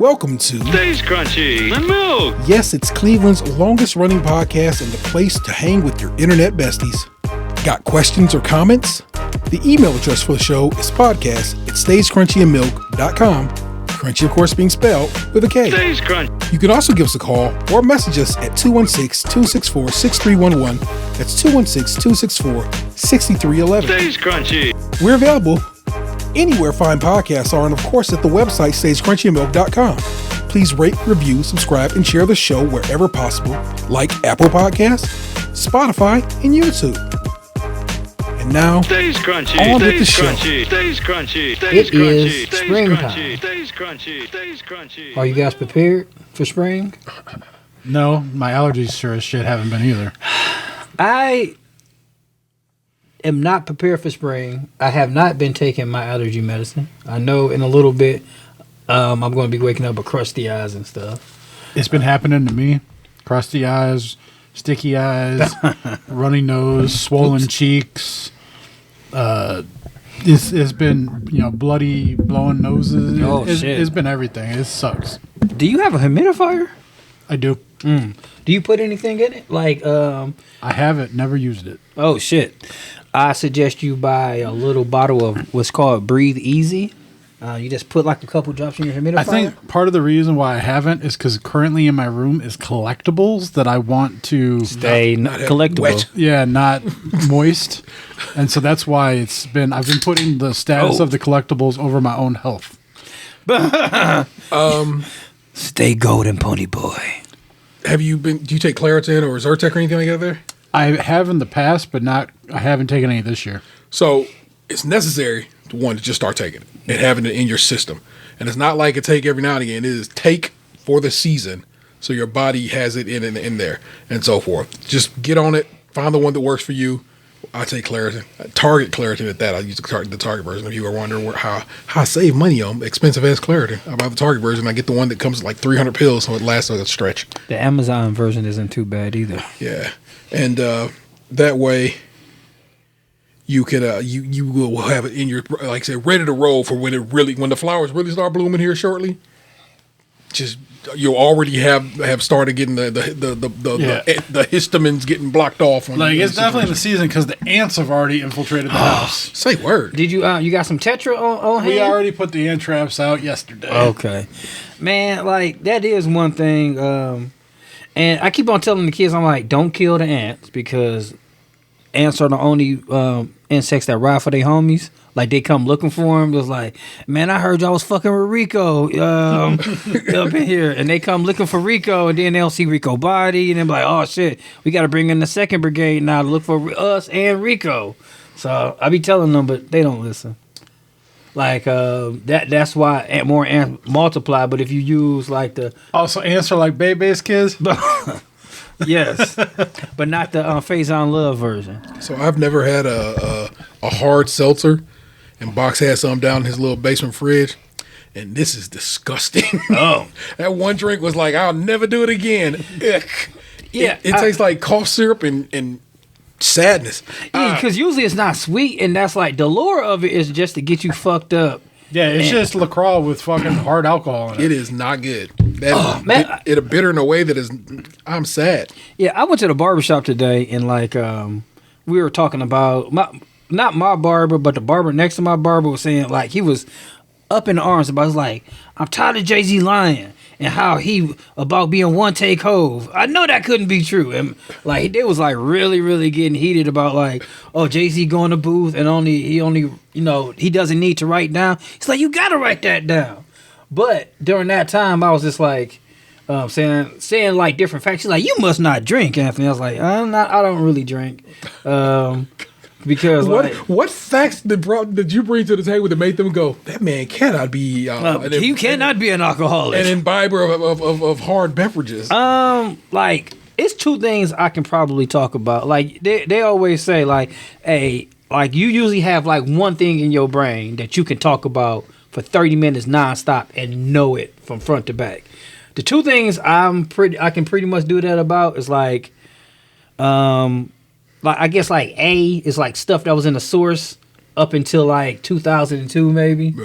Welcome to Stays Crunchy and Milk. Yes, it's Cleveland's longest running podcast and the place to hang with your internet besties. Got questions or comments? The email address for the show is podcast@stayscrunchyandmilk.com. Crunchy, of course, being spelled with a K. Stays Crunchy. You can also give us a call or message us at 216-264-6311. That's 216-264-6311. Stays Crunchy. We're available anywhere fine podcasts are, and of course at the website stayscrunchyandmilk.com. Please rate, review, subscribe, and share the show wherever possible, like Apple Podcasts, Spotify, and YouTube. And now, Stays Crunchy. on with the Stays show. Crunchy. Stays Crunchy. Stays It Crunchy. is Stays springtime. Crunchy. Stays Crunchy. Stays Crunchy. Are you guys prepared for spring? No, my allergies sure as shit haven't been either. I am not prepared for spring. I have not been taking my allergy medicine. I know in a little bit I'm going to be waking up with crusty eyes and stuff. It's been happening to me. Crusty eyes, sticky eyes, runny nose, swollen cheeks. It's been, bloody, blowing noses. Oh, shit. It's been everything. It sucks. Do you have a humidifier? I do. Do you put anything in it? Like, I haven't, never used it. oh shit. I suggest you buy a little bottle of what's called Breathe Easy. You just put like a couple drops in your humidifier. I think part of the reason why I haven't is because currently in my room is collectibles that I want to stay collectible. wet. not moist. And so that's why I've been putting the status of the collectibles over my own health. Stay golden, pony boy. do you take Claritin or Zyrtec or anything like that there? I have in the past, but I haven't taken any this year. So it's necessary to just start taking it and having it in your system. And it's not like a take every now and again. It is take for the season, so your body has it in there and so forth. Just get on it. Find the one that works for you. I take Claritin. Target Claritin at that. I use the Target version. If you are wondering how I save money on expensive ass Claritin, I buy the Target version. I get the one that comes with like 300 pills, so it lasts a stretch. The Amazon version isn't too bad either. Yeah, and that way you can you will have it in your, like I said, ready to roll for when the flowers really start blooming here shortly. Just you'll already have started getting the histamines getting blocked off. It's definitely the season because the ants have already infiltrated the house. Say word. Did you you got some Tetra on hand? We already put the ant traps out yesterday. Okay, man. Like that is one thing. And I keep on telling the kids, I'm like, don't kill the ants because ants are the only insects that ride for their homies. Like they come looking for them. It was like, man, I heard y'all was fucking with Rico up in here, and they come looking for Rico, and then they'll see Rico body, and they're like, oh shit, we got to bring in the second brigade now to look for us and Rico. So I be telling them, but they don't listen. Like that's why more ants multiply. But if you use like the Also, ants are like baby's kids. yes, but not the Faison Love version. So I've never had a hard seltzer, and Box had some down in his little basement fridge, and this is disgusting. Oh, that one drink was like, I'll never do it again. Ugh. Yeah, it tastes like cough syrup and sadness. yeah, because usually it's not sweet, and that's like the lure of it is just to get you fucked up. Yeah, it's just LaCroix with fucking hard alcohol in it. It is not good. It bitter in a way that is, I'm sad. Yeah, I went to the barbershop today, and like we were talking about not my barber, but the barber next to my barber was saying like he was up in arms about, was like, I'm tired of Jay-Z lying and how he about being one take Hove. I know that couldn't be true, and like they was like really really getting heated about like, oh, Jay-Z going to booth and he only he doesn't need to write down. He's like, you gotta write that down. But during that time, I was just like saying like different facts. She's like, you must not drink, Anthony. I was like, I don't really drink. Because what facts did you bring to the table that made them go, that man cannot be he cannot be an alcoholic, an imbiber of hard beverages? Like it's two things I can probably talk about. Like they always say like, hey, like you usually have like one thing in your brain that you can talk about for 30 minutes nonstop and know it from front to back. The two things I can pretty much do that about is like I guess like A is like stuff that was in the source up until like 2002 maybe.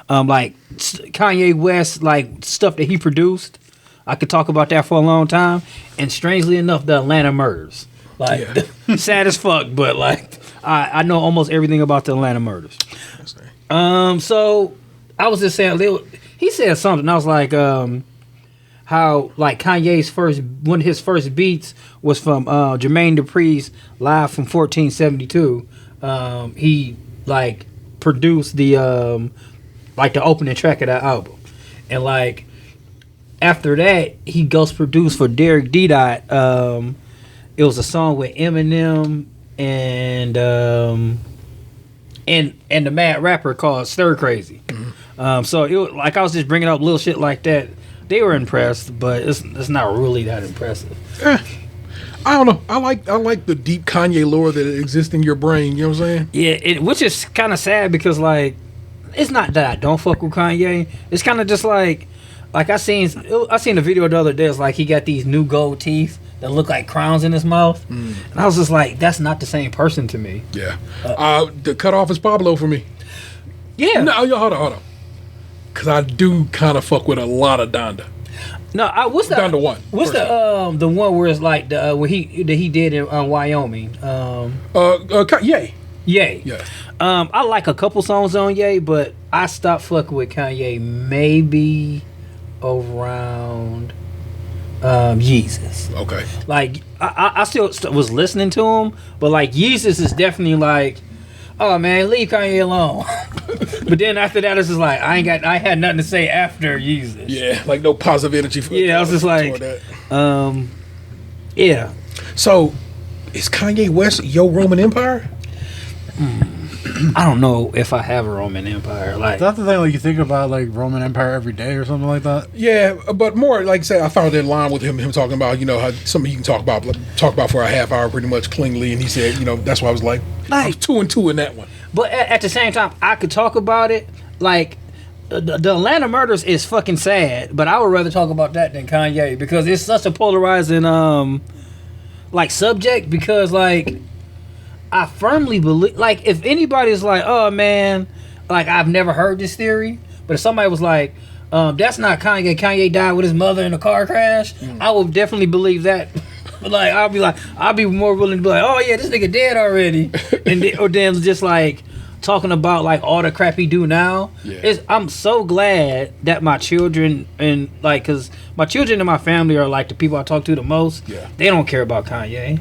Yeah. Like Kanye West, like stuff that he produced. I could talk about that for a long time. And strangely enough, the Atlanta murders. Like, sad as fuck, but like, I know almost everything about the Atlanta murders. So I was just saying, he said something. I was like, how like Kanye's one of his first beats was from Jermaine Dupri's Live from 1472. He like produced the like the opening track of that album, and like after that he ghost produced for Derek D. Dot. It was a song with Eminem and the Mad Rapper called Stir Crazy. Mm-hmm. So it was, like I was just bringing up little shit like that. They were impressed, but it's not really that impressive. I don't know. I like the deep Kanye lore that exists in your brain. You know what I'm saying? Yeah, which is kind of sad because like it's not that I don't fuck with Kanye. It's kind of just like I seen a video the other day. It's like he got these new gold teeth that look like crowns in his mouth, and I was just like, that's not the same person to me. Yeah. The cutoff is Pablo for me. Yeah. No, hold on. Because I do kind of fuck with a lot of Donda. No, what's that? Donda 1. What's the one where it's like the where he did in Wyoming? Ye. Ye. Yeah. I like a couple songs on Ye, but I stopped fucking with Kanye maybe around Yeezus. Okay. Like I still was listening to him, but like Yeezus is definitely like, oh man, leave Kanye alone. But then after that, it's just like I had nothing to say after Yeezus. Yeah, like no positive energy for I was just like, yeah. So, is Kanye West your Roman Empire? I don't know if I have a Roman Empire. Like, Is that the thing? Like you think about like Roman Empire every day or something like that? Yeah, but more like I said, I found it in line with him talking about how something you can talk about for a half hour pretty much cleanly, and he said that's why I was like I was 2 and 2 in that one. But at the same time, I could talk about it. Like the Atlanta murders is fucking sad, but I would rather talk about that than Kanye because it's such a polarizing like subject. Because like I firmly believe, like if anybody's like, oh man, like I've never heard this theory, but if somebody was like, that's not Kanye died with his mother in a car crash, I would definitely believe that. Like I'll be more willing to be like, oh yeah, this nigga dead already, or then just like talking about like all the crap he do now. Yeah. I'm so glad that my children and like, cause my children and my family are like the people I talk to the most. Yeah. They don't care about Kanye,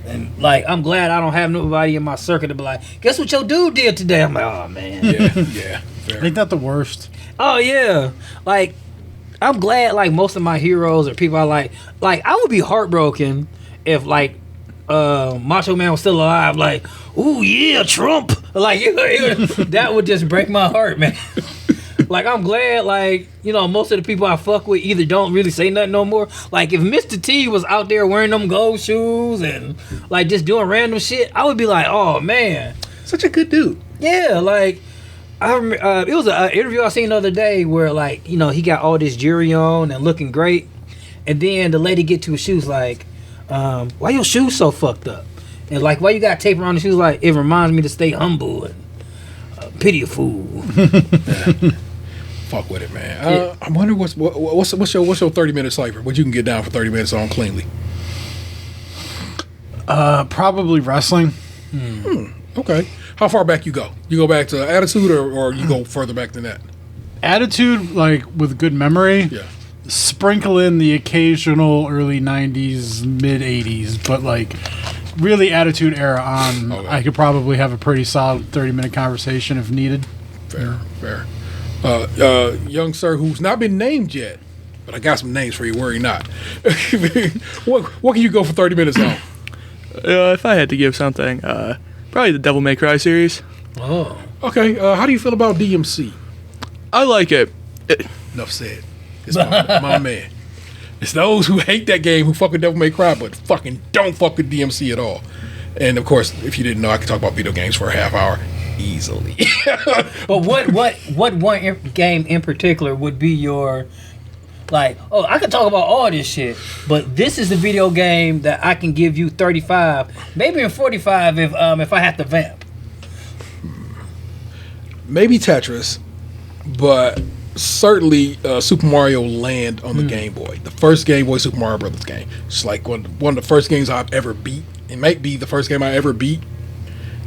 and like I'm glad I don't have nobody in my circle to be like, guess what your dude did today? I'm like, oh man. Yeah. Ain't that the worst? Oh yeah, like. I'm glad like most of my heroes or people I like I would be heartbroken if like Macho Man was still alive, like, ooh yeah, Trump, like that would just break my heart, man. Like I'm glad like most of the people I fuck with either don't really say nothing no more. Like if Mr. T was out there wearing them gold shoes and like just doing random shit, I would be like, oh man, such a good dude. Yeah, like I remember, it was an interview I seen the other day where like he got all this jewelry on and looking great, and then the lady get to his shoes like, why your shoes so fucked up, and like why you got tape around the shoes, like it reminds me to stay humble and pity a fool. Fuck with it, man. I wonder what's your 30-minute cipher? What you can get down for 30 minutes on cleanly? Probably wrestling. Okay. How far back you go? You go back to Attitude or you go further back than that? Attitude, like with good memory. Yeah. Sprinkle in the occasional early 90s, mid 80s, but like really Attitude era on. Okay. I could probably have a pretty solid 30-minute conversation if needed. Fair. Young sir who's not been named yet, but I got some names for you, worry not. What can you go for 30 minutes on? If I had to give something, probably the Devil May Cry series. Oh. Okay, how do you feel about DMC? I like it. Enough said. It's my man. It's those who hate that game who fuck with Devil May Cry, but fucking don't fuck with DMC at all. And of course, if you didn't know, I could talk about video games for a half hour easily. But what one game in particular would be your like? Oh, I could talk about all this shit, but this is the video game that I can give you 35, maybe in 45 if I have to vamp. maybe Tetris, but certainly Super Mario Land on the Game Boy. The first Game Boy Super Mario Brothers game. It's like one of the first games I've ever beat. It might be the first game I ever beat,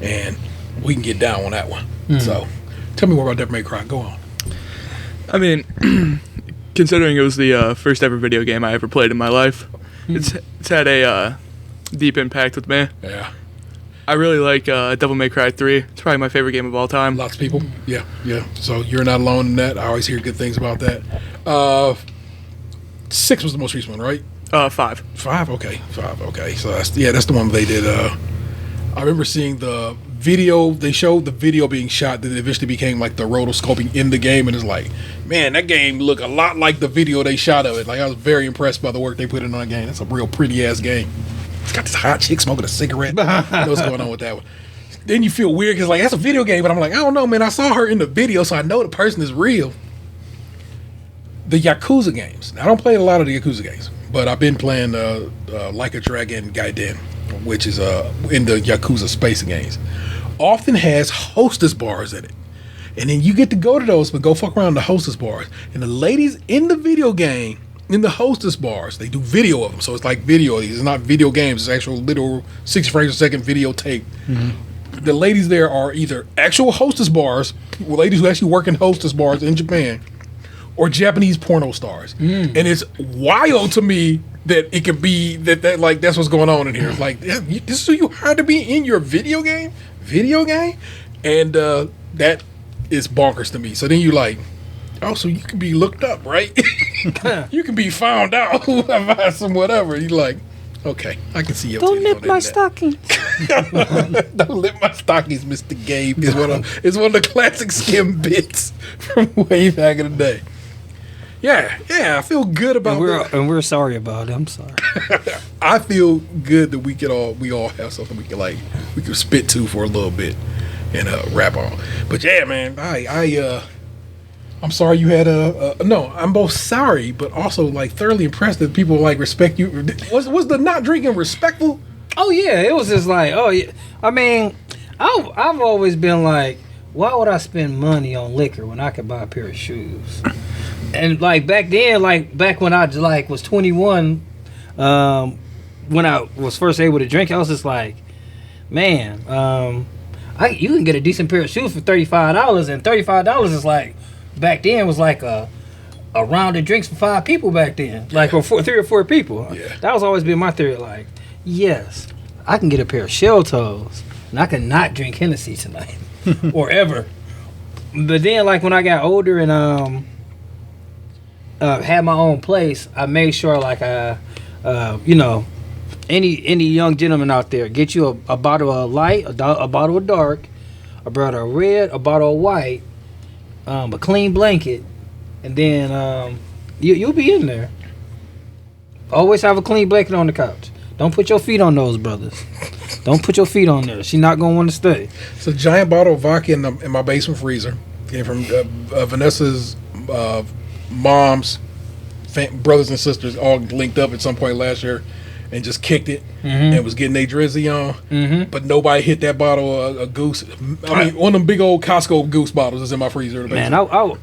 and we can get down on that one. So, tell me more about Devil May Cry. Go on. I mean, considering it was the first ever video game I ever played in my life, it's had a deep impact with me. Yeah. I really like Devil May Cry 3. It's probably my favorite game of all time. Lots of people. Yeah. So you're not alone in that. I always hear good things about that. 6 was the most recent one, right? 5. 5? Okay. 5, okay. So that's the one they did. I remember seeing the video. They showed the video being shot that eventually became like the rotoscoping in the game, and it's like, man, that game looked a lot like the video they shot of it. Like, I was very impressed by the work they put in on the game. That's a real pretty ass game. It's got this hot chick smoking a cigarette. I know what's going on with that one. Then you feel weird because like that's a video game, but I'm like, I don't know, man. I saw her in the video, so I know the person is real. The Yakuza games. I don't play a lot of the Yakuza games, but I've been playing Like a Dragon Gaiden, which is in the Yakuza space games. Often has hostess bars in it. And then you get to go to those, but go fuck around the hostess bars. And the ladies in the video game, in the hostess bars, they do video of them. So it's like video. It's not video games. It's actual literal 60 frames a second videotape. The ladies there are either actual hostess bars, ladies who actually work in hostess bars in Japan, or Japanese porno stars. And it's wild to me that it could be that like that's what's going on in here. It's like, yeah, this is who you hired to be in your video game? And that is bonkers to me. So then you like, oh, so you can be looked up, right? You can be found out by some whatever. You like, okay, I can see your Don't titties lick on my that. stockings. Don't lick my stockings, Mr. Gabe. Is one of the classic skim bits from way back in the day. Yeah, I feel good about that. And we're sorry about it. I'm sorry. I feel good that we all have something we can spit to for a little bit and rap on. But yeah, man, I'm sorry you had no, I'm both sorry but also like thoroughly impressed that people like respect you. Was the not drinking respectful? Oh yeah, it was just like, oh yeah. I mean, I've always been like, why would I spend money on liquor when I could buy a pair of shoes? And like back then, like back when I like was 21, when I was first able to drink, I was just like, man, you can get a decent pair of shoes for $35, and $35 is like back then was like a round of drinks for 5 people back then, like or 3 or 4 people. Yeah. That was always been my theory. Like, yes, I can get a pair of shell toes, and I can not drink Hennessy tonight or ever. But then, like when I got older and had my own place, I made sure like any young gentleman out there, get you a bottle of light, a bottle of dark, a bottle of red, a bottle of white, a clean blanket, and then you'll be in there. Always have a clean blanket on the couch. Don't put your feet on those, brothers. Don't put your feet on there. She's not gonna want to stay. It's a giant bottle of vodka in my basement freezer. Came from Vanessa's mom's brothers and sisters all linked up at some point last year and just kicked it and was getting their drizzy on. But nobody hit that bottle of Goose. I mean, one of them big old Costco Goose bottles is in my freezer. Man, I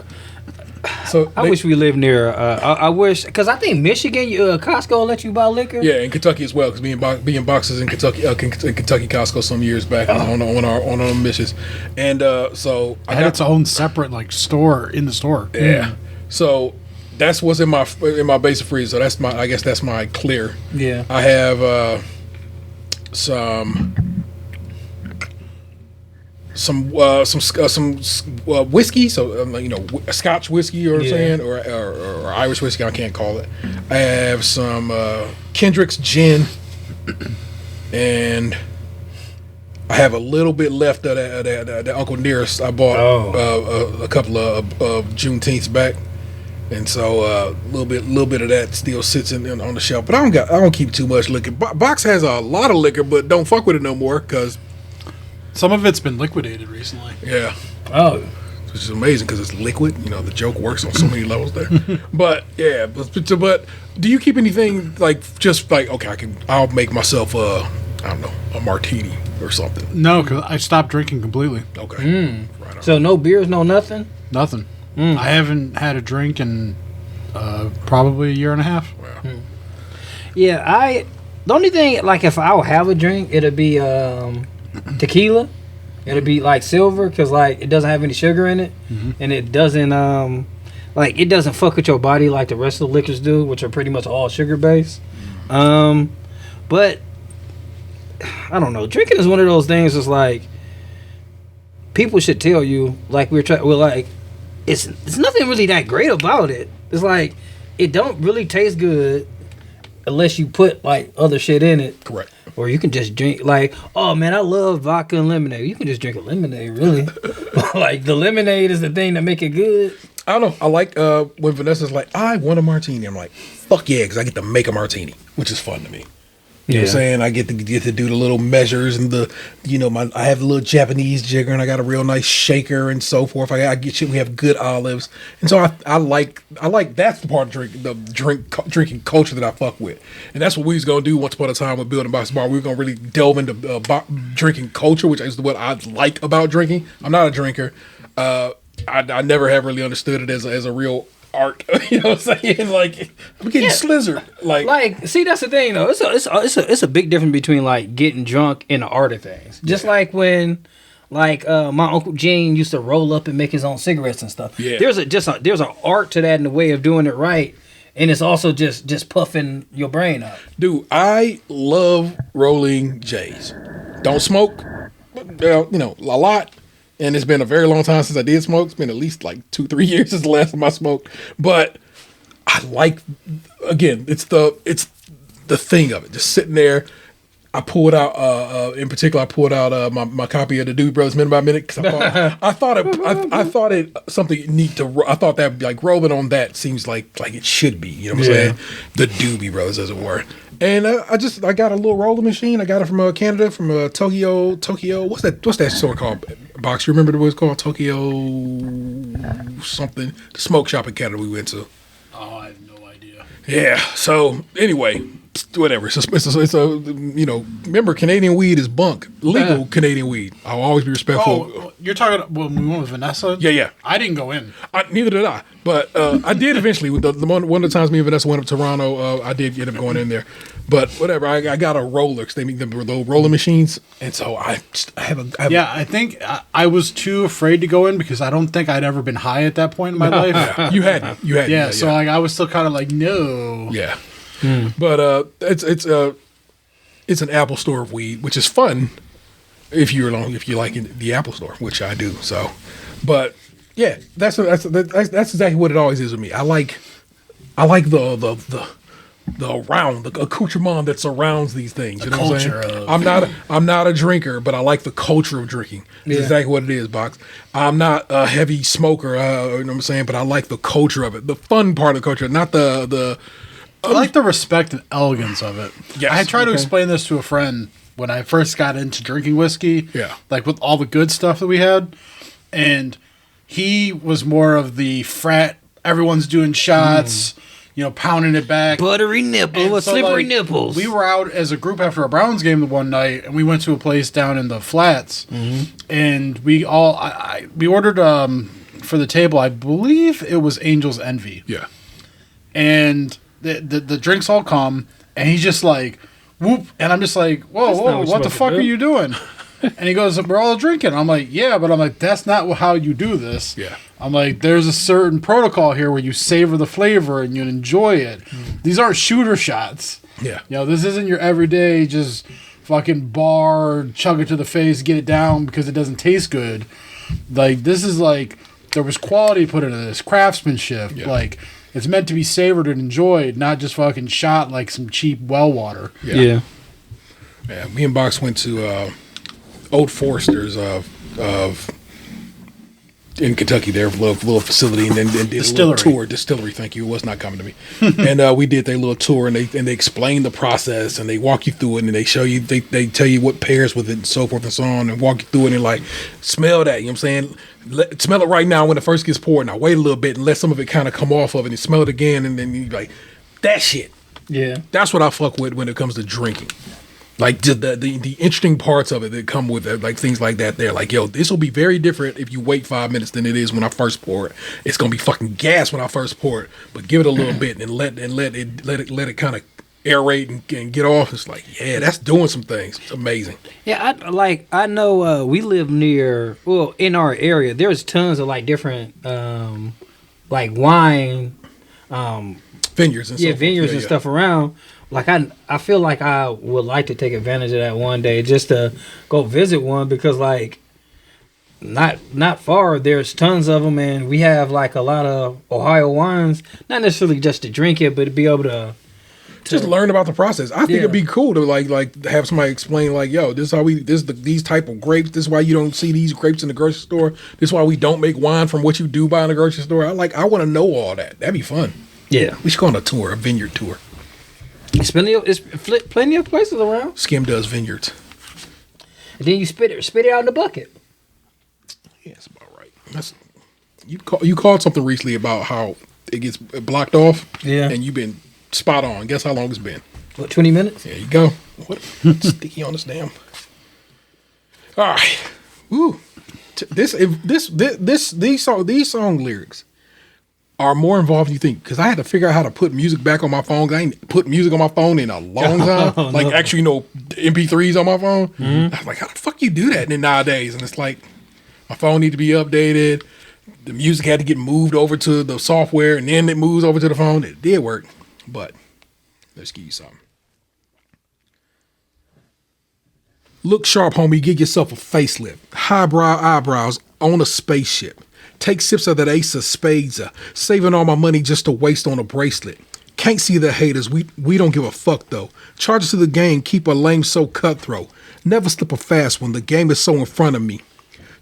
wish we lived near. I wish, because I think Michigan, Costco let you buy liquor. Yeah, in Kentucky as well, because being boxes in Kentucky, Kentucky Costco some years back on our missions, and so I had its own separate like store in the store. Yeah, so that's what's in my basic freezer. So I guess that's my clear. Yeah, I have some whiskey, so a Scotch whiskey, you know what I'm saying, or Irish whiskey, I can't call it. I have some Kendrick's gin, and I have a little bit left of that Uncle Nearest I bought a couple of Juneteenths back, and so a little bit of that still sits on the shelf. But I don't keep too much liquor. Box has a lot of liquor, but don't fuck with it no more because some of it's been liquidated recently. Yeah. Oh. Which is amazing because it's liquid. The joke works on so many levels there. But yeah, but do you keep anything like just like, okay, I'll make myself I don't know, a martini or something. No, because I stopped drinking completely. Okay. Right on. So no beers, no nothing. Nothing. I haven't had a drink in probably a year and a half. Yeah, the only thing, like, if I would have a drink, it'd be tequila. It'd be like silver, because like it doesn't have any sugar in it, and it doesn't like it doesn't fuck with your body like the rest of the liquors do, which are pretty much all sugar based. But I don't know. Drinking is one of those things. It's like people should tell you, like we're like it's nothing really that great about it. It's like it don't really taste good unless you put like other shit in it. Correct. Or you can just drink, like, oh man, I love vodka and lemonade. You can just drink a lemonade, really. Like the lemonade is the thing that make it good. I don't know. I like when Vanessa's like, I want a martini. I'm like, fuck yeah, because I get to make a martini, which is fun to me. You know what I'm saying? I get to do the little measures and the, I have a little Japanese jigger and I got a real nice shaker and so forth. I get you. We have good olives, and so I like that's the part of drinking culture that I fuck with, and that's what we was gonna do once upon a time with Building Box Bar. We were gonna really delve into drinking culture, which is what I like about drinking. I'm not a drinker. I never have really understood it as a real art. You know what I'm saying? Like, I'm getting slizzard. Like, see, that's the thing though. It's a big difference between like getting drunk and the art of things. Just like when, like, my Uncle Gene used to roll up and make his own cigarettes and stuff. Yeah. There's an art to that in the way of doing it right, and it's also just puffing your brain up. Dude, I love rolling J's. Don't smoke, a lot. And it's been a very long time since I did smoke. It's been at least like 2-3 years since the last time I smoked. But I like, again, it's the thing of it. Just sitting there. I pulled out, my copy of the Doobie Brothers Minute by Minute, because I thought it something neat to. I thought that like rolling on that seems like it should be. You know what I'm saying? The Doobie Brothers, as it were. And I got a little roller machine. I got it from Canada, from Tokyo. What's that store called? Box. You remember what it's called? Tokyo something. The smoke shop in Canada we went to. Oh, I have no idea. Yeah. So anyway, whatever. It's a remember, Canadian weed is bunk. Legal Canadian weed. I'll always be respectful. Oh, you're talking when we went with Vanessa? Yeah. I didn't go in. Neither did I. But I did eventually. One of the times me and Vanessa went up to Toronto, I did end up going in there. But whatever, I got a roller, because they make them those roller machines, and so I think I was too afraid to go in because I don't think I'd ever been high at that point in my life. You hadn't. Yeah, so like I was still kind of like, no. Yeah. But it's an Apple Store of weed, which is fun if you like the Apple Store, which I do. So, but yeah, that's exactly what it always is with me. I like the accoutrement that surrounds these things. You know what I'm saying? I'm not a drinker, but I like the culture of drinking. That's exactly what it is, Box. I'm not a heavy smoker, you know what I'm saying? But I like the culture of it, the fun part of the culture, not the. I like the respect and elegance of it. Yes. I tried to explain this to a friend when I first got into drinking whiskey. Yeah. Like with all the good stuff that we had, and he was more of the frat. Everyone's doing shots. Pounding it back. Buttery nipple with slippery nipples. We were out as a group after a Browns game the one night, and we went to a place down in the flats, and we all we ordered for the table. I believe it was Angel's Envy. Yeah. And the drinks all come, and he's just like, whoop, and I'm just like, whoa, what the fuck are you doing? And he goes, we're all drinking. I'm like, yeah, but I'm like, that's not how you do this. Yeah. I'm like, there's a certain protocol here where you savor the flavor and you enjoy it. These aren't shooter shots. Yeah. This isn't your everyday just fucking bar, chug it to the face, get it down because it doesn't taste good. Like, this is like, there was quality put into this, craftsmanship. Yeah. Like, it's meant to be savored and enjoyed, not just fucking shot like some cheap well water. Yeah. Me and Box went to Old Forester's of in Kentucky, their little facility, and then did a little tour. Distillery, thank you. It was not coming to me. And we did their little tour, and they explain the process, and they walk you through it, and they show you, they tell you what pairs with it, and so forth and so on, and walk you through it, and like, smell that, you know what I'm saying? Smell it right now when it first gets poured. Now wait a little bit and let some of it kind of come off of it, and smell it again, and then you're like, that shit. Yeah. That's what I fuck with when it comes to drinking. Like just the interesting parts of it that come with it, like things like that. They're like, yo, this will be very different if you wait 5 minutes than it is when I first pour it. It's gonna be fucking gas when I first pour it, but give it a little bit and let it kind of aerate and get off. It's like, yeah, that's doing some things. It's amazing. Yeah, I know we live near, well, in our area. There's tons of like different like wine Vineyards and stuff. vineyards and stuff around. Like I feel like I would like to take advantage of that one day just to go visit one, because like not far there's tons of them, and we have like a lot of Ohio wines, not necessarily just to drink it, but to be able to just learn about the process. I think it'd be cool to like have somebody explain like, yo, this is how these type of grapes. This is why you don't see these grapes in the grocery store. This is why we don't make wine from what you do buy in the grocery store. I want to know all that. That'd be fun. Yeah, we should go on a tour, a vineyard tour. It's plenty of places around. Skim does vineyards. And then you spit it out in the bucket. Yeah, that's about right. You called something recently about how it gets blocked off. Yeah. And you've been spot on. Guess how long it's been? What, 20 minutes? There you go. What sticky on this damn. All right. Woo. These song lyrics are more involved than you think, because I had to figure out how to put music back on my phone. I ain't put music on my phone in a long time. Actually, MP3s on my phone. Mm-hmm. I was like, how the fuck you do that nowadays? And it's like, my phone need to be updated. The music had to get moved over to the software, and then it moves over to the phone. It did work, but let's give you something. Look sharp, homie. Get yourself a facelift. Highbrow eyebrows on a spaceship. Take sips of that ace of spades. Saving all my money just to waste on a bracelet. Can't see the haters. We don't give a fuck though. Charges to the game. Keep a lame so cutthroat. Never slip a fast one. The game is so in front of me.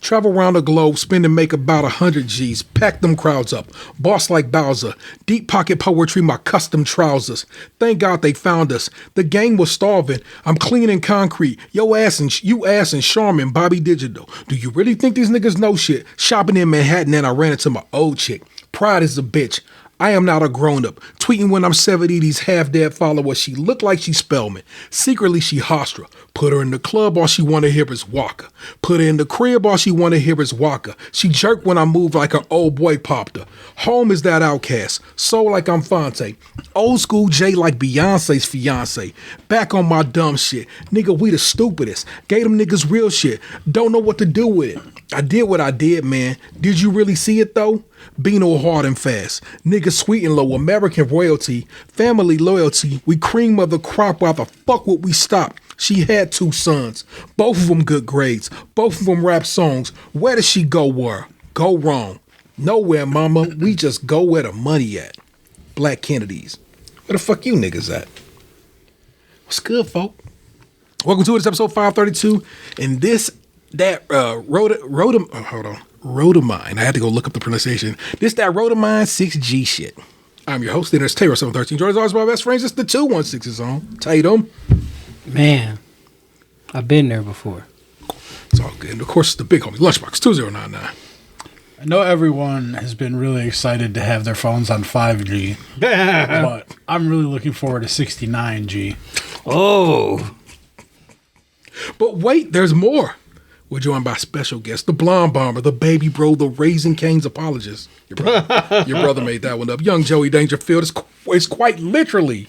Travel around the globe, spend and make about 100 G's. Pack them crowds up. Boss like Bowser. Deep pocket poetry, my custom trousers. Thank God they found us. The gang was starving. I'm cleaning concrete. You ass and Charmin, Bobby Digital. Do you really think these niggas know shit? Shopping in Manhattan and I ran into my old chick. Pride is a bitch. I am not a grown-up. Tweeting when I'm 70, these half-dead followers. She look like she Spellman. Secretly, she Hostra. Put her in the club, all she wanna hear is Waka. Put her in the crib, all she wanna hear is Waka. She jerked when I moved like an old boy popped her. Home is that outcast. Soul like I'm Fonte. Old school J like Beyonce's fiance. Back on my dumb shit. Nigga, we the stupidest. Gave them niggas real shit. Don't know what to do with it. I did what I did, man. Did you really see it, though? Beano hard and fast. Niggas sweet and low. American royalty. Family loyalty. We cream of the crop. Why the fuck would we stop? She had 2 sons. Both of them good grades. Both of them rap songs. Where does she go where? Go wrong. Nowhere, mama. We just go where the money at. Black Kennedys. Where the fuck you niggas at? What's good, folk? Welcome to it. It's episode 532. And Rhodamine. I had to go look up the pronunciation. That Rhodamine 6G shit. I'm your host. There's Taylor 713. Jordan's always my best friends. It's the 216 zone. Tatum. Man, I've been there before. It's all good. And of course, the big homie, Lunchbox 2099. I know everyone has been really excited to have their phones on 5G, but I'm really looking forward to 69G. Oh. But wait, there's more. We're joined by special guests, the Blonde Bomber, the Baby Bro, the Raising Cane's apologist. Your brother made that one up. Young Joey Dangerfield is quite literally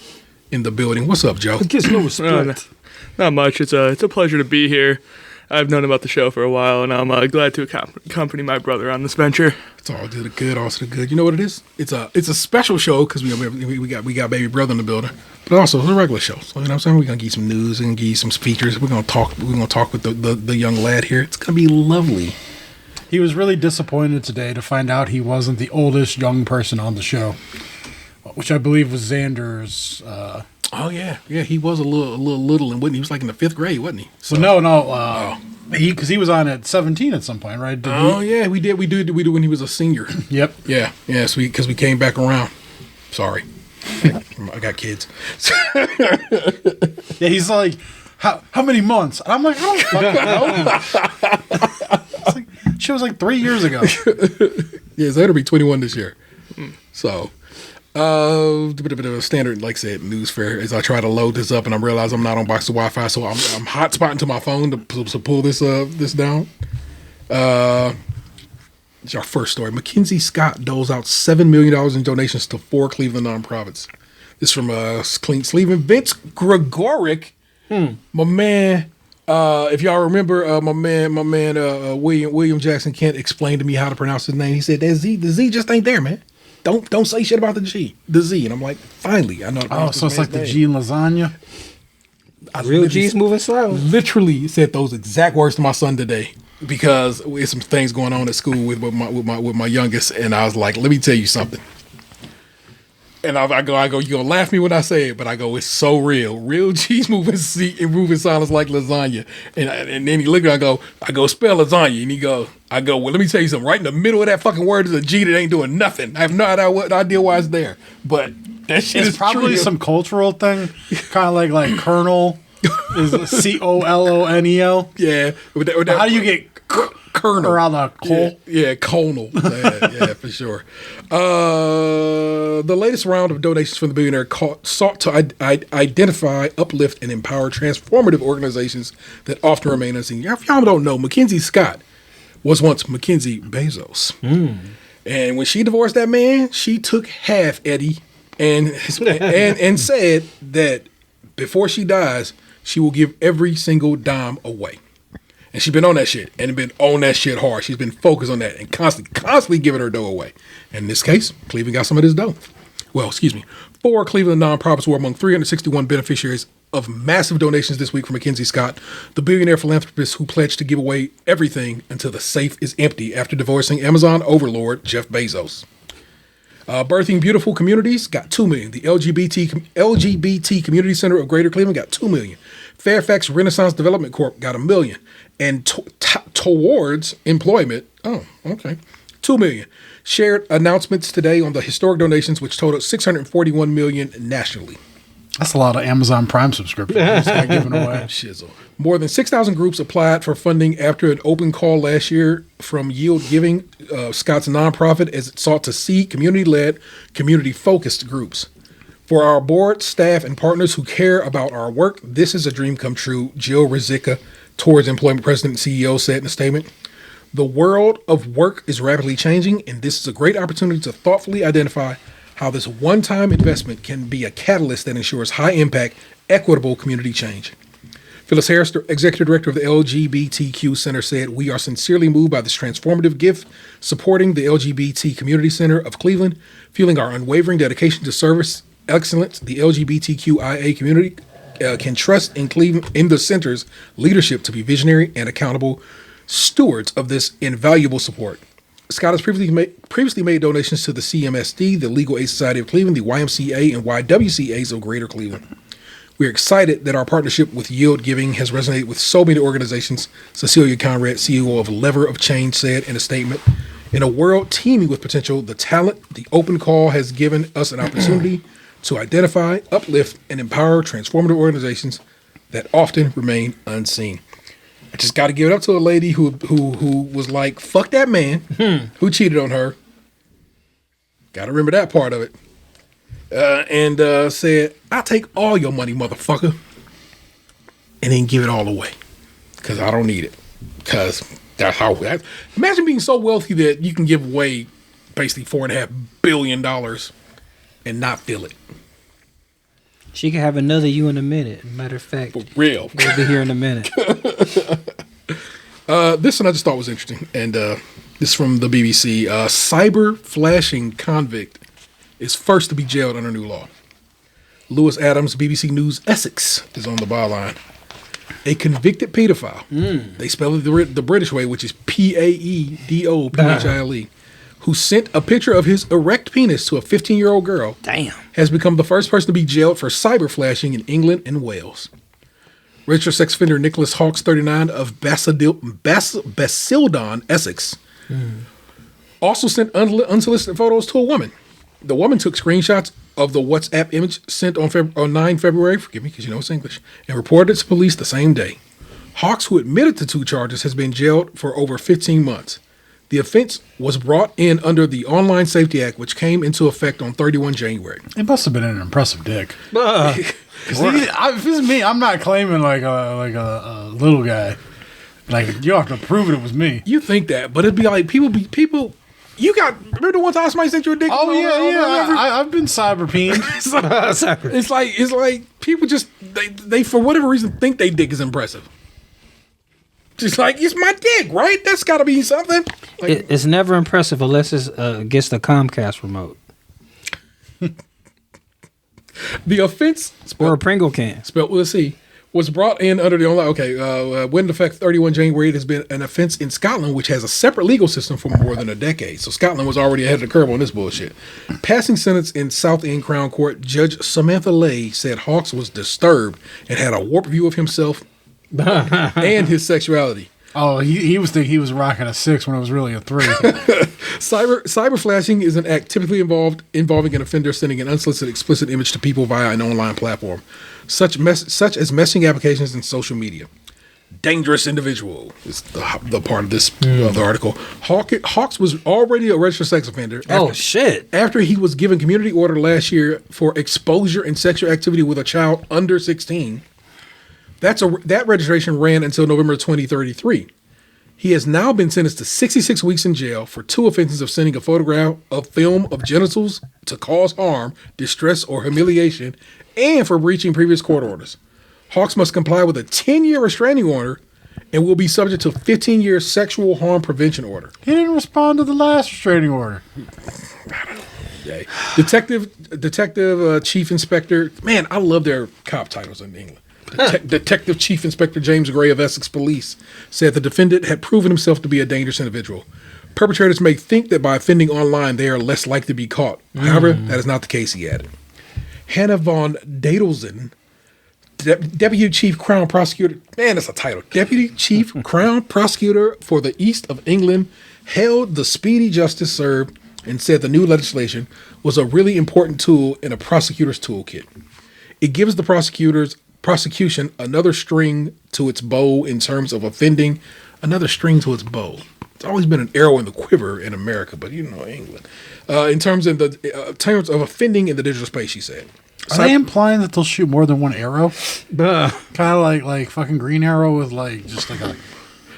in the building. What's up, Joe? Gets no respect. Not much. It's a pleasure to be here. I've known about the show for a while, and I'm glad to accompany my brother on this venture. It's all to the good, all to the good. You know what it is? It's a special show because we got Baby Brother in the building, but also it's a regular show. So you know what I'm saying? We're gonna give you some news and give you some features. We're gonna talk with the young lad here. It's gonna be lovely. He was really disappointed today to find out he wasn't the oldest young person on the show, which I believe was Xander's. Oh yeah, he was a little, and he was like in the 5th grade, wasn't he? So no, because he was on at 17 at some point, right? Yeah, we did when he was a senior. Yep. Yeah, so because we came back around. Sorry, I got kids. Yeah, he's like, how many months? And I'm like, I don't fucking know. It's like, she was like 3 years ago. Yeah, so it'll be 21 this year. So, Standard, like I said, news fair. As I try to load this up, and I realize I'm not on box of Wi-Fi, so I'm hotspotting to my phone to pull this down. It's our first story. Mackenzie Scott doles out $7 million in donations to 4 Cleveland nonprofits. This from Clean Sleeving. Vince Gregoric, my man. If y'all remember, my man, William Jackson Kent explained to me how to pronounce his name. He said that the Z just ain't there, man. Don't say shit about the Z. And I'm like, finally, I know. Oh, so it's like the G in lasagna. Real G's moving slow. Literally said those exact words to my son today because there's some things going on at school with my youngest, and I was like, let me tell you something. And I go, you're gonna laugh at me when I say it, but I go, it's so real. Real G's moving silence like lasagna. And then he looked at me, I go, spell lasagna. And I go, well, let me tell you something. Right in the middle of that fucking word is a G that ain't doing nothing. I have no idea why it's there. But that shit is probably true. some cultural thing. Kind of like Colonel is Colonel. Yeah. How do you get Colonel around the coal? Yeah, Colonel. Yeah, for sure. The latest round of donations from the billionaire sought to identify, uplift, and empower transformative organizations that often remain unseen. If y'all don't know, Mackenzie Scott was once Mackenzie Bezos. And when she divorced that man, she took half, Eddie, and said that before she dies, she will give every single dime away. And she's been on that shit and been on that shit hard. She's been focused on that and constantly giving her dough away. And in this case, Cleveland got some of this dough. Well, 4 Cleveland nonprofits were among 361 beneficiaries of massive donations this week from Mackenzie Scott, the billionaire philanthropist who pledged to give away everything until the safe is empty after divorcing Amazon overlord Jeff Bezos. Birthing Beautiful Communities got $2 million. The LGBT Community Center of Greater Cleveland got $2 million. Fairfax Renaissance Development Corp got $1 million. And towards employment, $2 million. Shared announcements today on the historic donations, which totaled $641 million nationally. That's a lot of Amazon Prime subscriptions giving away. Shizzle. More than 6,000 groups applied for funding after an open call last year from Yield Giving, Scott's nonprofit, as it sought to seed community-led, community-focused groups. For our board, staff, and partners who care about our work, this is a dream come true, Jill Rizicka, Towards Employment President and CEO, said in a statement. The world of work is rapidly changing, and this is a great opportunity to thoughtfully identify how this one-time investment can be a catalyst that ensures high-impact, equitable community change. Phyllis Harris, the Executive Director of the LGBTQ Center, said, "We are sincerely moved by this transformative gift, supporting the LGBT Community Center of Cleveland, feeling our unwavering dedication to service excellence. The LGBTQIA community can trust in Cleveland, in the center's leadership to be visionary and accountable stewards of this invaluable support." Scott has previously made donations to the CMSD, the Legal Aid Society of Cleveland, the YMCA, and YWCAs of Greater Cleveland. We are excited that our partnership with Yield Giving has resonated with so many organizations, Cecilia Conrad, CEO of Lever of Change, said in a statement. In a world teeming with potential, the talent, the open call has given us an opportunity to identify, uplift, and empower transformative organizations that often remain unseen. I just got to give it up to a lady who was like, fuck that man who cheated on her. Got to remember that part of it. And said, I'll take all your money, motherfucker, and then give it all away because I don't need it. Because that's how. Imagine being so wealthy that you can give away basically $4.5 billion and not feel it. She can have another you in a minute. Matter of fact, For real. we'll be here in a minute. This one I just thought was interesting, and this is from the BBC. Cyber flashing convict is first to be jailed under new law. Lewis Adams, BBC News Essex, is on the byline. A convicted pedophile, they spell it the British way, which is Paedophile, who sent a picture of his erect penis to a 15-year-old girl, has become the first person to be jailed for cyber flashing in England and Wales. Registered sex offender Nicholas Hawkes, 39, of Basildon, Essex, also sent unsolicited photos to a woman. The woman took screenshots of the WhatsApp image sent on 9 February, forgive me because you know it's English, and reported it to police the same day. Hawkes, who admitted to 2 charges, has been jailed for over 15 months. The offense was brought in under the Online Safety Act, which came into effect on 31 January. It must have been an impressive dick. See, if it's me, I'm not claiming like a little guy. Like, you have to prove it was me. You think that, but it'd be like people. You got, remember the one time somebody sent you a dick? Oh yeah. I've been cyberpeened. It's like people just they for whatever reason think they dick is impressive. Just like, it's my dick, right? That's got to be something. Like, It's never impressive unless it's against the Comcast remote the offense or a Pringle can. spelled with a C was brought in under the online. Went into effect 31 January. It has been an offense in Scotland, which has a separate legal system for more than a decade. So Scotland was already ahead of the curve on this bullshit. Passing sentence in Southend Crown Court, Judge Samantha Lay said Hawks was disturbed and had a warped view of himself and his sexuality. Oh, he was thinking he was rocking a 6 when it was really a 3. Cyber flashing is an act typically involving an offender sending an unsolicited explicit image to people via an online platform, such as messaging applications and social media. Dangerous individual is the part of this the article. Hawks was already a registered sex offender. After he was given community order last year for exposure and sexual activity with a child under 16. That registration ran until November 2033. He has now been sentenced to 66 weeks in jail for 2 offenses of sending a photograph of film of genitals to cause harm, distress, or humiliation, and for breaching previous court orders. Hawks must comply with a 10-year restraining order and will be subject to a 15-year sexual harm prevention order. He didn't respond to the last restraining order. Yay. Detective Chief Inspector. Man, I love their cop titles in England. Detective Chief Inspector James Gray of Essex Police said the defendant had proven himself to be a dangerous individual. Perpetrators may think that by offending online, they are less likely to be caught. However, that is not the case, he added. Hannah von Dadelsen, Deputy Chief Crown Prosecutor, man, that's a title. Deputy Chief Crown Prosecutor for the East of England, hailed the speedy justice served and said the new legislation was a really important tool in a prosecutor's toolkit. It gives the prosecution another string to its bow in terms of offending, another string to its bow. It's always been an arrow in the quiver in America, but England. In terms of offending in the digital space, she said. Are they implying that they'll shoot more than one arrow? Kind of like fucking Green Arrow with like just like a.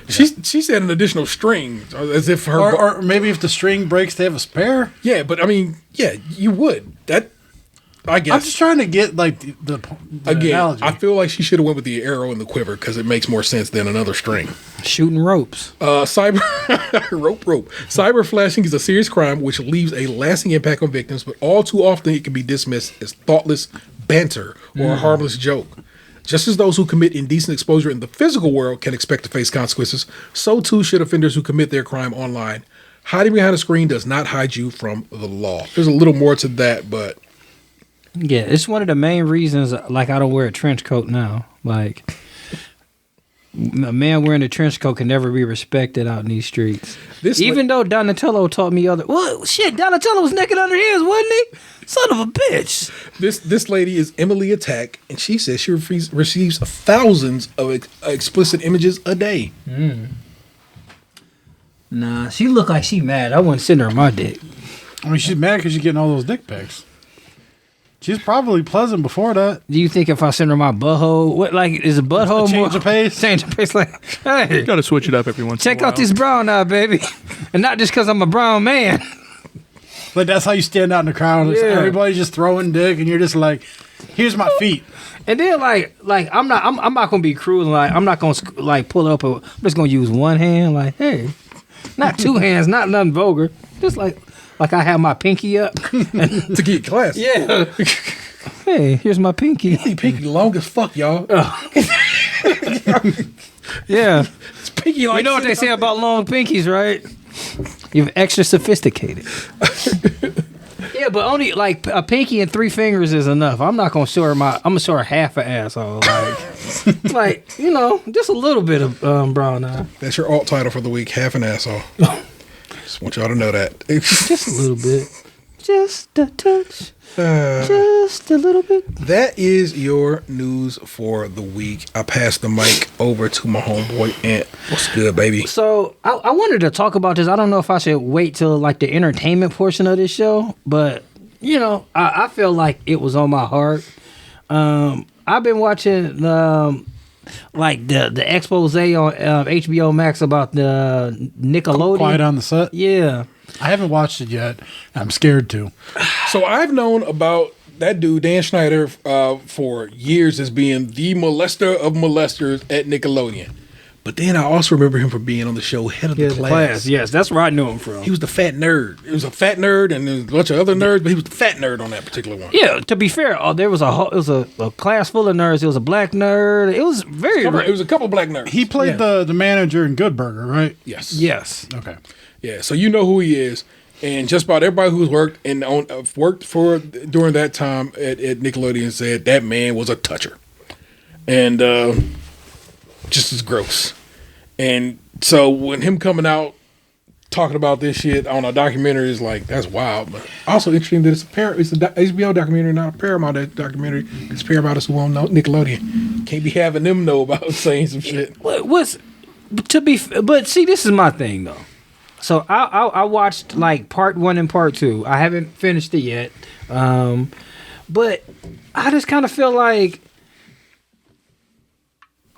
She said an additional string, as if her. Or maybe if the string breaks, they have a spare. Yeah, but I mean, yeah, you would. That, I guess. I'm just trying to get like the again. analogy. I feel like she should have went with the arrow in the quiver because it makes more sense than another string. Shooting ropes. Cyber flashing is a serious crime which leaves a lasting impact on victims, but all too often it can be dismissed as thoughtless banter or a harmless joke. Just as those who commit indecent exposure in the physical world can expect to face consequences, so too should offenders who commit their crime online. Hiding behind a screen does not hide you from the law. There's a little more to that, but yeah, it's one of the main reasons. Like, I don't wear a trench coat now. Like, a man wearing a trench coat can never be respected out in these streets. Even though Donatello taught me Donatello was naked under his, wasn't he? Son of a bitch. This lady is Emily Attack, and she says she receives thousands of explicit images a day. Nah, she look like she mad. I wouldn't send her my dick. I mean, she's mad because she's getting all those dick pics. She's probably pleasant before that. Do you think if I send her my butthole, what, like, is a butthole change of pace? Change of pace, like, hey, Gotta switch it up every once in a while. check out this brown eye, baby. And not just because I'm a brown man. Like, that's how you stand out in the crowd. Yeah. Everybody's just throwing dick, and you're just like, here's my feet. And then, like I'm not gonna be cruel. Like, I'm not gonna like pull up. I'm just gonna use one hand. Like, hey, not two hands, not nothing vulgar. Just like I have my pinky up To get class. Yeah. Hey, here's my pinky. Hey, pinky long as fuck, y'all. Yeah. It's pinky like You know what they say about long pinkies, right? You're extra sophisticated. Yeah, but only like a pinky and 3 fingers is enough. I'm not gonna show her I'm gonna show her half an asshole. Like, just a little bit of brown eye. That's your alt title for the week, half an asshole. Just want y'all to know that. Just a little bit. Just a touch. Just a little bit. That is your news for the week. I pass the mic over to my homeboy Ant. What's good, baby? So I wanted to talk about this. I don't know if I should wait till like the entertainment portion of this show, but you know, I feel like it was on my heart. I've been watching like the expose on HBO Max about the Nickelodeon. Quiet on the Set. Yeah. I haven't watched it yet. I'm scared to. So I've known about that dude, Dan Schneider, for years as being the molester of molesters at Nickelodeon. But then I also remember him for being on the show Head of the Class. Yes, that's where I knew him from. He was the fat nerd. He was a fat nerd, and there's a bunch of other nerds, but he was the fat nerd on that particular one. Yeah, to be fair, there was it was a class full of nerds. It was a black nerd. It was It was a couple black nerds. He played the manager in Good Burger, right? Yes. Yes. Okay. Yeah, so you know who he is. And just about everybody who's worked for during that time at Nickelodeon said that man was a toucher. And just as gross. And so when him coming out talking about this shit on a documentary is like, that's wild. But also interesting that it's a HBO documentary, not a Paramount documentary. Because Paramount is who won't know Nickelodeon. Can't be having them know about saying some shit. But see, this is my thing though. So I watched like part 1 and part 2. I haven't finished it yet. But I just kind of feel like,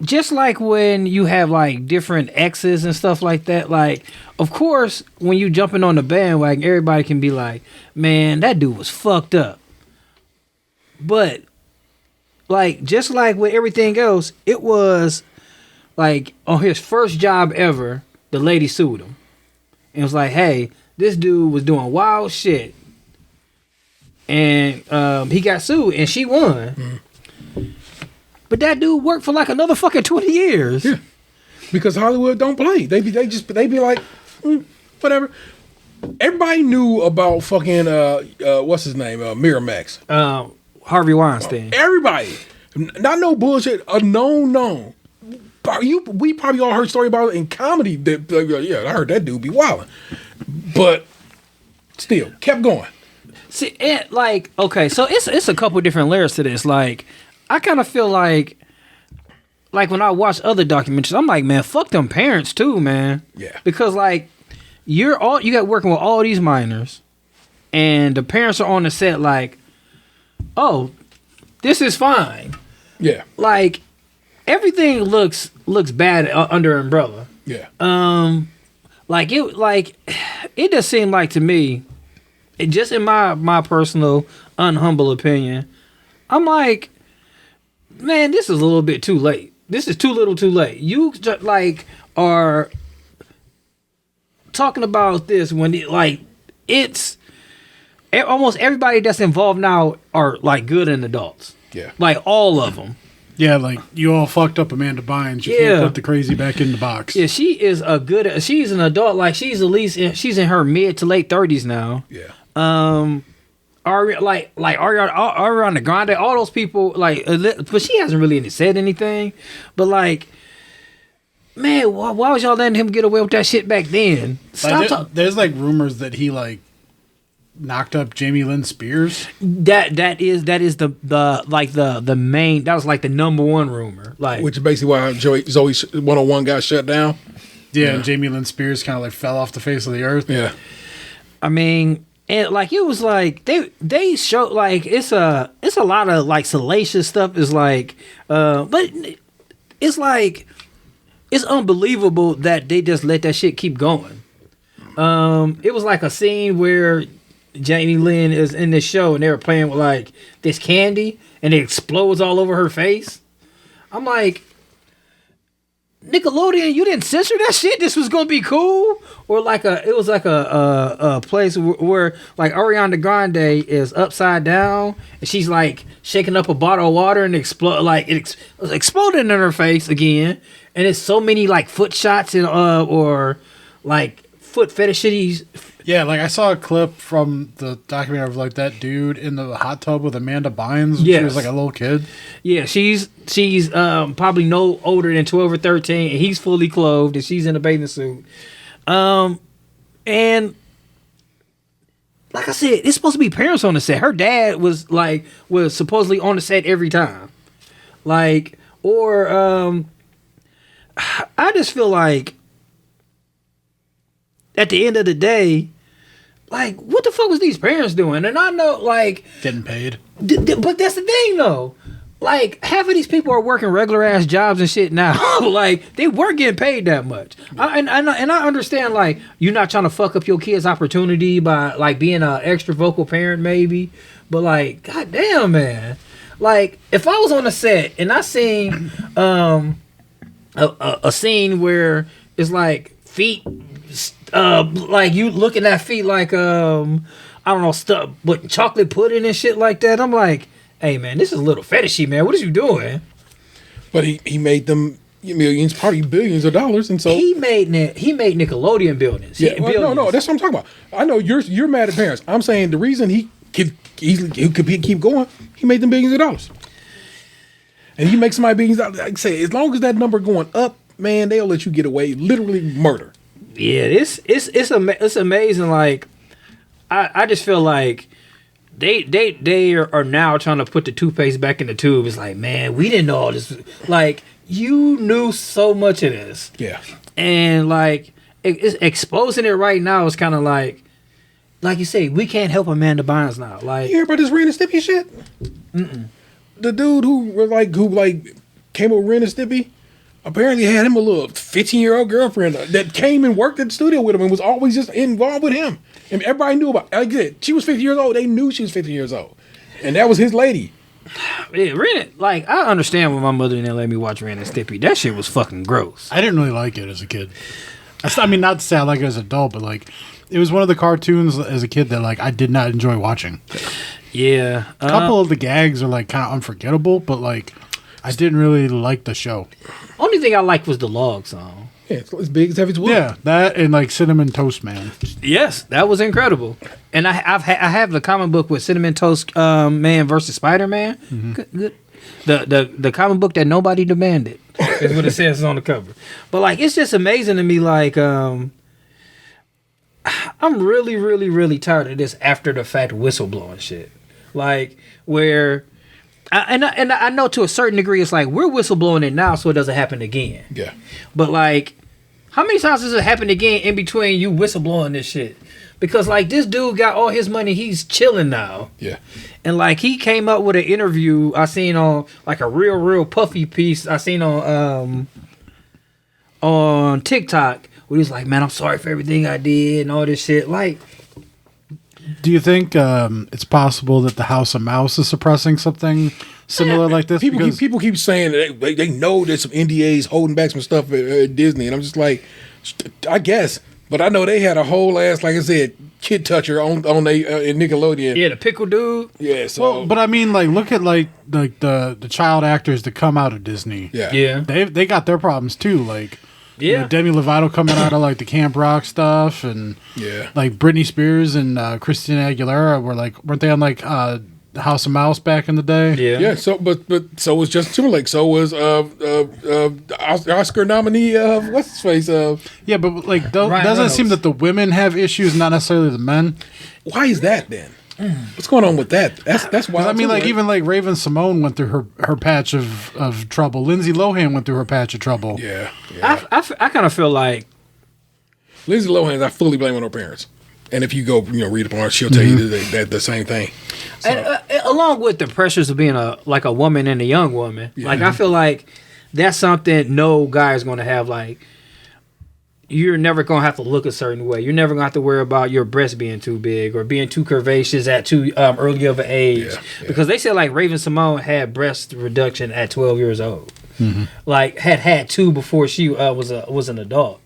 just like when you have like different exes and stuff like that, like, of course, when you jumping on the bandwagon, everybody can be like, man, that dude was fucked up. But like, just like with everything else, it was like on his first job ever, the lady sued him. And it was like, hey, this dude was doing wild shit. And he got sued and she won. Mm. But that dude worked for like another fucking 20 years. Yeah. Because Hollywood don't play. They be like, whatever. Everybody knew about fucking what's his name? Miramax. Harvey Weinstein. Everybody. Not no bullshit. A known. We probably all heard a story about it in comedy. That, yeah, I heard that dude be wilding. But still, kept going. See, and like, okay, so it's a couple different layers to this. Like, I kind of feel like when I watch other documentaries, I'm like, man, fuck them parents too, man. Yeah. Because like, you got working with all these minors, and the parents are on the set like, oh, this is fine. Yeah. Like, everything looks bad under umbrella. Yeah. Like it just seemed like to me, just in my personal unhumble opinion, I'm like, man, this is a little bit too late. This is too little too late. You just like are talking about this when it's almost everybody that's involved now are like good and adults. Yeah. Like all of them. Yeah, like you all fucked up Amanda Bynes. You can't put the crazy back in the box. Yeah, she's an adult. Like she's at least she's in her mid to late 30s now. Yeah. Ariana Grande, all those people, like, but she hasn't really said anything. But like, man, why was y'all letting him get away with that shit back then? There's like rumors that he like knocked up Jamie Lynn Spears. That is the main. That was like the number one rumor. Like, which is basically why Zoe's 101 got shut down. Yeah, and Jamie Lynn Spears kind of like fell off the face of the earth. Yeah. I mean, and like it was like they show like it's a lot of like salacious stuff is like but it's like it's unbelievable that they just let that shit keep going. It was like a scene where Jamie Lynn is in this show and they were playing with like this candy and it explodes all over her face. I'm like, Nickelodeon, you didn't censor that shit? This was gonna be cool? Or like it was like a place where like Ariana Grande is upside down and she's like shaking up a bottle of water and exploding in her face again. And it's so many like foot shots and or like foot fetishes. Yeah, like I saw a clip from the documentary of like that dude in the hot tub with Amanda Bynes when she was like a little kid. Yeah, she's probably no older than 12 or 13, and he's fully clothed, and she's in a bathing suit. And like I said, it's supposed to be parents on the set. Her dad was supposedly on the set every time. Like, or I just feel like at the end of the day, like, what the fuck was these parents doing? And I know, like, Getting paid. But that's the thing, though. Like, half of these people are working regular ass jobs and shit now. Like, they weren't getting paid that much. And I understand, like, you're not trying to fuck up your kid's opportunity by, like, being an extra vocal parent, maybe. But, like, goddamn, man. Like, if I was on a set and I seen a scene where it's like feet, like you looking at feet like I don't know, stuff with chocolate pudding and shit like that, I'm like, hey man, this is a little fetishy, man. What is you doing? But he made them millions, probably billions of dollars, and so he made Nickelodeon buildings. Yeah, well, no, that's what I'm talking about. I know you're mad at parents. I'm saying the reason he could keep going, he made them billions of dollars, and he makes somebody billions of dollars. Like I say, as long as that number going up, man, they'll let you get away, literally murder. Yeah, it's amazing. Like, I just feel like they are now trying to put the toothpaste back in the tube. It's like, man, we didn't know all this. Like, you knew so much of this. Yeah. And, like, it's exposing it right now is kind of like you say, we can't help Amanda Bynes now. Like, You hear about this Ren and Stimpy shit? The dude who came up with Ren and Stimpy apparently had him a little 15-year-old girlfriend that came and worked at the studio with him and was always just involved with him. And everybody knew about it. Like I said, she was 50 years old. They knew she was 50 years old. And that was his lady. Yeah, Ren, like, I understand when my mother didn't let me watch Ren and Stimpy. That shit was fucking gross. I didn't really like it as a kid. I mean, not to say I like it as an adult, but like, it was one of the cartoons as a kid that like I did not enjoy watching. Yeah, A couple of the gags are like kind of unforgettable, but like I didn't really like the show. Only thing I liked was the log song. Yeah, it's as big as heavy as wood. Yeah, that and like Cinnamon Toast Man. Yes, that was incredible. And I have the comic book with Cinnamon Toast Man versus Spider-Man. Mm-hmm. Good. The comic book that nobody demanded is what it says on the cover. But like, it's just amazing to me. Like, I'm really, really, really tired of this after the fact whistleblowing shit. Like, where, I know to a certain degree, it's like we're whistleblowing it now so it doesn't happen again. Yeah. But like, how many times has it happened again in between you whistleblowing this shit? Because like, this dude got all his money, he's chilling now. Yeah. And like, he came up with an interview I seen on like a real puffy piece I seen on TikTok where he was like, man, I'm sorry for everything I did and all this shit. Like, do you think it's possible that the House of Mouse is suppressing something similar like this? People keep saying that they know there's some NDAs holding back some stuff at Disney, and I'm just like, I guess, but I know they had a whole ass, like I said, kid toucher on in Nickelodeon. yeah, the pickle dude. Yeah, so Well, but I mean, like, look at like the child actors that come out of Disney. yeah. They got their problems too. Like, you Yeah. know, Demi Lovato coming out of like the Camp Rock stuff, and Yeah. like Britney Spears and Christina Aguilera weren't they on like House of Mouse back in the day? Yeah. So, but so was Justin Timberlake. So was Oscar nominee what's his face? Yeah, but like Ryan doesn't it Reynolds. seem that the women have issues, not necessarily the men? Why is that then? What's going on with that? That's why. 'Cause, I mean, like even like Raven Simone went through her patch of trouble. Lindsay Lohan went through her patch of trouble. Yeah. I kind of feel like, Lindsay Lohan, I fully blame on her parents. And if you go, read up on her, she'll tell you that the same thing. So, and, along with the pressures of being a woman and a young woman, like I feel like that's something no guy is going to have. Like, you're never going to have to look a certain way. You're never going to have to worry about your breast being too big or being too curvaceous at too early of an age. Yeah. Because they said like Raven Simone had breast reduction at 12 years old. Like had two before she was an adult.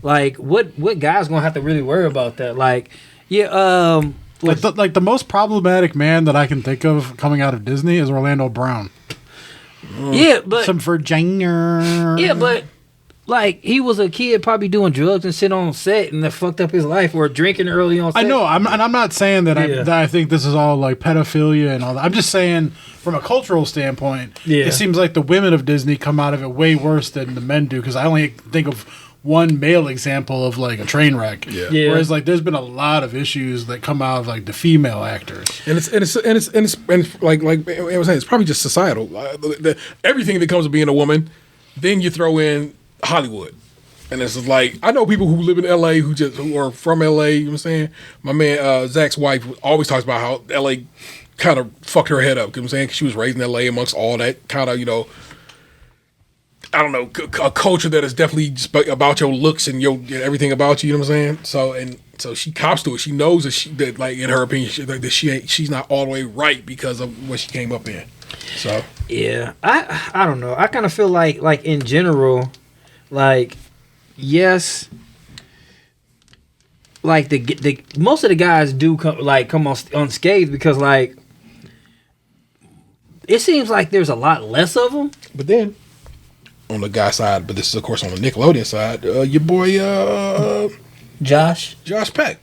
Like, what guy's going to have to really worry about that? Like, yeah, Like the most problematic man that I can think of coming out of Disney is Orlando Brown. yeah, but Some Virginia. yeah, but like, he was a kid probably doing drugs and shit on set and that fucked up his life, or drinking early on set. I know. I'm not saying that Yeah. I think this is all like pedophilia and all that. I'm just saying from a cultural standpoint, Yeah. it seems like the women of Disney come out of it way worse than the men do. Because I only think of one male example of like a train wreck. Yeah. Yeah. Whereas like there's been a lot of issues that come out of like the female actors. And it's like I was saying, it's probably just societal. Everything that comes with being a woman, then you throw in Hollywood, and it's just like I know people who live in L.A. who are from L.A. You know what I'm saying? My man Zach's wife always talks about how L.A. kind of fucked her head up. You know what I'm saying? 'Cause she was raised in L.A. amongst all that kind of I don't know, a culture that is definitely just about your looks and your everything about you. You know what I'm saying? So she cops to it. She knows that like in her opinion, she's not all the way right because of what she came up in. So yeah, I don't know. I kind of feel like in general, like yes, like the most of the guys do come on unscathed because like it seems like there's a lot less of them. but then on the guy side, but this is of course on the Nickelodeon side, your boy Josh Peck.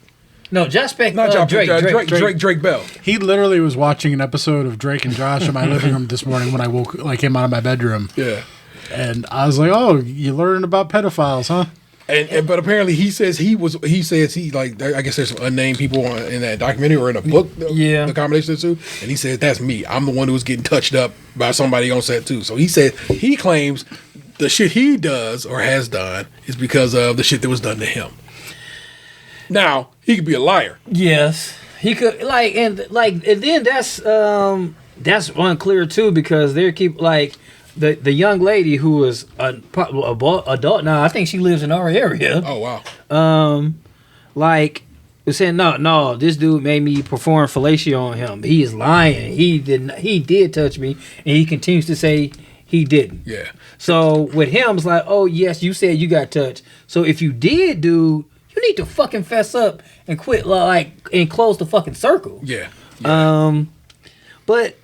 No, Josh Peck. Not Josh Peck, Drake Bell. He literally was watching an episode of Drake and Josh in my living room this morning when I came out of my bedroom. Yeah. And I was like, "Oh, you learning about pedophiles, huh?" And but apparently he says he like I guess there's some unnamed people in that documentary or in a book. Yeah. The combination of the two. And he said that's me. I'm the one who was getting touched up by somebody on set too. So he said he claims the shit he does or has done is because of the shit that was done to him. Now he could be a liar. Yes, he could and then that's unclear too because they keep like the young lady who was an adult now. I think she lives in our area. Oh wow. Like was saying no, this dude made me perform fellatio on him. He is lying. He did touch me, and he continues to say he didn't. Yeah. So with him, it's like, oh yes, you said you got touched. So if you did, dude, you need to fucking fess up and quit and close the fucking circle. Yeah. But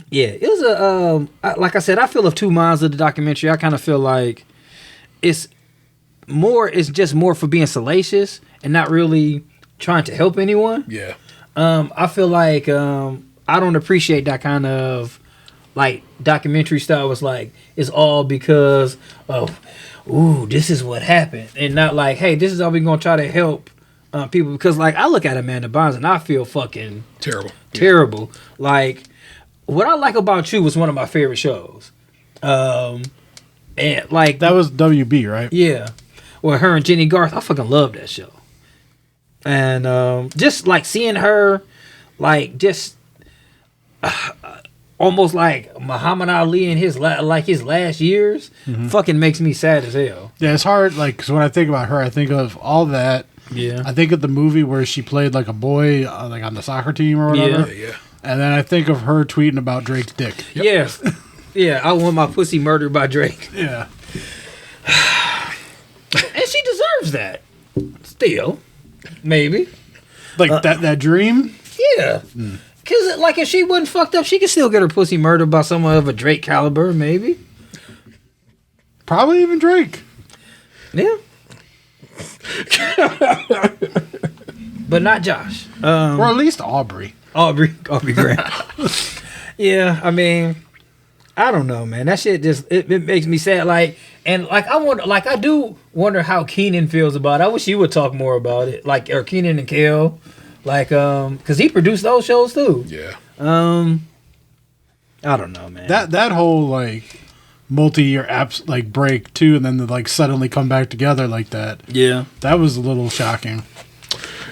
yeah, it was like I said, I feel of 2 miles of the documentary. I kind of feel like it's just more for being salacious and not really trying to help anyone. Yeah. I feel like I don't appreciate that kind of like documentary style. It's like it's all because of this is what happened, and not like, hey, this is how we're gonna try to help people. Because like I look at Amanda Bynes and I feel fucking terrible. Like what I like about you was one of my favorite shows, and like That was WB, right? yeah, well, her and Jenny Garth, I fucking love that show, and just like seeing her, like just. Almost like Muhammad Ali in his last years, fucking makes me sad as hell. Yeah, it's hard. Like, 'cause when I think about her, I think of all that. Yeah, I think of the movie where she played like a boy, like on the soccer team or whatever. Yeah. And then I think of her tweeting about Drake's dick. yeah, yeah. I want my pussy murdered by Drake, Yeah. and she deserves that. Still, maybe. Like that dream. Yeah. Cause like if she wasn't fucked up, she could still get her pussy murdered by someone of a Drake caliber, maybe. Probably even Drake. Yeah. But not Josh. Or at least Aubrey. Aubrey Graham. Yeah, I mean, I don't know, man. That shit just it makes me sad. Like, and like I do wonder how Keenan feels about it. I wish he would talk more about it. Like, or Keenan and Kel. Like, cause he produced those shows too. Yeah. I don't know, man. That whole like multi-year apps like break too, and then they like suddenly come back together like that. Yeah. That was a little shocking.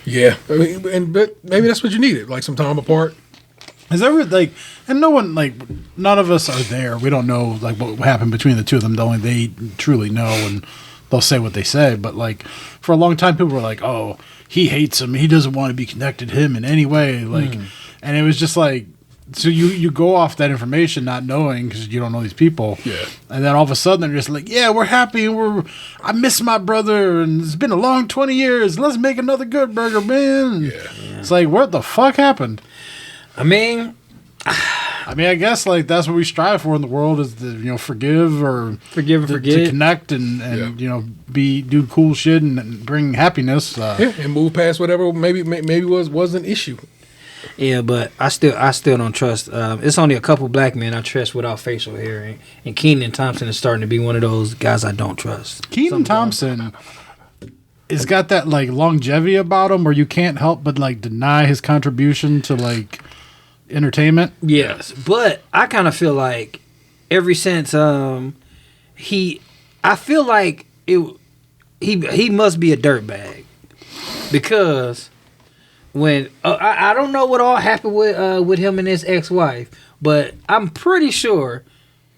Yeah. I mean, but maybe that's what you needed, like some time apart. Is there like, and no one like, none of us are there. We don't know like what happened between the two of them. Only they truly know, and they'll say what they say. But like, for a long time, people were like, "Oh, he hates him. He doesn't want to be connected to him in any way." Like, and it was just like, so you go off that information not knowing because you don't know these people. Yeah. And then all of a sudden they're just like, "Yeah, we're happy. I miss my brother, and it's been a long 20 years. Let's make another Good Burger, man." Yeah. It's like, what the fuck happened? I mean, I guess like that's what we strive for in the world is to forgive or forgive and forget. to connect and do cool shit and bring happiness. Yeah, and move past whatever maybe was an issue. Yeah, but I still don't trust. It's only a couple black men I trust without facial hair, and Kenan Thompson is starting to be one of those guys I don't trust. Kenan Thompson has got that like longevity about him, where you can't help but like deny his contribution to like entertainment. Yes, but I kind of feel like ever since I feel like he must be a dirtbag because when I don't know what all happened with him and his ex-wife, but I'm pretty sure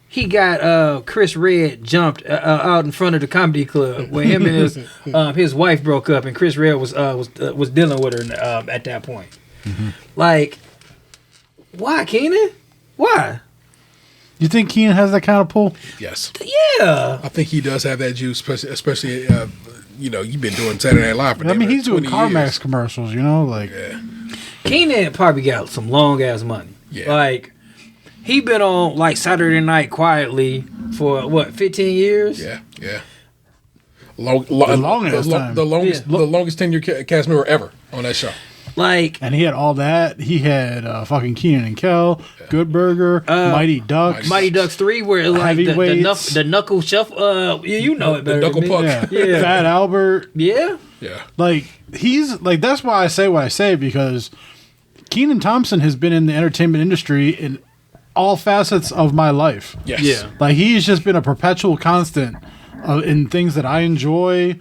he got Chris Red jumped out in front of the comedy club when him and his wife broke up, and Chris Red was dealing with her at that point. Mm-hmm. Like, why, Kenan? Why? You think Kenan has that kind of pull? Yes. Yeah. I think he does have that juice, especially you've been doing Saturday Night Live for he's doing 20 CarMax years. commercials, like. Yeah. Kenan probably got some long ass money. Yeah. Like, he been on like Saturday Night quietly for what, 15 years? Yeah. The longest tenured cast member ever on that show. Like, and he had all that. He had fucking Keenan and Kel, Good Burger, Mighty Ducks, Mighty Ducks 3, where like the knuckle shuffle. You know it better. The knuckle than puck. Me. Yeah. Fat Albert. Yeah. Like he's like that's why I say what I say, because Kenan Thompson has been in the entertainment industry in all facets of my life. Yes. Yeah. Like he's just been a perpetual constant in things that I enjoy.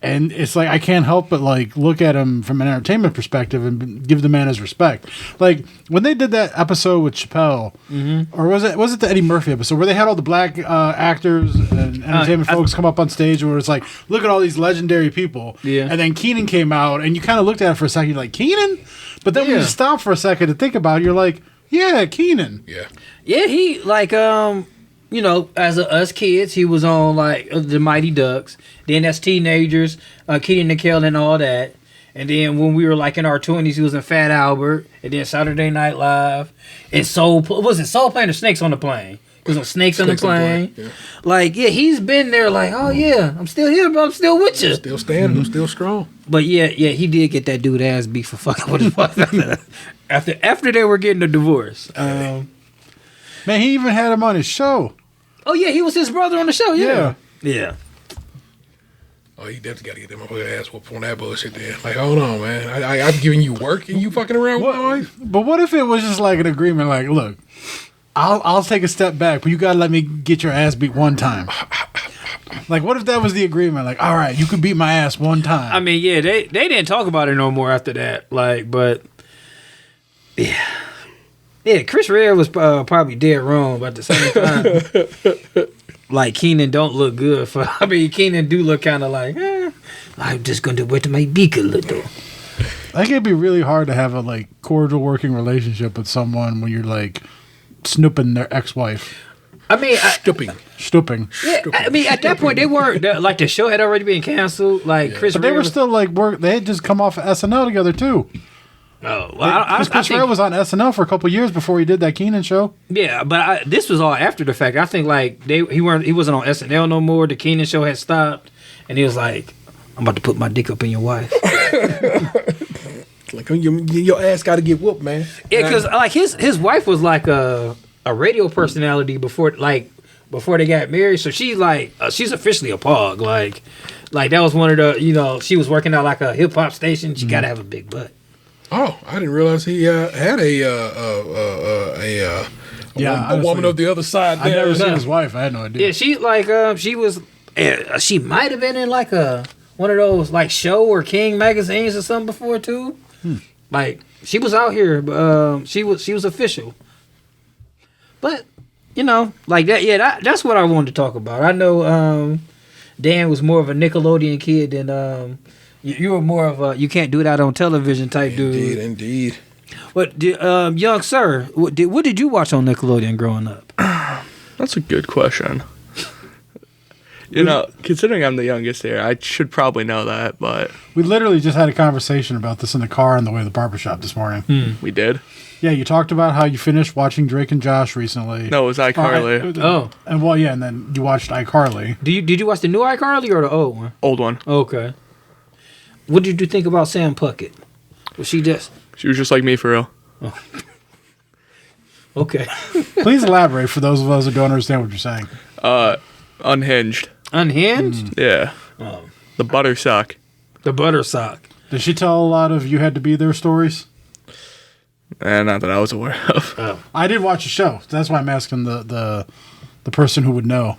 And it's like I can't help but like look at him from an entertainment perspective and give the man his respect. Like when they did that episode with Chappelle, or was it the Eddie Murphy episode where they had all the black actors and entertainment folks come up on stage, where it's like, look at all these legendary people. Yeah. And then Kenan came out, and you kind of looked at it for a second, you're like, Kenan? But then when you stop for a second to think about it, you're like, yeah, Kenan. Yeah. Yeah, he like as us kids, he was on like the Mighty Ducks. Then as teenagers, Kenan and Kel and all that. And then when we were like in our 20s, he was in Fat Albert. And then Saturday Night Live. And Soul Plane or Snakes on the Plane? It was on Snakes on the Plane. Yeah. Like, yeah, he's been there like, oh yeah, I'm still here, but I'm still with you. Still standing, I'm still strong. But yeah, he did get that dude ass beat for fucking with his wife after they were getting a divorce. Man, he even had him on his show. Oh yeah, he was his brother on the show. Yeah. Oh, you definitely got to get them motherfucker ass whooped on that bullshit then. Like, hold on, man. I'm giving you work and you fucking around with my wife? But what if it was just like an agreement, like, look, I'll take a step back, but you got to let me get your ass beat one time. Like, what if that was the agreement? Like, all right, you can beat my ass one time. I mean, yeah, they didn't talk about it no more after that. Like, but, yeah. Yeah, Chris Red was probably dead wrong, but at the same time, like, Kenan don't look good for. I mean, Kenan do look kind of like, I'm just going to wait to my beak a little. I think it'd be really hard to have a like cordial working relationship with someone when you're like snooping their ex-wife. I mean, stooping. Yeah, I mean, at that point, they weren't like the show had already been canceled. Like Chris, but they were still like They had just come off of SNL together too. Oh, well, Chris Red was on SNL for a couple years before he did that Kenan show. Yeah, but this was all after the fact. I think like he wasn't on SNL no more. The Kenan show had stopped, and he was like, "I'm about to put my dick up in your wife." Like your ass got to get whooped, man. Yeah, because like his wife was like a radio personality before they got married. So she's like she's officially a pog. Like that was one of the she was working at like a hip hop station. She got to have a big butt. Oh, I didn't realize he had a woman of the other side. I've never seen his wife. I had no idea. Yeah, she like she was. She might have been in like one of those like Show or King magazines or something before too. Like she was out here, but she was official. But like that. Yeah, that's what I wanted to talk about. I know Dan was more of a Nickelodeon kid than you were more of a you can't do that on television type dude. Indeed. But young sir, what did you watch on Nickelodeon growing up? That's a good question. Considering I'm the youngest here, I should probably know that, but we literally just had a conversation about this in the car on the way to the barbershop this morning. We did. Yeah, you talked about how you finished watching Drake and Josh recently. No, it was iCarly. And then you watched iCarly. Did you watch the new iCarly or the old one? Old one. Okay. What did you think about Sam Puckett? Was she just? She was just like me for real. Okay. Please elaborate for those of us who don't understand what you're saying. Unhinged. Unhinged? Yeah. The butter sock. The butter sock. Did she tell a lot of You Had to Be There stories? Not that I was aware of. Oh. I did watch the show. That's why I'm asking the person who would know.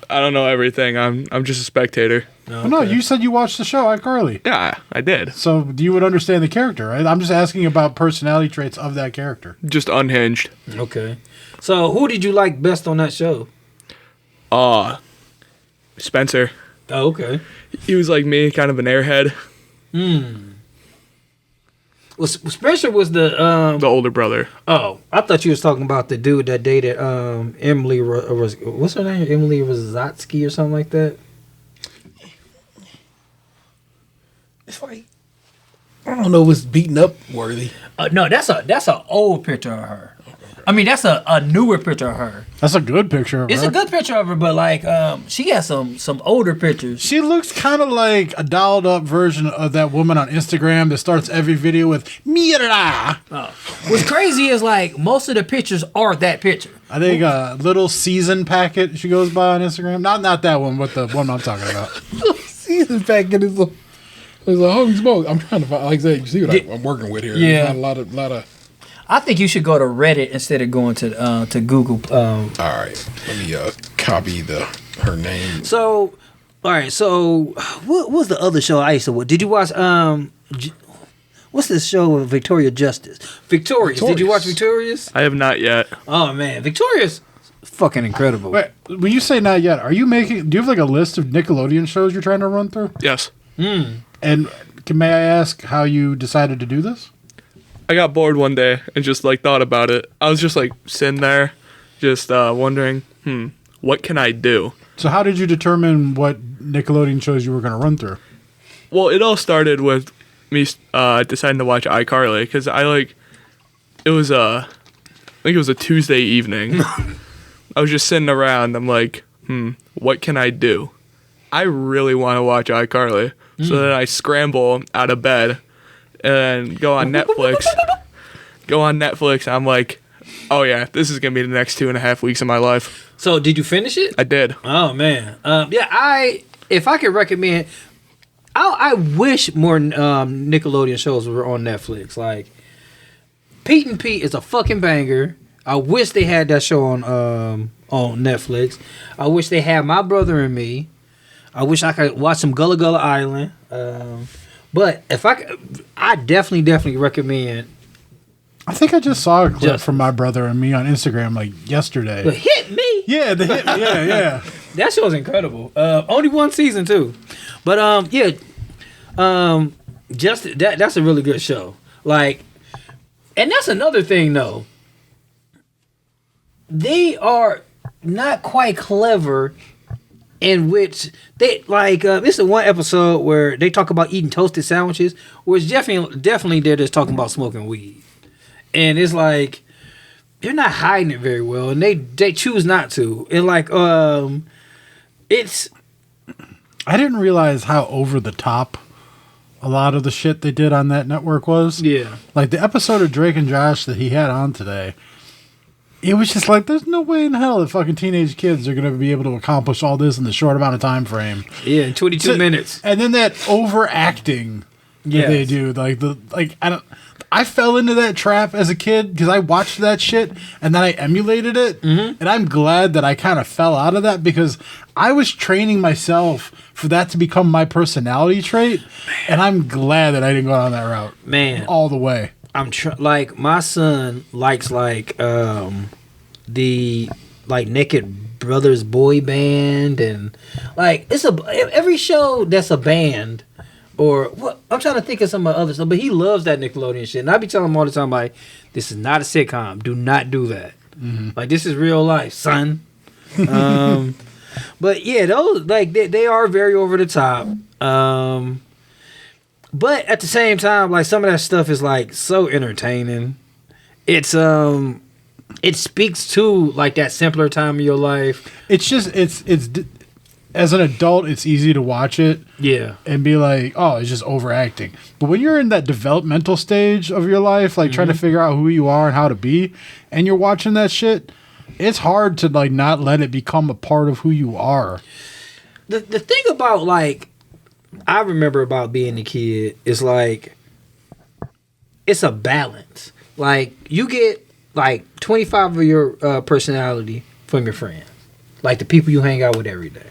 I don't know everything. I'm just a spectator. Well, no, you said you watched the show, iCarly. Yeah, I did. So you would understand the character, right? I'm just asking about personality traits of that character. Just unhinged. Okay. So who did you like best on that show? Spencer. Oh, okay. He was like me, kind of an airhead. Well, Spencer was the older brother. Oh, I thought you was talking about the dude that dated Emily. What's her name? Emily Rozotsky or something like that. It's like, I don't know if it's beaten up worthy. No, that's a old picture of her. I mean, that's a newer picture of her. That's a good picture of her. It's a good picture of her, but like, she has some older pictures. She looks kind of like a dolled up version of that woman on Instagram that starts every video with Mira. What's crazy is like most of the pictures are that picture. I think a little season packet she goes by on Instagram. Not that one, but the one I'm talking about. Season packet is a holy smoke. I'm trying to find, like I said, you see what I'm working with here. Yeah. There's not a lot of. I think you should go to Reddit instead of going to Google. All right, let me copy her name. So, all right. So, what was the other show I used to watch? Did you watch what's this show with Victoria Justice? Victorious. Did you watch Victorious? I have not yet. Oh man, Victorious, fucking incredible. Wait, when you say not yet, do you have like a list of Nickelodeon shows you're trying to run through? Yes. And may I ask how you decided to do this? I got bored one day and just like thought about it. I was just like sitting there, just wondering, what can I do? So how did you determine what Nickelodeon shows you were going to run through? Well, it all started with me deciding to watch iCarly because I think it was a Tuesday evening. I was just sitting around. I'm like, what can I do? I really want to watch iCarly. So then I scramble out of bed and go on Netflix. And I'm like, oh yeah, this is going to be the next 2.5 weeks of my life. So did you finish it? I did. Oh man. If I could recommend, I wish more Nickelodeon shows were on Netflix. Like Pete and Pete is a fucking banger. I wish they had that show on Netflix. I wish they had My Brother and Me. I wish I could watch some Gullah Gullah Island. But if I could, I definitely recommend. I think I just saw a clip from My Brother and Me on Instagram like yesterday. The Hit Me. Yeah, the Hit Me. Yeah. That show's incredible. Only one season too, but just that's a really good show. Like, and that's another thing though. They are not quite clever. In which they this is one episode where they talk about eating toasted sandwiches, where it's definitely they're just talking about smoking weed, and it's like they're not hiding it very well, and they choose not to, and it's. I didn't realize how over the top a lot of the shit they did on that network was. Yeah, like the episode of Drake and Josh that he had on today. It was just like, there's no way in hell that fucking teenage kids are going to be able to accomplish all this in the short amount of time frame. Yeah, in 22 minutes. And then that overacting that they do, I fell into that trap as a kid because I watched that shit and then I emulated it. Mm-hmm. And I'm glad that I kind of fell out of that because I was training myself for that to become my personality trait. And I'm glad that I didn't go down that route. Man. All the way. My son likes the Naked Brothers boy band and it's every show that's a band or what I'm trying to think of some of the other stuff, but he loves that Nickelodeon shit and I be telling him all the time this is not a sitcom, do not do that. Mm-hmm. This is real life, son. But yeah, those they are very over the top. But at the same time, some of that stuff is so entertaining. It's it speaks to that simpler time of your life. It's just it's as an adult, it's easy to watch it and be like, oh, it's just overacting. But when you're in that developmental stage of your life, like trying to figure out who you are and how to be, and you're watching that shit, it's hard to like not let it become a part of who you are. The thing about like I remember about being a kid is like it's a balance. Like you get like 25 of your personality from your friends, like the people you hang out with every day.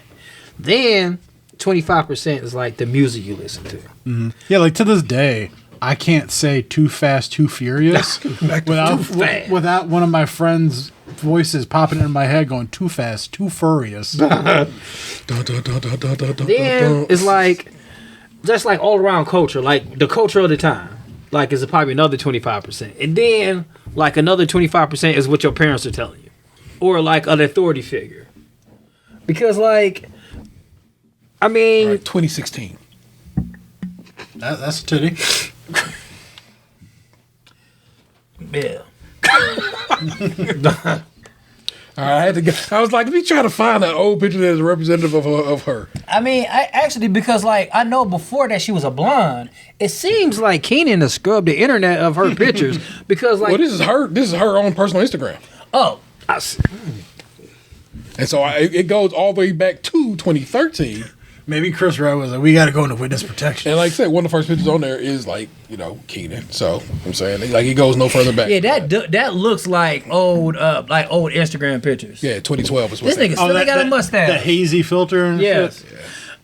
Then 25% is like the music you listen to. Mm-hmm. Yeah, like to this day, I can't say Too Fast, Too Furious without one of my friends' voices popping in my head going Too Fast, Too Furious. Then it's like just like all around culture, like the culture of the time. Like is probably another 25%. And then like another 25% is what your parents are telling you. Or like an authority figure. Because like I mean, right, 2016. That's a titty. Yeah. I had to get. I was like, let me try to find an old picture that is representative of her. I mean, I actually because like I know before that she was a blonde. It seems like Keenan has scrubbed the internet of her pictures because like. Well, this is her. This is her own personal Instagram. Oh, I see. And so it goes all the way back to 2013. Maybe Chris Wright was like, we got to go into witness protection. And like I said, one of the first pictures on there is like, Keenan. So I'm saying like it goes no further back. Yeah, that looks like old Instagram pictures. Yeah, 2012 is what this nigga still got a mustache. That hazy filter and yes. shit. Yeah.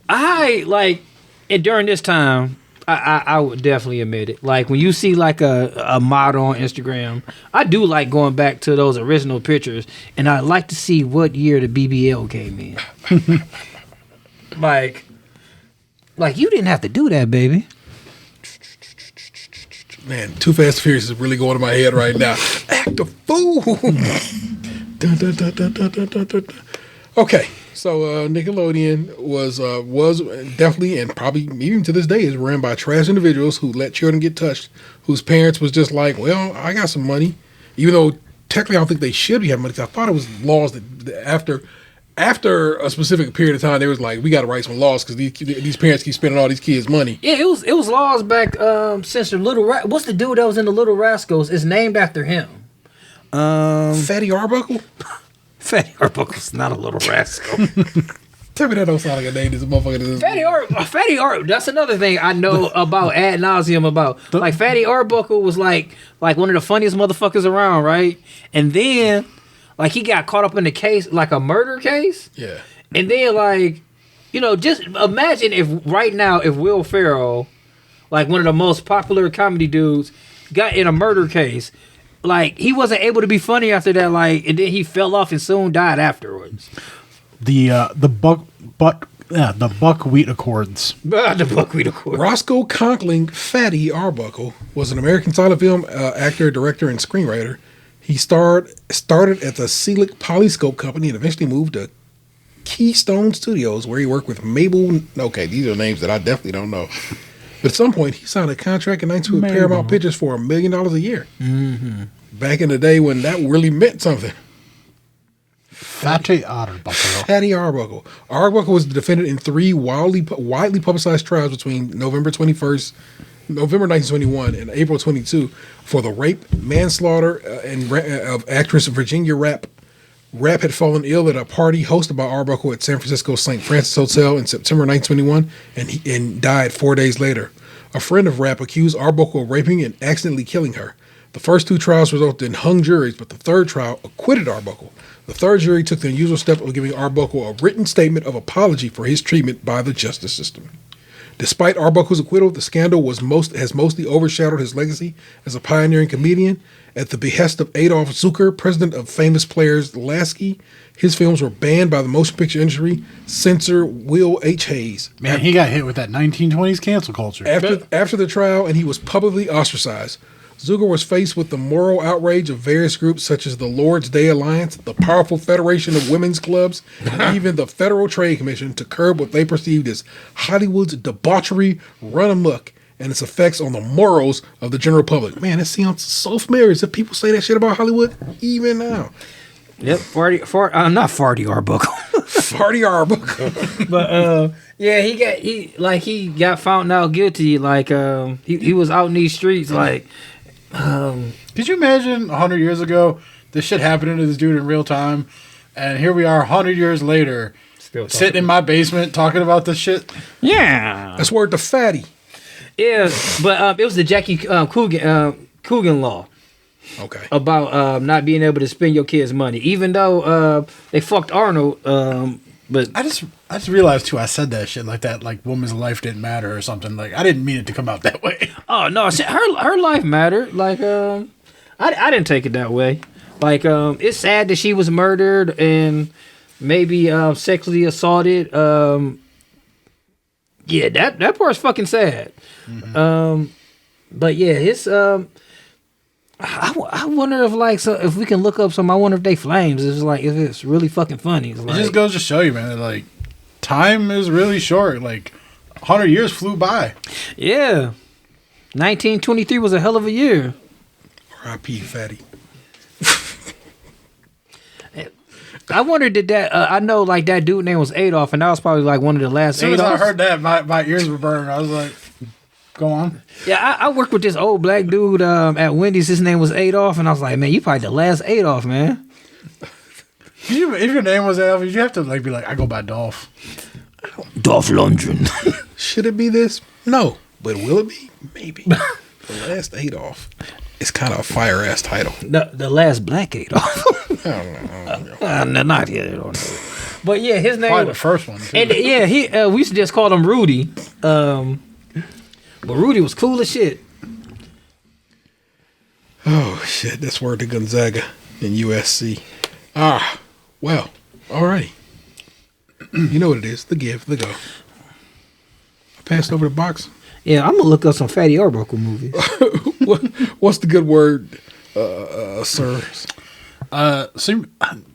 I like and during this time I would definitely admit it. Like when you see like a model on Instagram, I do like going back to those original pictures and I like to see what year the BBL came in. Like you didn't have to do that, baby. Man, Too Fast and Furious is really going in my head right now. Act a fool. Dun, dun, dun, dun, dun, dun, dun, dun. Okay, so Nickelodeon was definitely and probably even to this day is run by trash individuals who let children get touched, whose parents was just like, well, I got some money, even though technically I don't think they should be having money. Cause I thought it was laws that after a specific period of time, they was like, we got to write some laws because these parents keep spending all these kids' money. Yeah, it was laws back since the what's the dude that was in the Little Rascals? It's named after him. Fatty Arbuckle? Fatty Arbuckle's not a Little Rascal. Tell me that don't sound like a name. This motherfucker. Fatty Arbuckle. That's another thing I know about ad nauseum about. Like Fatty Arbuckle was like one of the funniest motherfuckers around, right? And then. Like, he got caught up in the case, like a murder case. Yeah. And then, like, just imagine if Will Ferrell, like one of the most popular comedy dudes, got in a murder case. Like, he wasn't able to be funny after that, like, and then he fell off and soon died afterwards. The buckwheat accords. The buckwheat accords. Roscoe Conkling Fatty Arbuckle was an American silent film actor, director, and screenwriter. He started at the Selick Polyscope Company and eventually moved to Keystone Studios, where he worked with Mabel. Okay, these are names that I definitely don't know. But at some point, he signed a contract in 19 with Paramount Pictures for $1 million a year. Mm-hmm. Back in the day when that really meant something. Fatty Arbuckle. Fatty Arbuckle. Arbuckle was the defendant in 3 widely publicized trials between November 1921 and April 22 for the rape, manslaughter, of actress Virginia Rapp. Rapp had fallen ill at a party hosted by Arbuckle at San Francisco's St. Francis Hotel in September 1921 and died 4 days later. A friend of Rapp accused Arbuckle of raping and accidentally killing her. The first 2 trials resulted in hung juries, but the third trial acquitted Arbuckle. The third jury took the unusual step of giving Arbuckle a written statement of apology for his treatment by the justice system. Despite Arbuckle's acquittal, the scandal has mostly overshadowed his legacy as a pioneering comedian. At the behest of Adolph Zucker, president of famous players Lasky, his films were banned by the motion picture industry censor Will H. Hayes. Man, he got hit with that 1920s cancel culture. After the trial, and he was publicly ostracized. Zucker was faced with the moral outrage of various groups such as the Lord's Day Alliance, the Powerful Federation of Women's Clubs, and even the Federal Trade Commission to curb what they perceived as Hollywood's debauchery run amok and its effects on the morals of the general public. Man, that sounds so familiar. As if people say that shit about Hollywood even now. Yep, not Farty Arbuckle. Farty Arbuckle. But he got found out guilty. Like he was out in these streets. Like, Could you imagine 100 years ago this shit happening to this dude in real time, and here we are 100 years later, sitting in my basement talking about this shit? yeah, That's word to fatty. yeah. But it was the Jackie Coogan law. Okay. About not being able to spend your kids' money, even though they fucked Arnold. But I just realized too. I said that shit like that, like woman's life didn't matter or something. Like I didn't mean it to come out that way. oh no, her life mattered. Like I didn't take it that way. Like it's sad that she was murdered and maybe sexually assaulted. Yeah, that part's fucking sad. Mm-hmm. But yeah, it's I wonder if if we can look up some. I wonder if they flames. It's like if it's really fucking funny. It just goes to show you, man. That, like time is really short. Like 100 years flew by. Yeah, 1923 was a hell of a year. R.I.P. Fatty. I wondered did that. I know like that dude name was Adolph, and that was probably like one of the last. As soon as I Adolphs. heard that, my ears were burning. I was like, "Go on." Yeah, I worked with this old black dude at Wendy's. His name was Adolph, and I was like, man, you probably the last Adolf, man. If your name was Adolph, you have to like be like, I go by Dolph. Dolph Lundgren. Should it be this? No. But will it be? Maybe. The last Adolf. It's kind of a fire ass title. the last black Adolf. I don't know. Not yet. I don't know. But yeah, his name. Probably the first one. Too. And yeah, we used to just call him Rudy. But Rudy was cool as shit. Oh, shit. That's word to Gonzaga and USC. Well, alrighty. You know what it is. The give, the go. I passed over the box. Yeah, I'm going to look up some Fatty Arbuckle movies. What's the good word, sir? So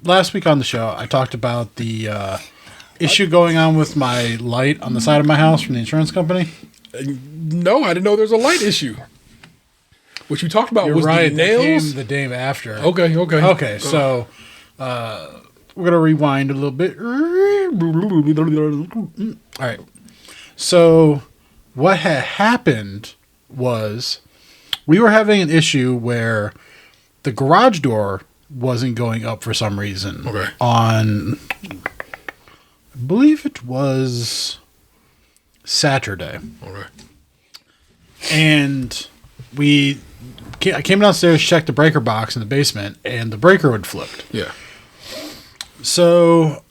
last week on the show, I talked about the issue going on with my light on the side of my house from the insurance company. No, I didn't know there was a light issue. What you talked about was right, the nails? the day after. Okay. So we're going to rewind a little bit. All right. So what had happened was we were having an issue where the garage door wasn't going up for some reason. Okay. On, I believe it was Saturday. Okay. And I came downstairs, checked the breaker box in the basement, and the breaker had flipped. Yeah. So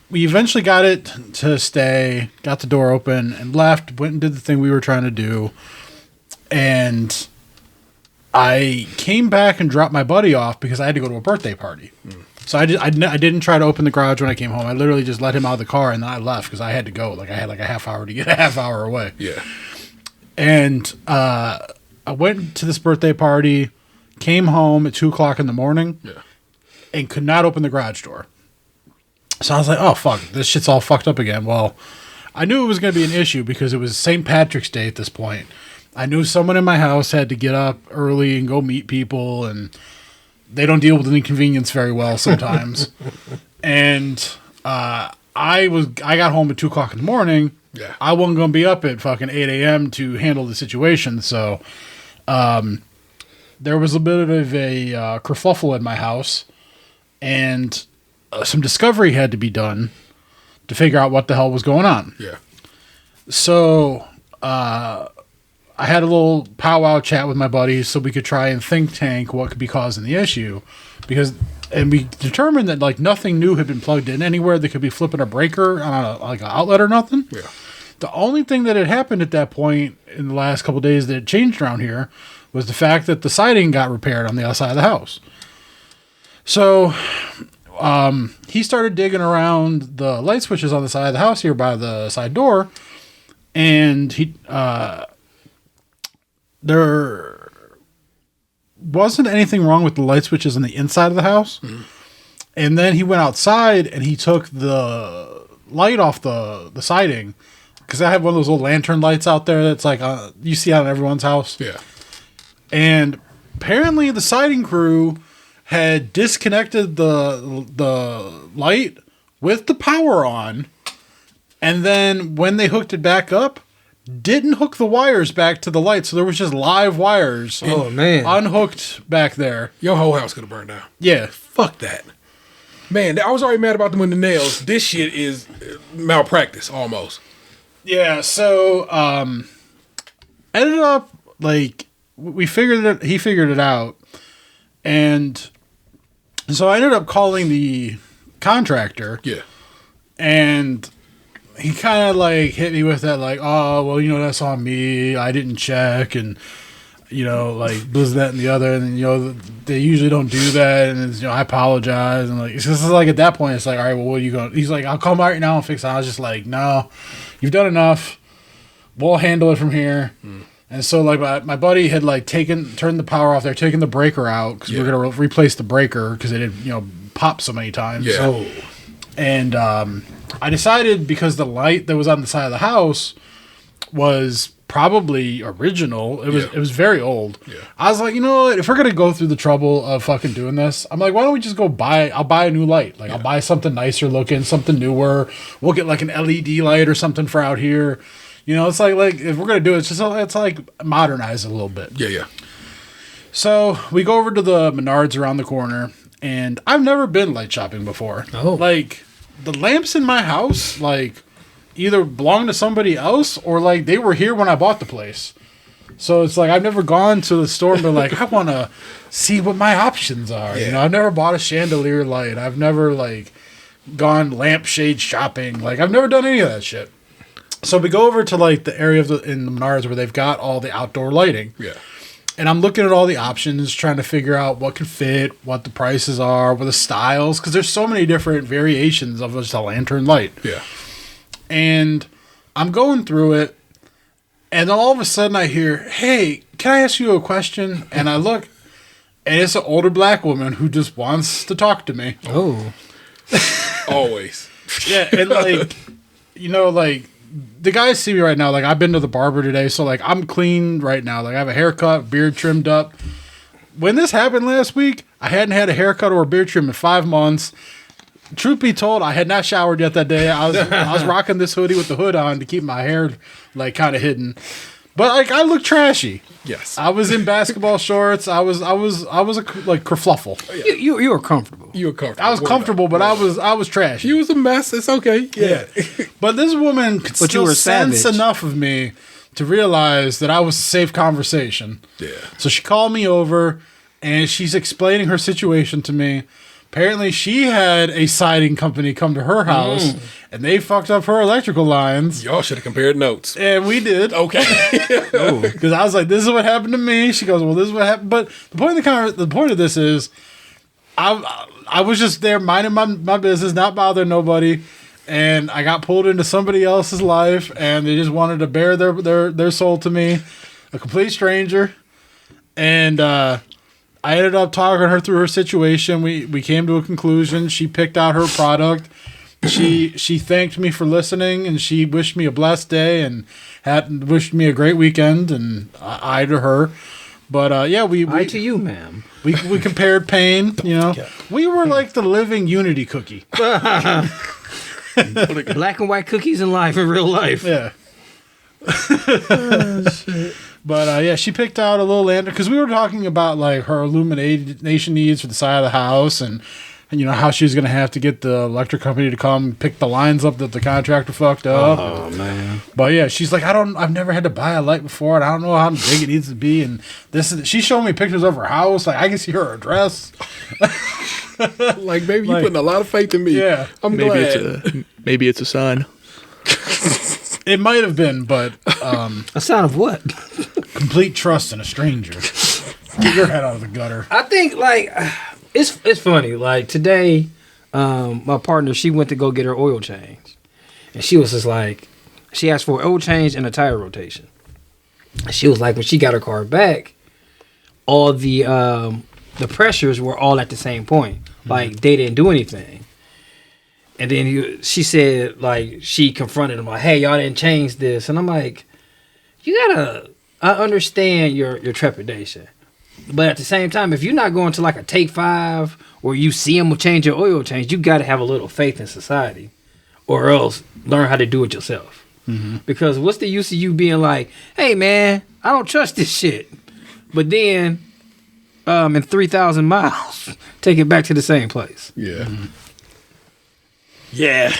we eventually got it to stay, got the door open, and left, went and did the thing we were trying to do. And I came back and dropped my buddy off because I had to go to a birthday party. Mm. So I didn't try to open the garage when I came home. I literally just let him out of the car, and then I left because I had to go. Like I had like a half hour to get a half hour away. Yeah. And I went to this birthday party, came home at 2:00 in the morning, and could not open the garage door. So I was like, oh, fuck, this shit's all fucked up again. Well, I knew it was going to be an issue because it was St. Patrick's Day at this point. I knew someone in my house had to get up early and go meet people, and they don't deal with inconvenience very well sometimes. And I got home at 2:00 in the morning. Yeah. I wasn't going to be up at fucking 8 a.m. to handle the situation. So there was a bit of a kerfuffle at my house, and some discovery had to be done to figure out what the hell was going on. Yeah. So I had a little powwow chat with my buddies so we could try and think tank what could be causing the issue, and we determined that like nothing new had been plugged in anywhere that could be flipping a breaker on like an outlet or nothing. Yeah. The only thing that had happened at that point in the last couple of days that had changed around here was the fact that the siding got repaired on the outside of the house. So he started digging around the light switches on the side of the house here by the side door, and there wasn't anything wrong with the light switches on the inside of the house. Mm-hmm. And then he went outside and he took the light off the siding, because I have one of those little lantern lights out there that's like you see out in everyone's house. Yeah. And apparently the siding crew had disconnected the light with the power on, and then when they hooked it back up, didn't hook the wires back to the light, so there was just live wires unhooked back there. Your whole house could have burned down. Yeah. Fuck that. Man, I was already mad about them with the nails. This shit is malpractice, almost. Yeah, so, ended up, like, he figured it out, and so I ended up calling the contractor. Yeah. And he kind of like hit me with that, like, oh, well, you know, that's on me. I didn't check, and you know, like this, that, and the other, and you know, they usually don't do that, and it's, you know, I apologize, and like it's just like at that point, it's like, all right, well, what are you going? He's like, I'll come right now and fix it. I was just like, no, you've done enough. We'll handle it from here. And so, like, my buddy had like turned the power off. They're taking the breaker out because we're gonna replace the breaker because it had, you know, popped so many times. Yeah. So, and I decided, because the light that was on the side of the house was probably original. It was very old. Yeah. I was like, you know what? If we're gonna go through the trouble of fucking doing this, I'm like, why don't we just I'll buy a new light. Like, I'll buy something nicer looking, something newer. We'll get like an LED light or something for out here. You know, it's like if we're gonna do it, it's like modernize it a little bit. Yeah, yeah. So we go over to the Menards around the corner, and I've never been light shopping before. Oh. Like, the lamps in my house, like, either belong to somebody else or, like, they were here when I bought the place. So it's like I've never gone to the store and been like, I want to see what my options are. Yeah. You know, I've never bought a chandelier light. I've never, like, gone lampshade shopping. Like, I've never done any of that shit. So we go over to, like, the area in the Menards where they've got all the outdoor lighting. Yeah. And I'm looking at all the options, trying to figure out what can fit, what the prices are, what the styles, because there's so many different variations of just a lantern light. Yeah. And I'm going through it, and then all of a sudden I hear, hey, can I ask you a question? And I look, and it's an older black woman who just wants to talk to me. Oh. Always. Yeah, and like, you know, like, the guys see me right now. Like, I've been to the barber today, so like I'm clean right now. Like, I have a haircut, beard trimmed up. When this happened last week, I hadn't had a haircut or a beard trim in 5 months. Truth be told, I had not showered yet that day. I was rocking this hoodie with the hood on to keep my hair like kind of hidden. But like, I look trashy. Yes. I was in basketball shorts. I was like kerfluffle. You were comfortable. You were comfortable. I was comfortable, but I was trashy. You was a mess. It's okay. Yeah. But this woman could But you still were sense savage. enough of me to realize that I was a safe conversation. Yeah. So she called me over, and she's explaining her situation to me. Apparently, she had a siding company come to her house, and they fucked up her electrical lines. Y'all should have compared notes. And we did. Okay. Because I was like, this is what happened to me. She goes, well, this is what happened. But the point of this is, I was just there minding my business, not bothering nobody. And I got pulled into somebody else's life, and they just wanted to bare their soul to me, a complete stranger. And I ended up talking her through her situation. We came to a conclusion. She picked out her product. She thanked me for listening, and she wished me a blessed day and wished me a great weekend. And I to her. But yeah, I to you, ma'am. we compared pain. You know, we were like the living unity cookie. Black and white cookies in life, in real life. Yeah. But yeah, she picked out a little lantern because we were talking about like her illumination needs for the side of the house, and you know how she's gonna have to get the electric company to come pick the lines up that the contractor fucked up. Oh man! But yeah, she's like, I've never had to buy a light before, and I don't know how big it needs to be. And she showed me pictures of her house, like I can see her address. Like, baby, you're putting a lot of faith in me. Yeah. I'm glad. Maybe it's a sign. It might have been, but A sign of what? complete trust in a stranger. Get your head out of the gutter. I think like it's funny. Like today, my partner, she went to go get her oil change, and she was just like, she asked for an oil change and a tire rotation. And she was like, when she got her car back, all the pressures were all at the same point. Like they didn't do anything. And then she said, like, she confronted him, like, hey, y'all didn't change this. And I'm like, I understand your trepidation. But at the same time, if you're not going to like a Take 5 or you see them change your oil change, you got to have a little faith in society, or else learn how to do it yourself. Mm-hmm. Because what's the use of you being like, hey man, I don't trust this shit, but then in 3,000 miles, take it back to the same place. Yeah. Mm-hmm. Yeah.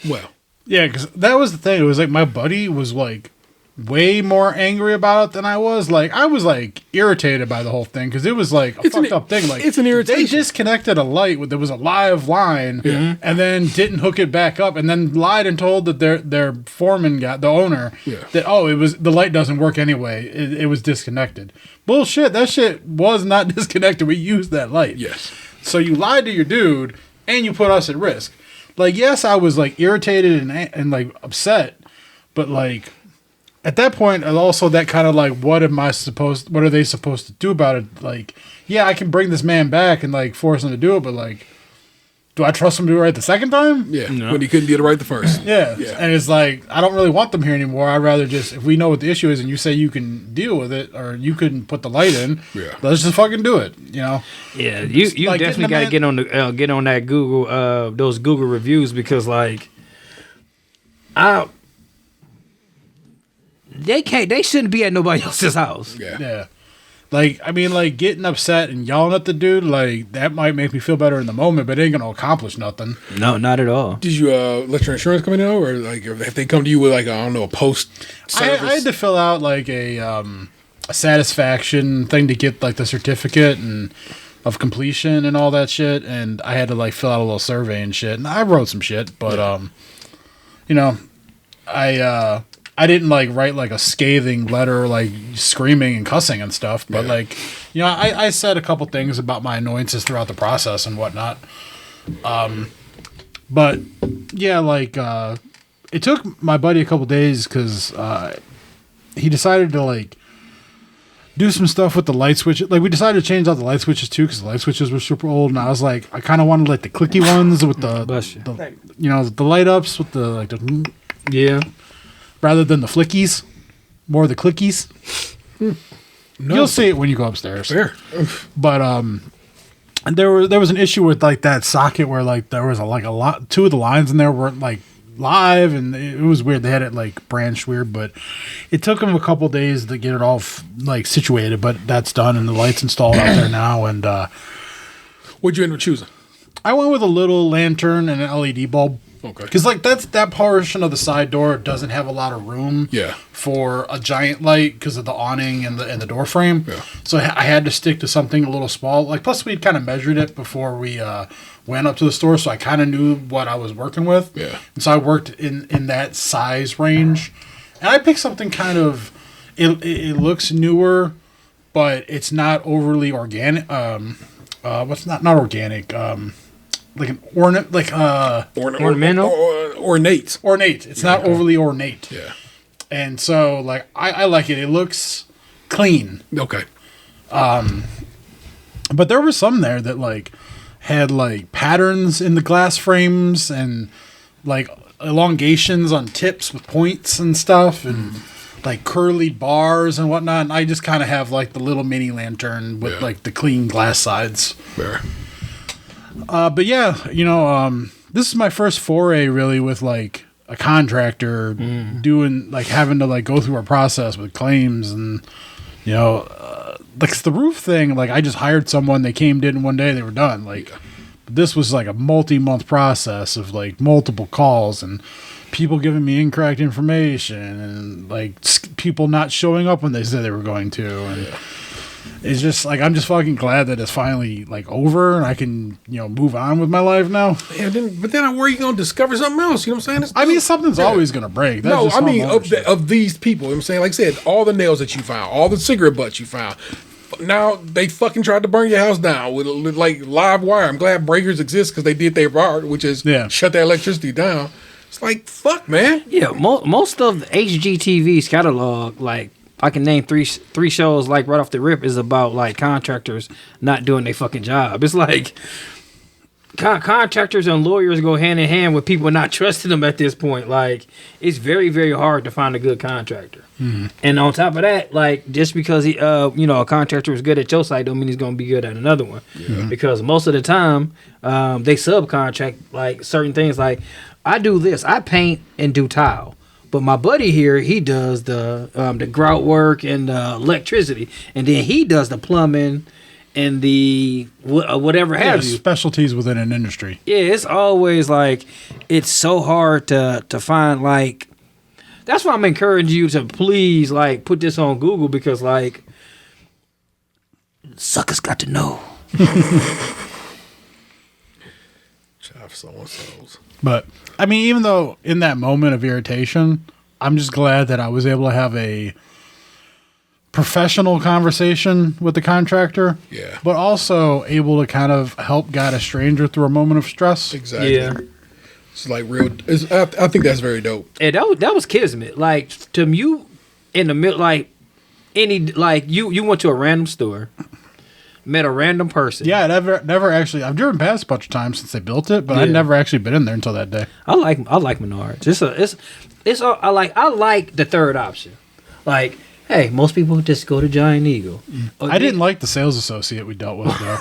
Well. Yeah, because that was the thing. It was like my buddy was like way more angry about it than I was. Like I was like irritated by the whole thing because it was like a fucked up thing. Like it's an irritation. They disconnected a light that was a live line, and then didn't hook it back up, and then lied and told that their foreman got the owner that it was the light doesn't work anyway. It was disconnected. Bullshit. That shit was not disconnected. We used that light. Yes. So you lied to your dude, and you put us at risk. Like, yes, I was like irritated and like upset, but like at that point, and also that kind of like, what are they supposed to do about it? Like, yeah, I can bring this man back and like force him to do it, but like, do I trust him to do it right the second time? Yeah, when he couldn't get it right the first. Yeah. And it's like, I don't really want them here anymore. I'd rather just, if we know what the issue is and you say you can deal with it or you can put the light in, let's just fucking do it, you know? Yeah, you like definitely got to get on that Google, those Google reviews because like, they shouldn't be at nobody else's house. Yeah. Like, I mean, like, getting upset and yelling at the dude, like, that might make me feel better in the moment, but it ain't going to accomplish nothing. No, not at all. Did you let your insurance come in, or, like, if they come to you with, like, I don't know, a post-service? I had to fill out, like, a satisfaction thing to get, like, the certificate and of completion and all that shit, and I had to, like, fill out a little survey and shit, and I wrote some shit, but, you know, I didn't like write like a scathing letter, like screaming and cussing and stuff. But like, you know, I said a couple things about my annoyances throughout the process and whatnot. But yeah, like it took my buddy a couple days because he decided to like do some stuff with the light switch. Like we decided to change out the light switches too because the light switches were super old, and I was like, I kind of wanted like the clicky ones with the you know, the light ups with the like the rather than the flickies, more of the clickies. No. You'll see it when you go upstairs. Fair. But and there was an issue with like that socket where like there was two of the lines in there weren't like live, and it was weird. They had it like branched weird, but it took them a couple days to get it all like situated. But that's done, and the lights installed out there now. And what'd you end up choosing? I went with a little lantern and an LED bulb. Okay. Because like that portion of the side door doesn't have a lot of room for a giant light because of the awning and the door frame. Yeah. So I had to stick to something a little small. Like plus we'd kind of measured it before we went up to the store, so I kind of knew what I was working with. Yeah. And so I worked in that size range, and I picked something kind of. It looks newer, but it's not overly organic. What's not organic? Like an ornamental? Ornate. Ornate. It's not overly ornate. Yeah. And so, like, I like it. It looks clean. Okay. But there were some there that, like, had, like, patterns in the glass frames and, like, elongations on tips with points and stuff and, like, curly bars and whatnot. And I just kind of have, like, the little mini lantern with, like, the clean glass sides. Fair. But yeah, you know, this is my first foray really with like a contractor doing like having to like go through a process with claims and you know, like the roof thing. Like I just hired someone, they came, did in one day, they were done. Like this was like a multi-month process of like multiple calls and people giving me incorrect information and like people not showing up when they said they were going to and. It's just like I'm just fucking glad that it's finally like over and I can move on with my life now. Yeah, but then where are you gonna discover something else? You know what I'm saying? I mean, something's always gonna break. That's no, I mean of these people. You know what I'm saying, like I said, all the nails that you found, all the cigarette butts you found. Now they fucking tried to burn your house down with like live wire. I'm glad breakers exist because they did their part, which is shut that electricity down. It's like fuck, man. Yeah, most of HGTV's catalog, like. I can name three shows like right off the rip is about like contractors not doing their fucking job. It's like contractors and lawyers go hand in hand with people not trusting them at this point. Like, it's very, very hard to find a good contractor. And on top of that, like, just because he, a contractor is good at your site don't mean he's going to be good at another one. Because most of the time, they subcontract like certain things. Like, I do this, I paint and do tile, but my buddy here, he does the grout work and the electricity, and then he does the plumbing and the whatever have you. Specialties within an industry. Yeah, it's always like, it's so hard to find, like, that's why I'm encouraging you to please, like, put this on Google, because, like, suckers got to know. But, I mean, even though in that moment of irritation, I'm just glad that I was able to have a professional conversation with the contractor. Yeah. But also able to kind of help guide a stranger through a moment of stress. Exactly. Yeah. It's like real. I think that's very dope. And that was kismet. Like, to you, in the middle, like, you went to a random store, met a random person. Yeah, I never actually. I've driven past a bunch of times since they built it, but I'd never actually been in there until that day. I like Menards. I like the third option. Like, hey, most people just go to Giant Eagle. I didn't like the sales associate we dealt with though.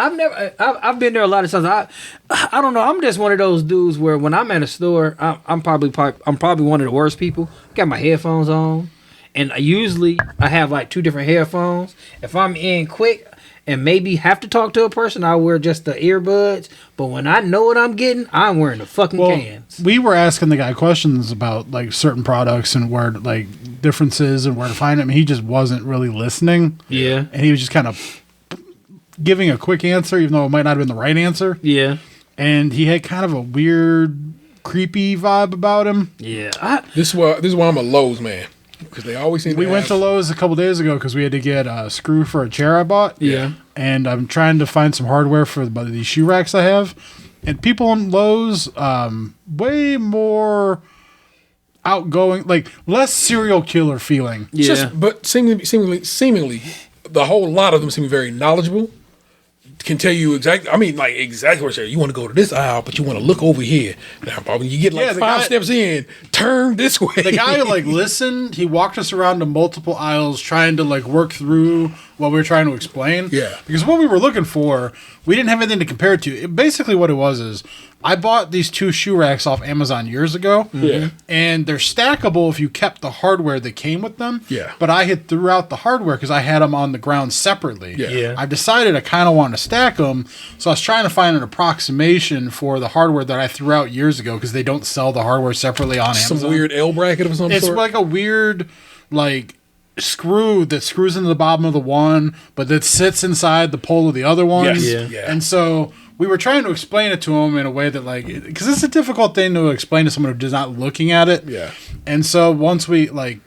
I've been there a lot of times. I don't know. I'm just one of those dudes where when I'm at a store, I'm probably one of the worst people. Got my headphones on, and I have like 2 different headphones. If I'm in quick and maybe have to talk to a person, I wear just the earbuds. But when I know what I'm getting, I'm wearing the fucking cans. We were asking the guy questions about like certain products and where like differences and where to find them. He just wasn't really listening. Yeah, and he was just kind of giving a quick answer, even though it might not have been the right answer. Yeah, and he had kind of a weird, creepy vibe about him. Yeah, This is why I'm a Lowe's man, because they always seem. We went to Lowe's a couple days ago because we had to get a screw for a chair I bought. Yeah. And I'm trying to find some hardware for these shoe racks I have. And people in Lowe's, way more outgoing, like less serial killer feeling. Yeah. But seemingly, the whole lot of them seem very knowledgeable. Can tell you exactly. I mean, like exactly what you're saying. You want to go to this aisle, but you want to look over here. Now, probably you get like 5 steps in, turn this way. The guy like listened. He walked us around to multiple aisles, trying to like work through what we were trying to explain. Yeah, because what we were looking for, we didn't have anything to compare it to. Basically, what it was is, I bought these 2 shoe racks off Amazon years ago. Yeah, and they're stackable if you kept the hardware that came with them. Yeah, but I had threw out the hardware because I had them on the ground separately. Yeah. I decided I kind of wanted to stack them, so I was trying to find an approximation for the hardware that I threw out years ago because they don't sell the hardware separately on Amazon. Some weird L bracket of some sort. It's like a weird, like, screw that screws into the bottom of the one, but that sits inside the pole of the other one. Yes. Yeah. And so we were trying to explain it to him in a way that, like, because it's a difficult thing to explain to someone who's not looking at it. Yeah. And so once we, like,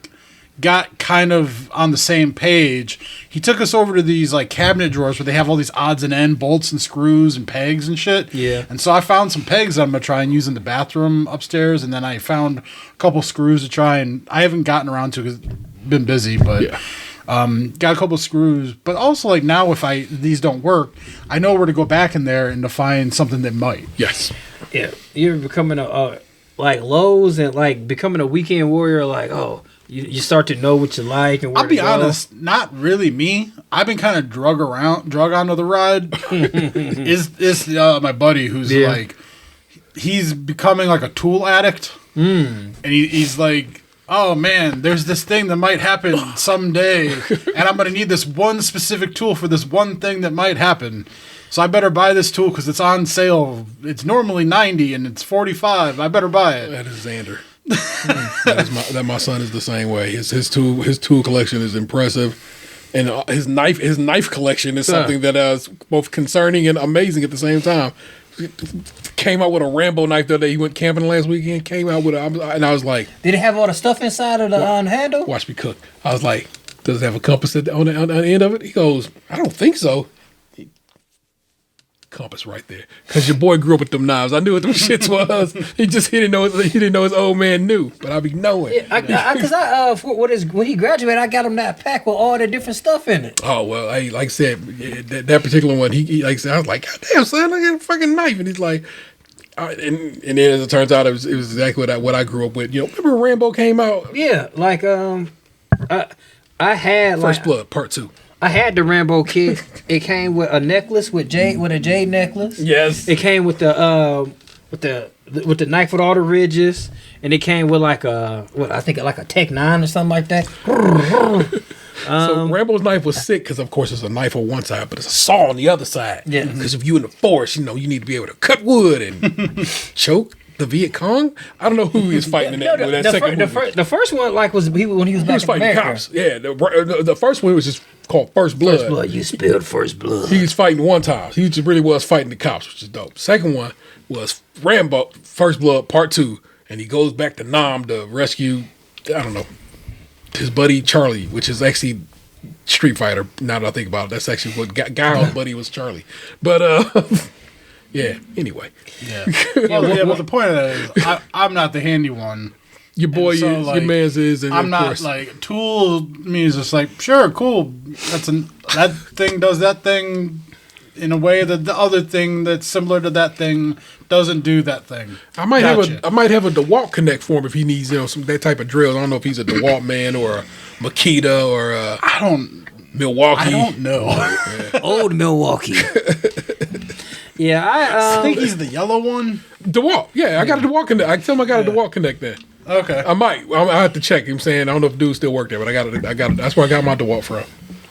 got kind of on the same page, he took us over to these, like, cabinet drawers where they have all these odds and end bolts and screws and pegs and shit. Yeah. And so I found some pegs that I'm going to try and use in the bathroom upstairs, and then I found a couple screws to try, and I haven't gotten around to because been busy, but got a couple of screws. But also, like, now if these don't work, I know where to go back in there and to find something that might. Yes. Yeah, you're becoming like Lowe's and like becoming a weekend warrior. Like, oh, you start to know what you like and where I'll be to go. honest, not really me. I've been kind of drug onto the ride. is my buddy who's like, he's becoming like a tool addict, and he's like, oh man, there's this thing that might happen someday, and I'm going to need this one specific tool for this one thing that might happen. So I better buy this tool because it's on sale. It's normally $90 and it's $45. I better buy it. That is Xander. My son is the same way. His tool collection is impressive, and his knife collection is something that is both concerning and amazing at the same time. Came out with a Rambo knife the other day. He went camping last weekend. Came out with and I was like, did it have all the stuff inside of the handle? Watch me cook. I was like, does it have a compass on the end of it? He goes, I don't think so. compass right there. Because your boy grew up with them knives. I knew what them shits was. He didn't know his old man knew, but I be knowing. Yeah, when he graduated, I got him that pack with all the different stuff in it. Oh well, hey, like I said, that particular one, he like I said, I was like, God damn, son, I got a fucking knife, and he's like, and then as it turns out, it was exactly what I grew up with. You know, remember when Rambo came out? Yeah, like I had First Blood Part 2. I had the Rambo kit. It came with a necklace with a jade necklace. Yes. It came with the knife with all the ridges, and it came with like a Tech 9 or something like that. So Rambo's knife was sick because, of course, it's a knife on one side, but it's a saw on the other side. Yeah. Because if you in the forest, you know, you need to be able to cut wood and choke the Viet Cong. I don't know who he was fighting in that second movie. The first one was when he was back in fighting America. cops. Yeah, the first one was just called First Blood. First Blood. You spilled first blood. He was fighting one time. He just really was fighting the cops, which is dope. Second one was Rambo First Blood Part 2, and he goes back to Nam to rescue, I don't know, his buddy Charlie, which is actually Street Fighter. Now that I think about it, that's actually what Guile's buddy was, Charlie. But yeah. Anyway, But the point of that is, I'm not the handy one. your boy is, your man's is, and I'm of not course, like tool. Me is just like sure, cool. That thing does that thing in a way that the other thing that's similar to that thing doesn't do that thing. I might have a DeWalt Connect for him if he needs some that type of drill. I don't know if he's a DeWalt man or a Makita or Milwaukee. I don't know. Old Milwaukee. Yeah, I think he's the yellow one. DeWalt. Yeah, I got a DeWalt Connect. I tell him I got a DeWalt Connect there. Okay. I might. I have to check. I'm saying I don't know if dudes still work there, but I got it. That's where I got my DeWalt from.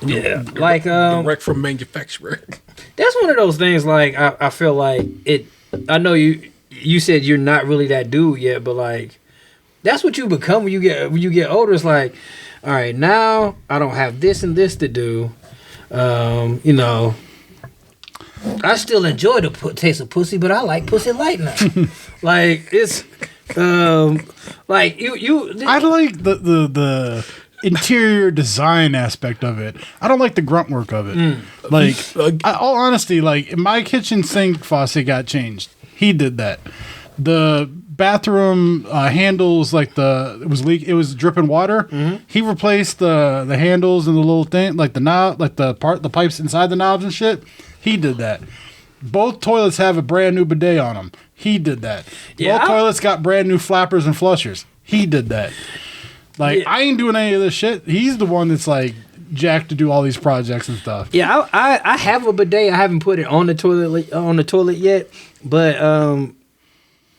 Yeah, like direct from manufacturer. That's one of those things. Like I feel like it. I know you said you're not really that dude yet, but like that's what you become when you get older. It's like, all right, now I don't have this and this to do. You know, I still enjoy the taste of pussy, but I like pussy light now. Like it's like you. I like the interior design aspect of it. I don't like the grunt work of it. Like, all honesty, like my kitchen sink faucet got changed. He did that. The bathroom handles, like it was dripping water. Mm-hmm. He replaced the handles and the little thing, like the knob, like the pipes inside the knobs and shit. He did that. Both toilets have a brand new bidet on them. He did that. Yeah, Both toilets got brand new flappers and flushers. He did that. Like, I ain't doing any of this shit. He's the one that's like jacked to do all these projects and stuff. Yeah, I have a bidet. I haven't put it on the toilet yet, but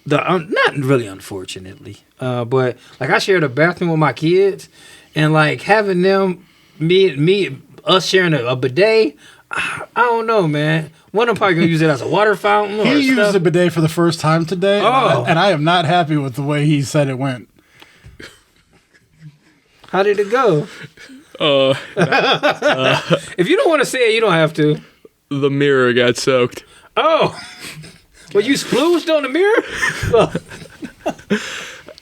not really, unfortunately. But like I shared a bathroom with my kids, and like having them, us sharing a bidet. I don't know, man. One of them probably gonna use it as a water fountain. He used the bidet for the first time today, and I am not happy with the way he said it went. How did it go? If you don't want to say it, you don't have to. The mirror got soaked. Oh, well, you splooged on the mirror.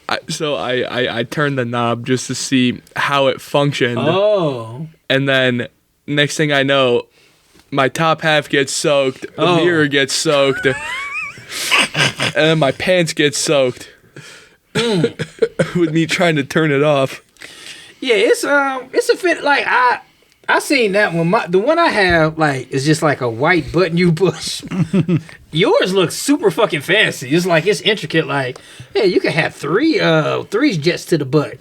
I turned the knob just to see how it functioned. Oh, and then next thing I know, my top half gets soaked, the mirror gets soaked, and then my pants get soaked. With me trying to turn it off. Yeah, it's a fit. Like I seen that one. The one I have like is just like a white button you push. Yours looks super fucking fancy. It's like it's intricate. Like, hey, you can have three jets to the butt.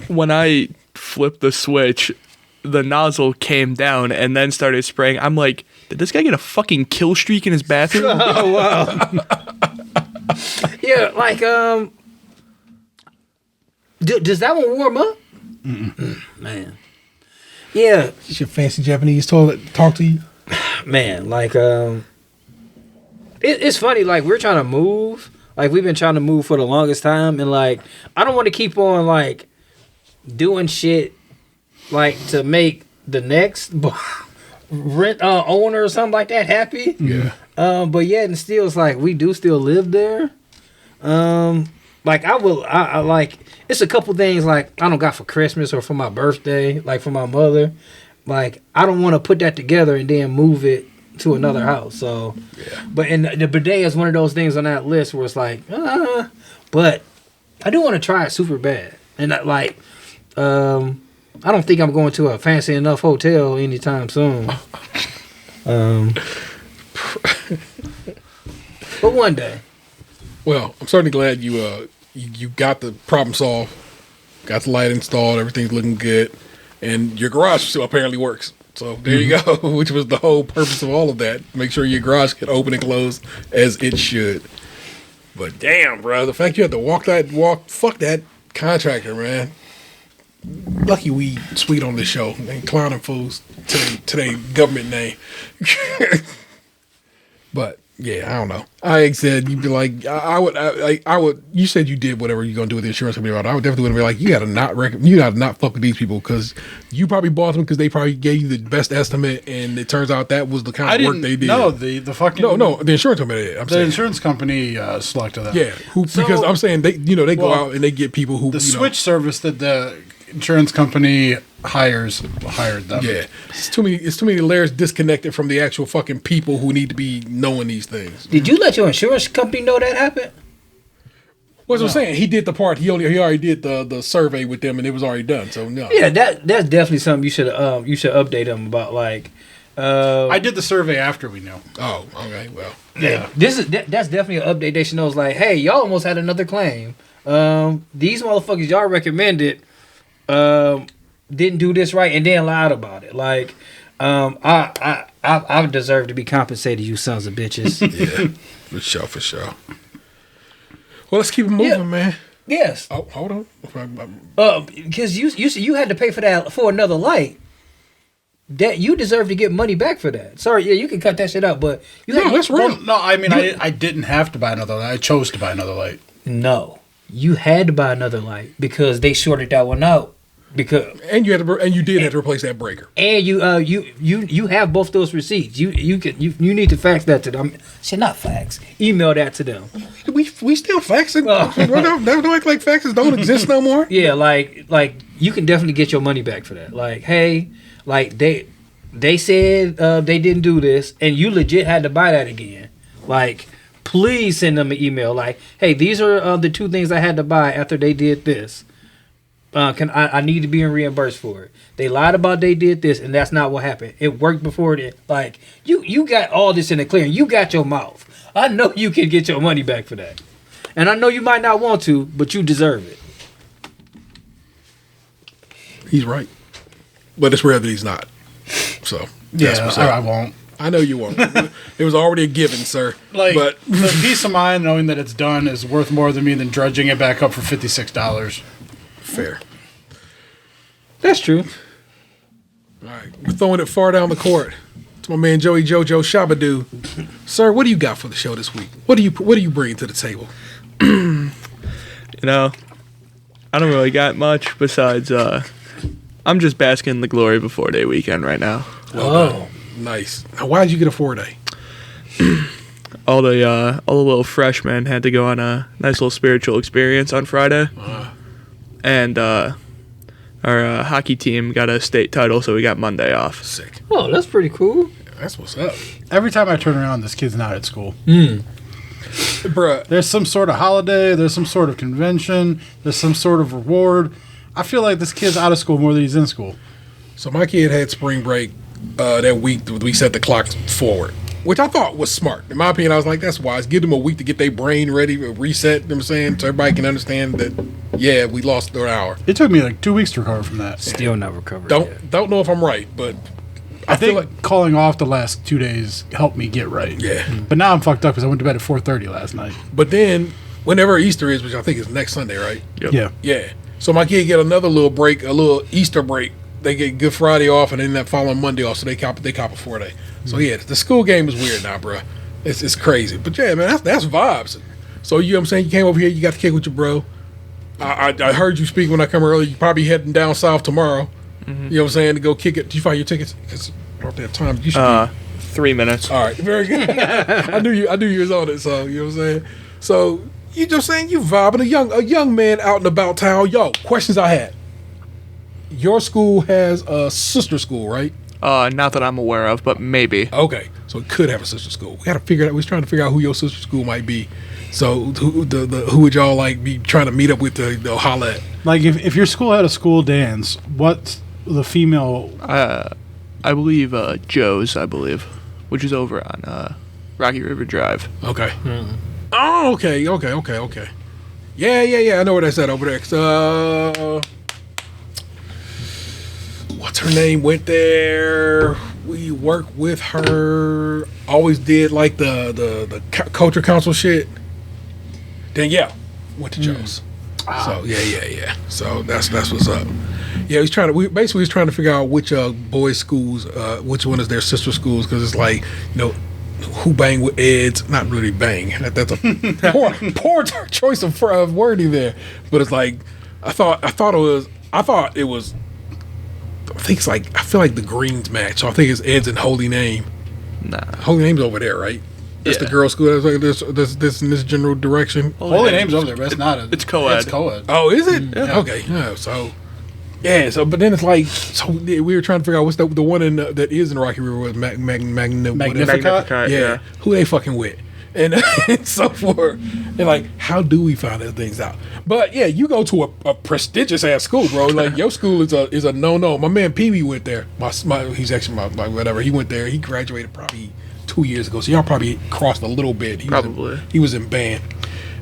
When I flipped the switch, the nozzle came down and then started spraying. I'm like, did this guy get a fucking kill streak in his bathroom? Oh wow. Yeah, like does that one warm up? Man. Yeah. It's your fancy Japanese toilet talk to you? Man, like it's funny, like we're trying to move. Like we've been trying to move for the longest time, and like I don't want to keep on like doing shit like to make the next rent owner or something like that happy. Yeah. But yet and still it's like we do still live there. Like I like it's a couple things like I don't got for Christmas or for my birthday, like for my mother. Like I don't want to put that together and then move it to another house. So, but and the bidet is one of those things on that list where it's like, but I do want to try it super bad, and I don't think I'm going to a fancy enough hotel anytime soon. But one day. Well, I'm certainly glad you got the problem solved, got the light installed, everything's looking good, and your garage still apparently works. So there you go, which was the whole purpose of all of that. Make sure your garage can open and close as it should. But damn, bro, the fact you had to fuck that contractor, man. Lucky we sweet on this show. Ain't clowning fools today government name. But yeah, I don't know. I said you'd be like, I would. You said you did whatever you're gonna do with the insurance company about it. I would definitely be like, you gotta not fuck with these people because you probably bought them because they probably gave you the best estimate, and it turns out that was the kind of work they did. No, the fucking the insurance company did. The insurance company selected that. Yeah, because I'm saying they go out and they get people who the switch service that the insurance company hired them. Yeah, it's too many layers disconnected from the actual fucking people who need to be knowing these things. Did you let your insurance company know that happened? What I'm saying, he did the part. He already did the survey with them, and it was already done. So no. Yeah, that's definitely something you should update them about. Like, I did the survey after we knew. Oh, okay, well, yeah. That's definitely an update they should know. It's like, hey, y'all almost had another claim. These motherfuckers y'all recommended didn't do this right and then lied about it. Like, I deserve to be compensated, you sons of bitches. Yeah, for sure. Well, let's keep it moving, man. Yes. Oh, hold on. Because you had to pay for that for another light. That you deserve to get money back for that. Sorry, yeah, you can cut that shit out, but that's real. No, I mean, I didn't have to buy another light. I chose to buy another light. No, you had to buy another light because they shorted that one out. And you did have to replace that breaker. And you have both those receipts. You need to fax that to them. Shit, not fax. Email that to them. We still faxing. Don't act like faxes don't exist no more. Yeah, like you can definitely get your money back for that. Like, hey, like they said they didn't do this, and you legit had to buy that again. Like, please send them an email. Like, hey, these are the two things I had to buy after they did this. I need to be reimbursed for it. They lied about they did this, and that's not what happened. It worked before it. Like, you got all this in the clear. You got your mouth. I know you can get your money back for that. And I know you might not want to, but you deserve it. He's right. But it's rare that he's not. So, I won't. I know you won't. It was already a given, sir. But the peace of mind knowing that it's done is worth more than me than drudging it back up for $56. Fair. That's true. All right, we're throwing it far down the court to my man Joey Jojo Shabadoo. Sir, what do you got for the show this week? What do you bring to the table? I don't really got much besides I'm just basking in the glory of a 4-day weekend right now. Well, nice. Now, why did you get a 4-day? All the little freshmen had to go on a nice little spiritual experience on Friday. And our hockey team got a state title, so we got Monday off. Sick. Oh, that's pretty cool. That's what's up. Every time I turn around, this kid's not at school. Bruh. There's some sort of holiday, there's some sort of convention, there's some sort of reward. I feel like this kid's out of school more than he's in school. So my kid had spring break that week. We set the clock forward, which I thought was smart. In my opinion, I was like, that's wise. Give them a week to get their brain ready, reset, you know what I'm saying, so everybody can understand that, yeah, we lost an hour. It took me like 2 weeks to recover from that. Still not recovered Don't know if I'm right, but I think like calling off the last 2 days helped me get right. Yeah. But now I'm fucked up because I went to bed at 4:30 last night. But then, whenever Easter is, which I think is next Sunday, right? Yep. Yeah. Yeah. So my kid get another little break, a little Easter break. They get Good Friday off, and then that following Monday off, so they cop a 4-day. So yeah, the school game is weird now, bro. It's crazy. But yeah, man, that's vibes. So you know what I'm saying? You came over here, you got to kick with your bro. I heard you speak when I come early. You probably heading down south tomorrow. You know what I'm saying? To go kick it. Did you find your tickets? Because I don't have time. You should 3 minutes. All right, very good. I knew you was on it, so you know what I'm saying? So you just saying you vibing a young man out and about town. Yo, questions I had. Your school has a sister school, right? Not that I'm aware of, but maybe. Okay. so it could have a sister school. We got to figure out. We was trying to figure out who your sister school might be. So who would y'all like be trying to meet up with to holla at? Like if your school had a school dance, what's the female? I believe Joe's. I believe, which is over on Rocky River Drive. Okay. Oh, okay. Yeah. I know where that's at over there. What's her name? Went there. We worked with her. Always did like the culture council shit. Then went to Joe's. So yeah. So that's what's up. Yeah, we was trying to figure out which boys' schools, which one is their sister schools, because it's like, who bang with Eds? Not really bang. That's a poor choice of wording there. But it's like I feel like the Greens match. So I think it's Eds and Holy Name. Nah. Holy Name's over there, right? That's the girls' school. That's like this in this general direction. Holy Name's over there, but it's not. It's co-ed. It's co-ed. Oh, is it? Yeah. Okay. Yeah. So but then it's like, we were trying to figure out what's the one that is in Rocky River was Magnificat. Yeah. Who they fucking with? And, and so forth. And like, how do we find those things out? But yeah, you go to a prestigious ass school, bro. Like your school is a no. My man Pee Wee went there. He's actually my whatever. He went there. He graduated probably 2 years ago. So y'all probably crossed a little bit. He was in band.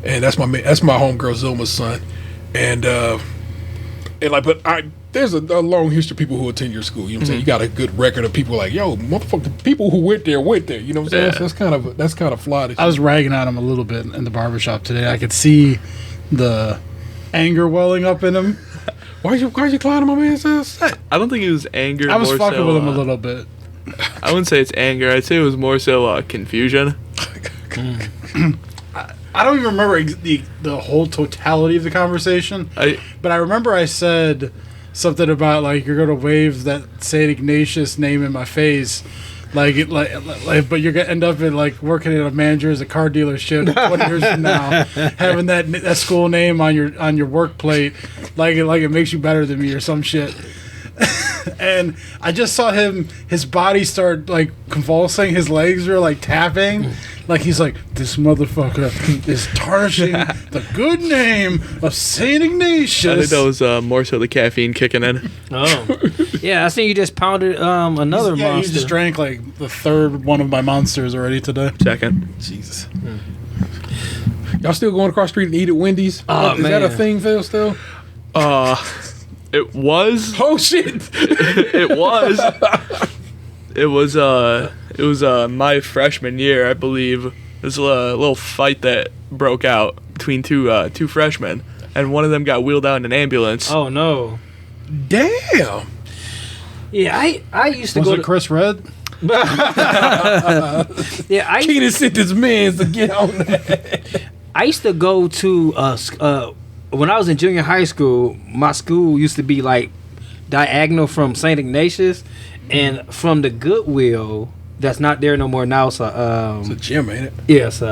And that's my homegirl Zilma's son. And there's a long history of people who attend your school. You know what I'm saying? You got a good record of people like, yo, motherfucker, people who went there. You know what I'm saying? So that's kind of flawed. I was ragging on him a little bit in the barbershop today. I could see the anger welling up in him. Why'd you clown my man's set? I don't think it was anger. I was fucking with him a little bit. I wouldn't say it's anger. I'd say it was more so confusion. I don't even remember the whole totality of the conversation. But I remember I said something about like, you're gonna wave that Saint Ignatius name in my face, but you're gonna end up in like working at a manager as a car dealership 20 years from now, having that school name on your work plate, like it makes you better than me or some shit. And I just saw his body start like convulsing, his legs were like tapping, like he's like, this motherfucker is tarnishing the good name of Saint Ignatius. I think that was more so the caffeine kicking in. Oh, yeah, I think you just pounded another monster. Yeah, you just drank like the third one of my monsters already today. Second. Jesus. Y'all still going across the street and eat at Wendy's? Oh, is that a thing, Phil, still? It was. Oh shit! It was. It was my freshman year, I believe. There's a little fight that broke out between two freshmen, and one of them got wheeled out in an ambulance. Oh no! Damn. Yeah, I used to Was go it to Chris Red? Yeah, I Keenan sent his man to get on that. I used to go to when I was in junior high school. My school used to be like diagonal from St. Ignatius, and from the Goodwill that's not there no more now. So It's a gym, ain't it? yes,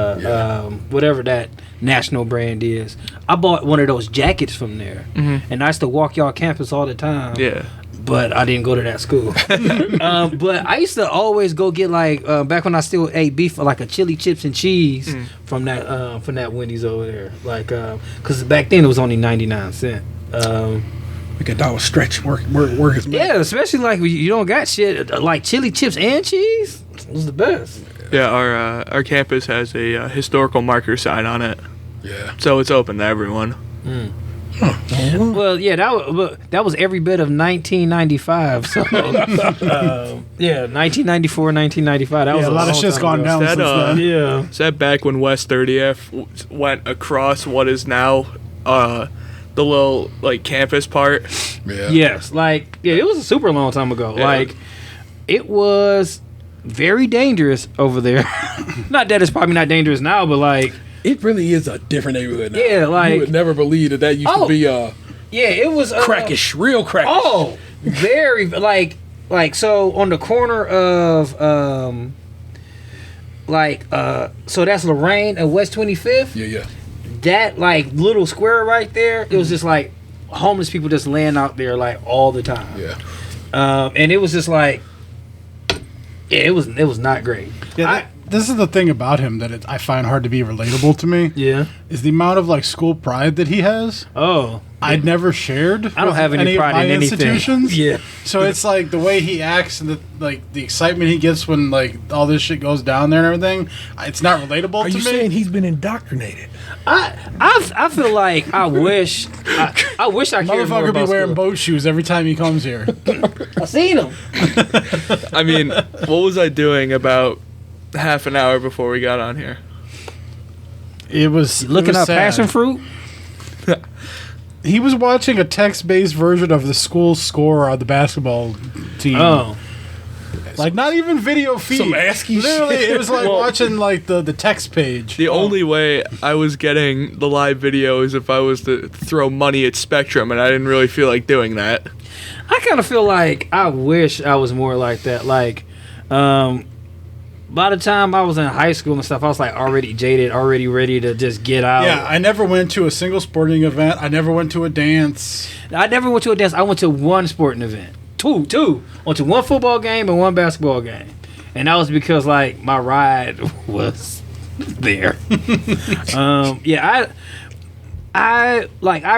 whatever that national brand is. I bought one of those jackets from there, and I used to walk y'all campus all the time. Yeah. But I didn't go to that school. But I used to always go get like back when I still ate beef, like a chili chips and cheese from that Wendy's over there. Like, cause back then it was only 99¢. Like $1 stretch work his man. Yeah, especially like you don't got shit like chili chips and cheese. It was the best. Yeah, our campus has a historical marker sign on it, Yeah. so it's open to everyone. Well, yeah, that was every bit of 1995. So, yeah, 1994, 1995. That was a lot of shit's gone down That, since then. Yeah. Is that back when West 30th went across what is now the little like campus part? Yeah. Yes, like it was a super long time ago. Yeah. Like it was very dangerous over there. Not that it's probably not dangerous now, but like It really is a different neighborhood now. Yeah, like- you would never believe that used to be yeah, it was crackish, real crackish. Oh, very like so on the corner of so that's Lorraine and West 25th. Yeah. That like little square right there, it was just like homeless people just laying out there like all the time. Yeah. And it was just like Yeah, it was not great. Yeah, this is the thing about him that I find hard to be relatable to me. Yeah. Is the amount of like school pride that he has. Oh. I'd never shared. I don't have any of pride my in anything. institutions. Yeah. So it's like the way he acts and the excitement he gets when like all this shit goes down there and everything. It's not relatable Are to you me. saying he's been indoctrinated? I feel like I wish I cared more Motherfucker be about wearing school. boat shoes every time he comes here. I seen him. I mean, what was I doing about half an hour before we got on here? It was Looking it was up sad. passion fruit. He was watching a text-based version of the school score on the basketball team. Oh. Like not even video feed. Some ASCII Literally, shit. it was like watching like the text page. The only way I was getting the live video is if I was to throw money at Spectrum, and I didn't really feel like doing that. I kind of feel like I wish I was more like that. Like, by the time I was in high school and stuff, I was like already jaded, already ready to just get out. Yeah, I never went to a single sporting event. I never went to a dance. I never went to a dance. I went to one sporting event. Two. Went to one football game and one basketball game. And that was because, like, my ride was there. Yeah, I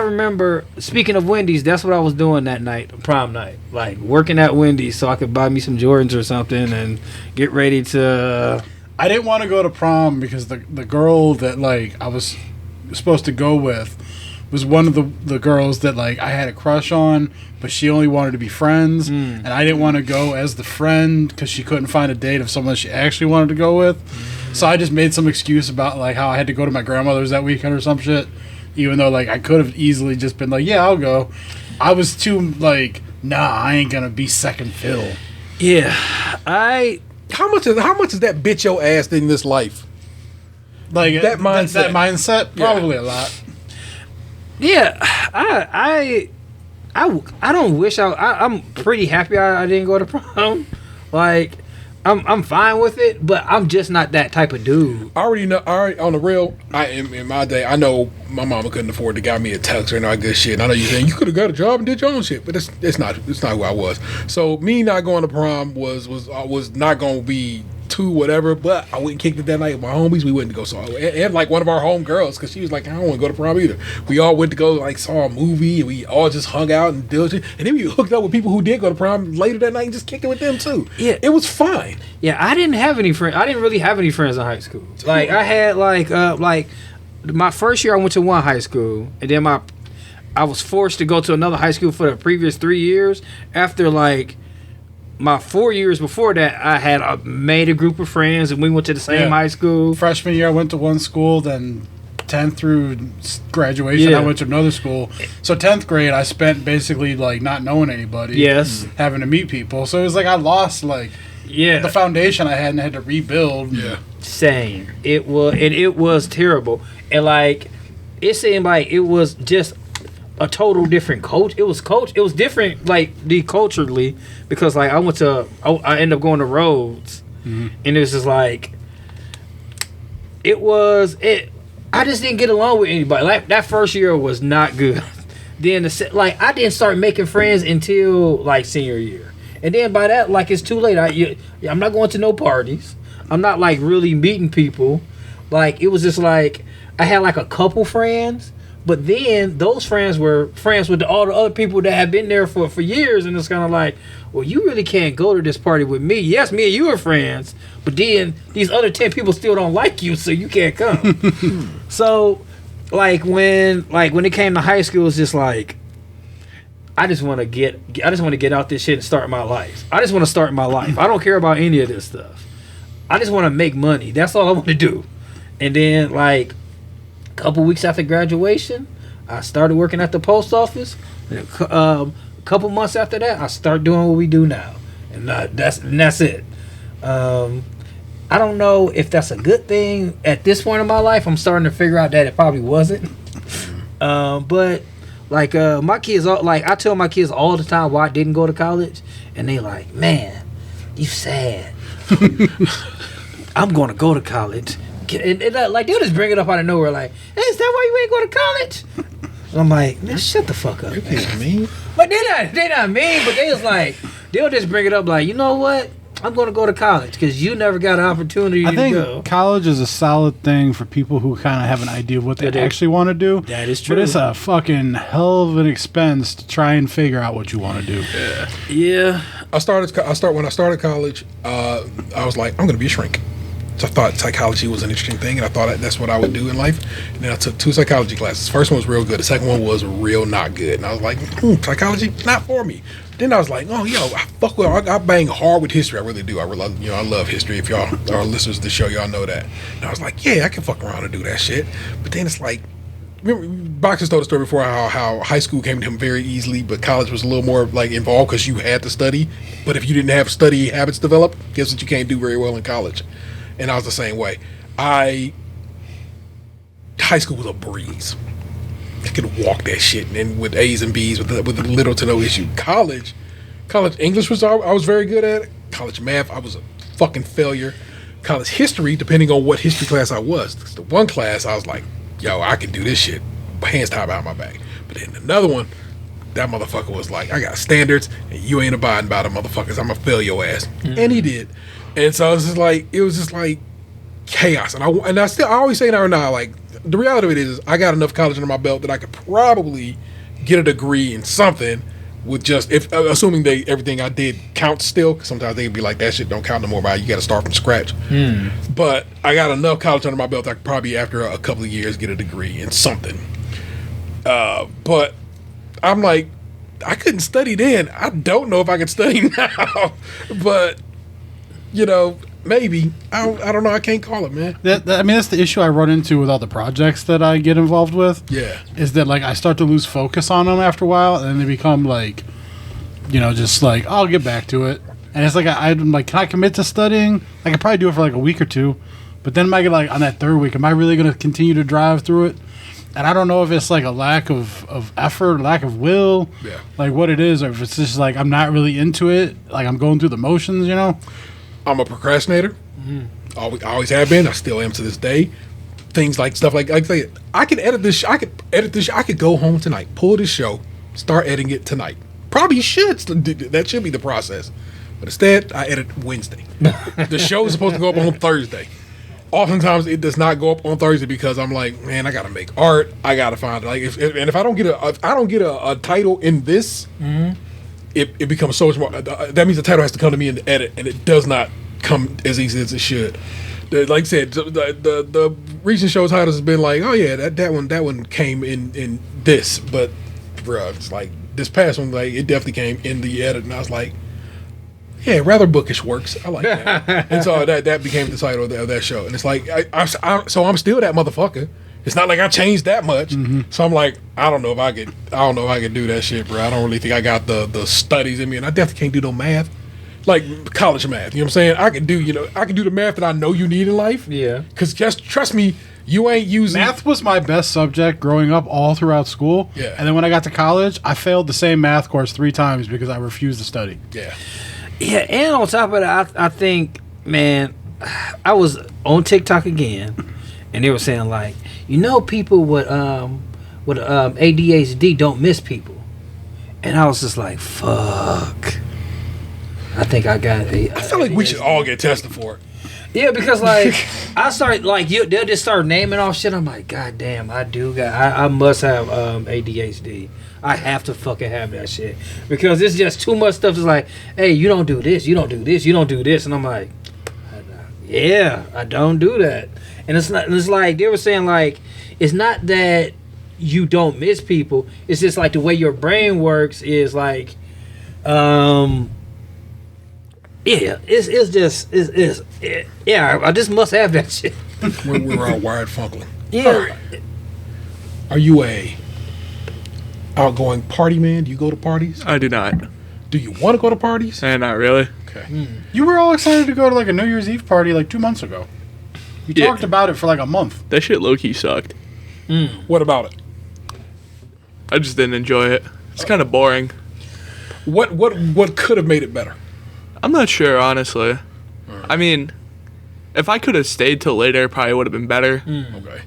remember, speaking of Wendy's, that's what I was doing that night, prom night. Like, working at Wendy's so I could buy me some Jordans or something and get ready to... I didn't want to go to prom because the girl that, like, I was supposed to go with was one of the girls that, like, I had a crush on, but she only wanted to be friends. And I didn't want to go as the friend because she couldn't find a date of someone she actually wanted to go with. So I just made some excuse about, like, how I had to go to my grandmother's that weekend or some shit. Even though, like, I could have easily just been like, yeah, I'll go. I was too, like, nah, I ain't gonna be second fiddle. Yeah, How much is that bitch your ass in this life? Like, That mindset. That mindset? Probably a lot. Yeah, I don't wish I'm pretty happy I didn't go to prom. Like, I'm fine with it, but I'm just not that type of dude. I already know. On the real, in my day, I know my mama couldn't afford to got me a tux or any good shit. And I know you saying you could have got a job and did your own shit, but it's not who I was. So me not going to prom was not going to be too whatever. But I went and kicked it that night with my homies. We went to go saw it, and like one of our home girls, because she was like, I don't want to go to prom either. We all went to go like saw a movie, and we all just hung out and did shit. And then we hooked up with people who did go to prom later that night and just kicked it with them too. Yeah, it was fine. Yeah, I didn't have any friends. I didn't really have any friends in high school. Like, I had like my first year I went to one high school, and then I was forced to go to another high school for the previous 3 years. After like my 4 years before that, I had made a group of friends, and we went to the same high school. Freshman year, I went to one school, then 10th through graduation, I went to another school. So 10th grade, I spent basically like not knowing anybody. Yes. Having to meet people. So it was like I lost like the foundation I had and had to rebuild. Yeah. Same. It was terrible. And like, it seemed like it was just a total different coach. It was different, like, culturally, because like I ended up going to Rhodes, and it was just like I just didn't get along with anybody. Like, that first year was not good. Then I didn't start making friends until like senior year, and then by that, like, it's too late. I'm not going to no parties. I'm not like really meeting people. Like, it was just like I had like a couple friends. But then those friends were friends with all the other people that had been there for years, and it's kind of like, well, you really can't go to this party with me. Yes, me and you are friends, but then these other 10 people still don't like you, so you can't come. So, like when it came to high school, it's just like, I just want to get out this shit and start my life. I just want to start my life. I don't care about any of this stuff. I just want to make money. That's all I want to do. And then like, couple weeks after graduation, I started working at the post office. A couple months after that, I started doing what we do now, and that's it. I don't know if that's a good thing at this point in my life. I'm starting to figure out that it probably wasn't. But like my kids, I tell my kids all the time why I didn't go to college, and they like, man, you sad. I'm going to go to college. And like, they'll just bring it up out of nowhere, like, hey, is that why you ain't going to college? And I'm like, man, shut the fuck up, man. Mean. But they're not mean, but they just like, they'll just bring it up like, you know what? I'm going to go to college because you never got an opportunity I to think go. college is a solid thing for people who kind of have an idea of what they actually want to do. That is true. But it's a fucking hell of an expense to try and figure out what you want to do. Yeah. When I started college, I was like, I'm going to be a shrink. So I thought psychology was an interesting thing, and I thought that's what I would do in life. And then I took 2 psychology classes. The first one was real good. The second one was real not good. And I was like, psychology, not for me. Then I was like, oh, yo, I bang hard with history. I really do. I love history. If y'all are listeners to the show, y'all know that. And I was like, yeah, I can fuck around and do that shit. But then it's like, remember, Boxers told a story before how high school came to him very easily, but college was a little more like involved because you had to study. But if you didn't have study habits developed, guess what? You can't do very well in college. And I was the same way. High school was a breeze. I could walk that shit, and with A's and B's with little to no issue. College English I was very good at it. College math, I was a fucking failure. College history, depending on what history class I was. The one class I was like, yo, I can do this shit, hands tied behind my back. But then another one, that motherfucker was like, I got standards, and you ain't abiding by them motherfuckers. I'm gonna fail your ass, and he did. And so it was just like chaos. And I always say now, like, the reality of it is I got enough college under my belt that I could probably get a degree in something with just, assuming everything I did counts still, because sometimes they can be like, that shit don't count no more, you got to start from scratch. But I got enough college under my belt that I could probably, after a couple of years, get a degree in something. But I'm like, I couldn't study then. I don't know if I could study now. But, maybe. I don't know. I can't call it, man. That's the issue I run into with all the projects that I get involved with. Yeah. Is that, like, I start to lose focus on them after a while, and they become, like, just like, I'll get back to it. And it's like, I'm like, can I commit to studying? I could probably do it for, like, a week or two. But then I get, like, on that third week, am I really going to continue to drive through it? And I don't know if it's, like, a lack of effort, lack of will, like, what it is, or if it's just, like, I'm not really into it. Like, I'm going through the motions, I'm a procrastinator. Always have been. I still am to this day. Things like stuff like I could edit this. I could go home tonight, pull this show, start editing it tonight. Probably should. That should be the process. But instead, I edit Wednesday. The show is supposed to go up on Thursday. Oftentimes, it does not go up on Thursday because I'm like, man, I gotta make art. I gotta find if I don't get a title in this. It becomes so much more. That means the title has to come to me in the edit, and it does not come as easy as it should. Like I said, the recent show titles has been like, oh yeah, that one came in this, but bruh, it's like this past one, like it definitely came in the edit, and I was like, yeah, rather bookish works. I like that, and so that became the title of that show, and it's like, so I'm still that motherfucker. It's not like I changed that much. So I'm like, I don't know if I could do that shit, bro. I don't really think I got the studies in me, and I definitely can't do no math. Like college math. You know what I'm saying? I can do the math that I know you need in life. Yeah. Cause just trust me, you ain't using math was my best subject growing up all throughout school. Yeah. And then when I got to college, I failed the same math course 3 times because I refused to study. Yeah. Yeah, and on top of that, I think, man, I was on TikTok again, and they were saying like, people with ADHD don't miss people, and I was just like, fuck. I think I got a. I feel like we should all get tested for it. Yeah, because like I started like they'll just start naming off shit. I'm like, God damn, I must have ADHD. I have to fucking have that shit because it's just too much stuff. It's like, hey, you don't do this, you don't do this, you don't do this, and I'm like, yeah, I don't do that. And it's like they were saying like, it's not that you don't miss people. It's just like the way your brain works is like, yeah, I just must have that shit. We're all wired funkling. Yeah. All right. Are you a outgoing party man? Do you go to parties? I do not. Do you want to go to parties? Not really. Okay. You were all excited to go to like a New Year's Eve party like 2 months ago. You talked about it for like a month. That shit low-key sucked. What about it? I just didn't enjoy it. It's kind of boring. What could have made it better? I'm not sure, honestly. Right. I mean, if I could have stayed till later, it probably would have been better. Okay.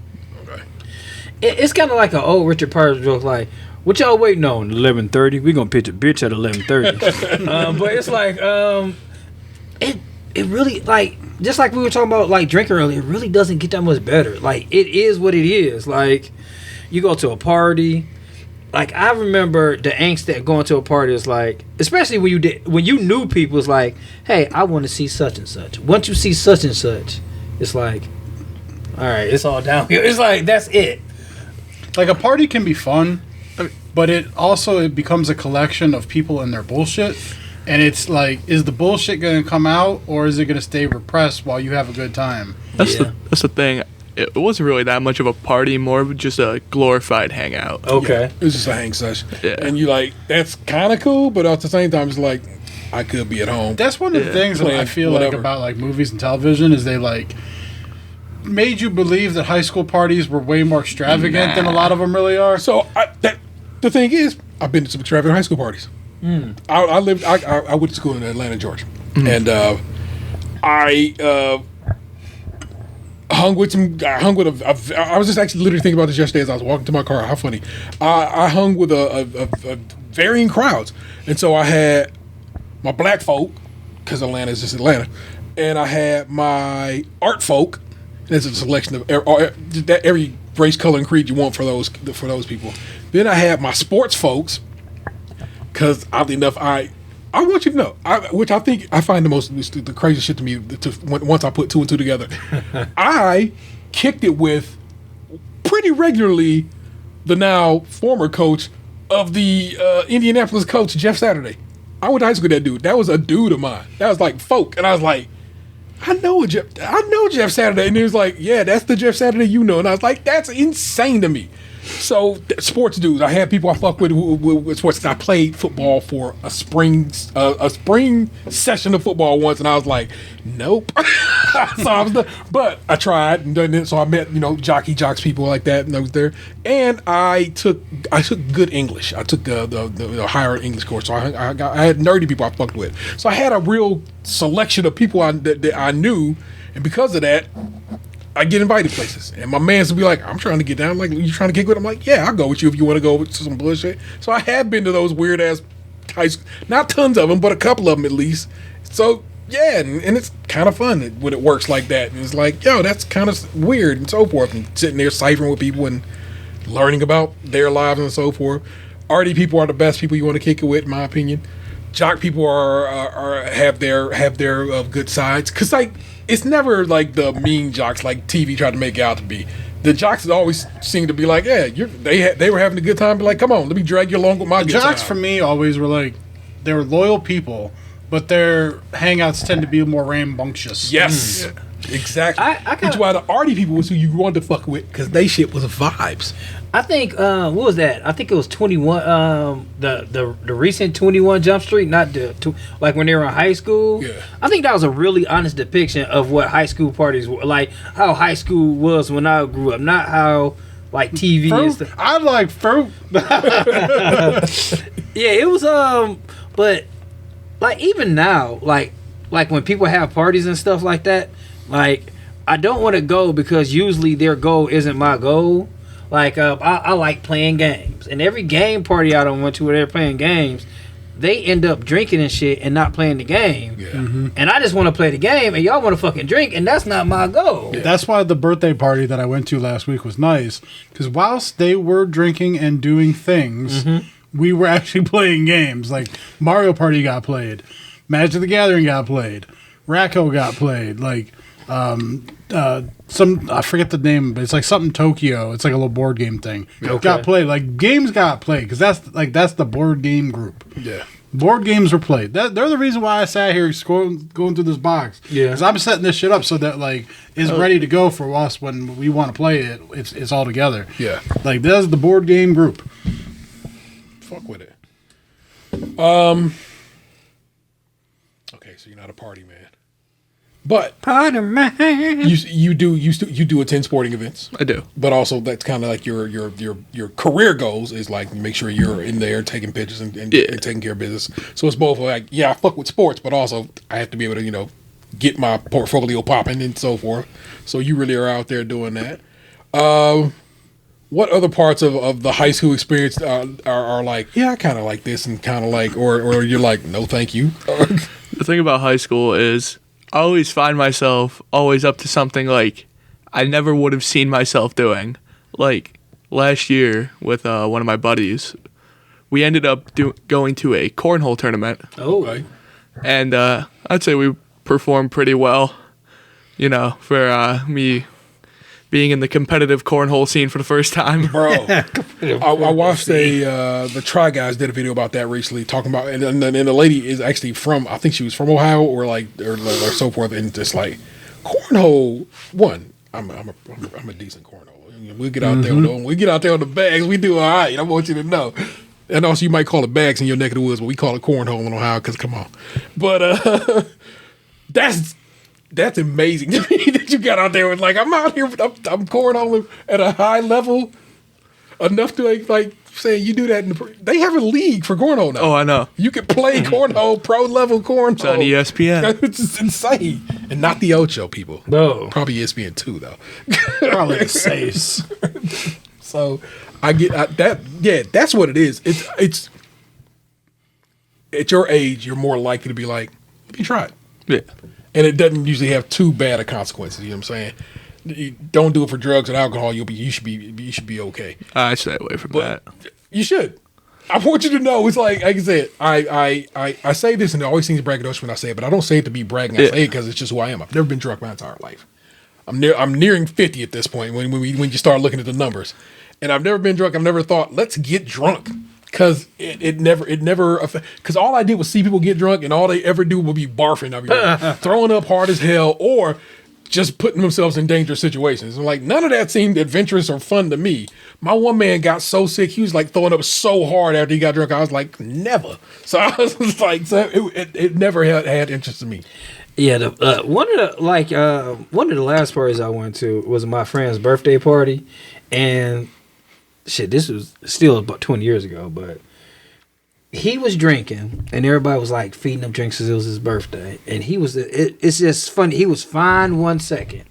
It's kind of like an old Richard Pryor joke, like, what y'all waiting on? 11:30? We gonna pitch a bitch at 11:30. But it's like, it really, like, just like we were talking about, like, drinking earlier, it really doesn't get that much better. Like, it is what it is. Like, you go to a party. Like, I remember the angst that going to a party is like, especially when you knew people, it's like, hey, I want to see such and such. Once you see such and such, it's like, all right, it's all downhill. It's like, that's it. Like, a party can be fun, but it becomes a collection of people and their bullshit. And it's like, is the bullshit going to come out, or is it going to stay repressed while you have a good time? That's the thing. It wasn't really that much of a party, more of just a glorified hangout. Okay. Yeah, it was just a hang session. Yeah. And you like, that's kind of cool, but at the same time, it's like, I could be at home. That's one of the things that I feel like about like movies and television is they like made you believe that high school parties were way more extravagant than a lot of them really are. So the thing is, I've been to some extravagant high school parties. I went to school in Atlanta, Georgia, and I hung with I was just actually literally thinking about this yesterday as I was walking to my car. How funny! I hung with a varying crowds, and so I had my black folk, because Atlanta is just Atlanta, and I had my art folk. There's a selection of every race, color, and creed you want for those people. Then I had my sports folks, because oddly enough, I want you to know, which I think I find the craziest shit to me. Once I put two and two together, I kicked it with pretty regularly the now former coach of the Indianapolis coach, Jeff Saturday. I went to high school with that dude. That was a dude of mine. That was like folk, and I was like, I know Jeff Saturday, and he was like, yeah, that's the Jeff Saturday you know, and I was like, that's insane to me. So sports dudes, I had people I fuck with sports. I played football for a spring session of football once, and I was like, nope. So I was but I tried, and then so I met jocks people like that, and I was there. And I took good English. I took the higher English course, so I had nerdy people I fucked with. So I had a real selection of people that I knew, and because of that, I get invited places, and my mans will be like, I'm trying to get down. I'm like, you trying to kick with? I'm like, yeah, I'll go with you if you want to go to some bullshit. So I have been to those weird ass not tons of them, but a couple of them at least. So yeah, and it's kind of fun when it works like that. And it's like, yo, that's kind of weird and so forth. And sitting there ciphering with people and learning about their lives and so forth. Arty people are the best people you want to kick it with, in my opinion. Jock people have their good sides, because like, it's never like the mean jocks like TV tried to make it out to be. The jocks always seem to be like, yeah, they were having a good time. Be like, come on, let me drag you along with my good time. Jocks for me always were like, they were loyal people, but their hangouts tend to be more rambunctious. Yes, exactly. Which is why the arty people was who you wanted to fuck with, because they shit was vibes. I think what was that? I think it was 21. The recent 21 Jump Street, not like when they were in high school. Yeah. I think that was a really honest depiction of what high school parties were like. How high school was when I grew up, not how like TV fruit? and stuff. I like fruit. Yeah, it was but like even now, like when people have parties and stuff like that, like I don't want to go because usually their goal isn't my goal. Like, I like playing games. And every game party I went to where they're playing games, they end up drinking and shit and not playing the game. Yeah. Mm-hmm. And I just want to play the game, and y'all want to fucking drink, and that's not my goal. Yeah. That's why the birthday party that I went to last week was nice. Because whilst they were drinking and doing things, we were actually playing games. Like, Mario Party got played. Magic the Gathering got played. Racco got played. Like, I forget the name, but it's like something Tokyo. It's like a little board game thing. Okay. Got played. Like, games got played, because that's the board game group. Yeah. Board games were played. They're the reason why I sat here going through this box. Yeah. Because I'm setting this shit up so that like it's ready to go for us when we want to play it. It's all together. Yeah. Like, that's the board game group. Fuck with it. Okay, so you're not a party man. But Party man. you do attend sporting events. I do. But also that's kind of like your career goals is like make sure you're in there taking pictures and taking care of business. So it's both like, yeah, I fuck with sports, but also I have to be able to, get my portfolio popping and so forth. So you really are out there doing that. What other parts of the high school experience are like, yeah, I kind of like this and kind of like, or you're like, no, thank you. The thing about high school is I always find myself always up to something like I never would have seen myself doing. Like last year with one of my buddies, we ended up going to a cornhole tournament. Oh, Right? And I'd say we performed pretty well, you know, for me being in the competitive cornhole scene for the first time. Bro, I watched the Try Guys did a video about that recently, talking about, and the lady is actually from, I think she was from Ohio or so forth, and just like cornhole. One, I'm a decent cornhole. We get out there, we get out there on the bags. We do all right. I want you to know. And also, you might call it bags in your neck of the woods, but we call it cornhole in Ohio. Because come on, but that's amazing to me that you got out there with like I'm out here, I'm cornholing at a high level enough to like saying you do that. They have a league for cornhole now. Oh, I know. You can play cornhole, pro level cornhole. It's on ESPN. It's just insane, and not the Ocho people. No. Probably ESPN too though. Probably the saves. So I get that. Yeah, that's what it is. It's at your age, you're more likely to be like, let me try it. Yeah. And it doesn't usually have too bad of consequences. You know what I'm saying? You don't do it for drugs and alcohol. You should be okay. I stay away from that. You should. I want you to know. It's like I said. I say this and it always seems braggadocious when I say it, but I don't say it to be bragging. I say it because it's just who I am. I've never been drunk my entire life. I'm nearing 50 at this point when you start looking at the numbers, and I've never been drunk. I've never thought let's get drunk. Because it never, because all I did was see people get drunk and all they ever do will be barfing everywhere, throwing up hard as hell, or just putting themselves in dangerous situations. And like, none of that seemed adventurous or fun to me. My one man got so sick, he was like throwing up so hard after he got drunk. I was like, never. So I was like, it never had interest in me. Yeah, one of the last parties I went to was my friend's birthday party, and shit, this was still about 20 years ago, but he was drinking, and everybody was like feeding him drinks because it was his birthday, and it's just funny. He was fine 1 second,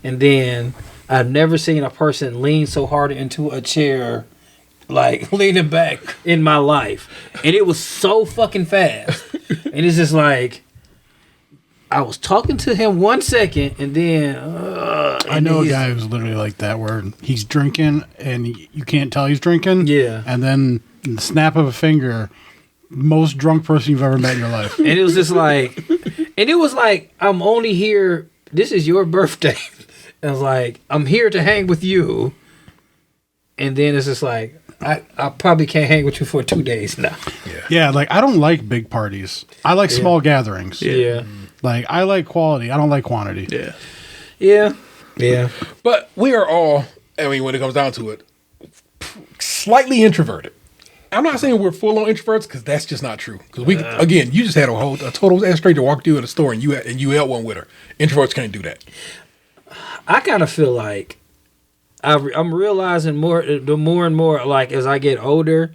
and then I've never seen a person lean so hard into a chair, like leaning back in my life, and it was so fucking fast, and it's just like. I was talking to him 1 second, and then I know a guy who's literally like that, where he's drinking and you can't tell he's drinking. Yeah, and then in the snap of a finger, most drunk person you've ever met in your life. And it was just like, I'm only here. This is your birthday. And I was like, I'm here to hang with you. And then it's just like, I probably can't hang with you for 2 days now. Yeah, like I don't like big parties. I like small gatherings. Yeah. Like I like quality. I don't like quantity. Yeah. But we are all, I mean, when it comes down to it, slightly introverted. I'm not saying we're full on introverts because that's just not true. Because again, you just had a total stranger walk through in a store and you had one with her. Introverts can't do that. I kind of feel like I'm realizing more and more, like as I get older,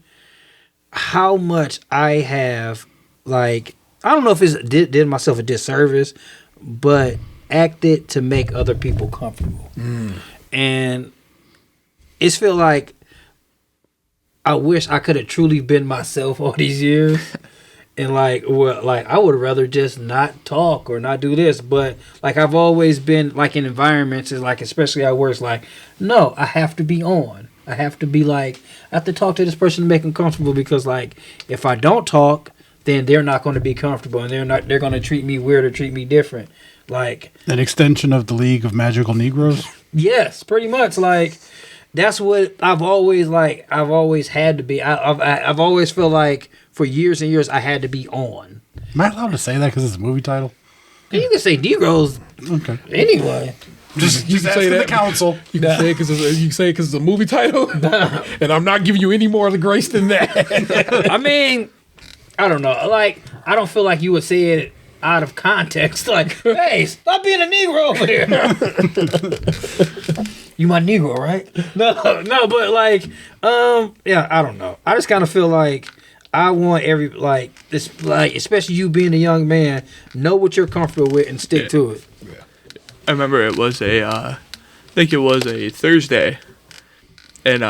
how much I have, like, I don't know if it's did myself a disservice, but acted to make other people comfortable. And it's feel like I wish I could have truly been myself all these years. And I would rather just not talk or not do this. But like I've always been like in environments, like especially at work, it's like, no, I have to be on. I have to be like, I have to talk to this person to make them comfortable, because like if I don't talk, then they're not going to be comfortable, and they're going to treat me weird or treat me different. Like an extension of the League of Magical Negroes. Yes, pretty much. Like that's what I've always had to be. I've always felt like for years and years I had to be on. Am I allowed to say that because it's a movie title? You can say Negroes. Okay. Anyway. Just You can ask say the that. council. You can say it because it's a movie title, and I'm not giving you any more of the grace than that. I mean, I don't know. Like, I don't feel like you would say it out of context. Like, hey, stop being a Negro over here. You my Negro, right? No, but like, yeah, I don't know. I just kind of feel like I want especially you being a young man, know what you're comfortable with and stick to it. I remember it was I think it was a Thursday in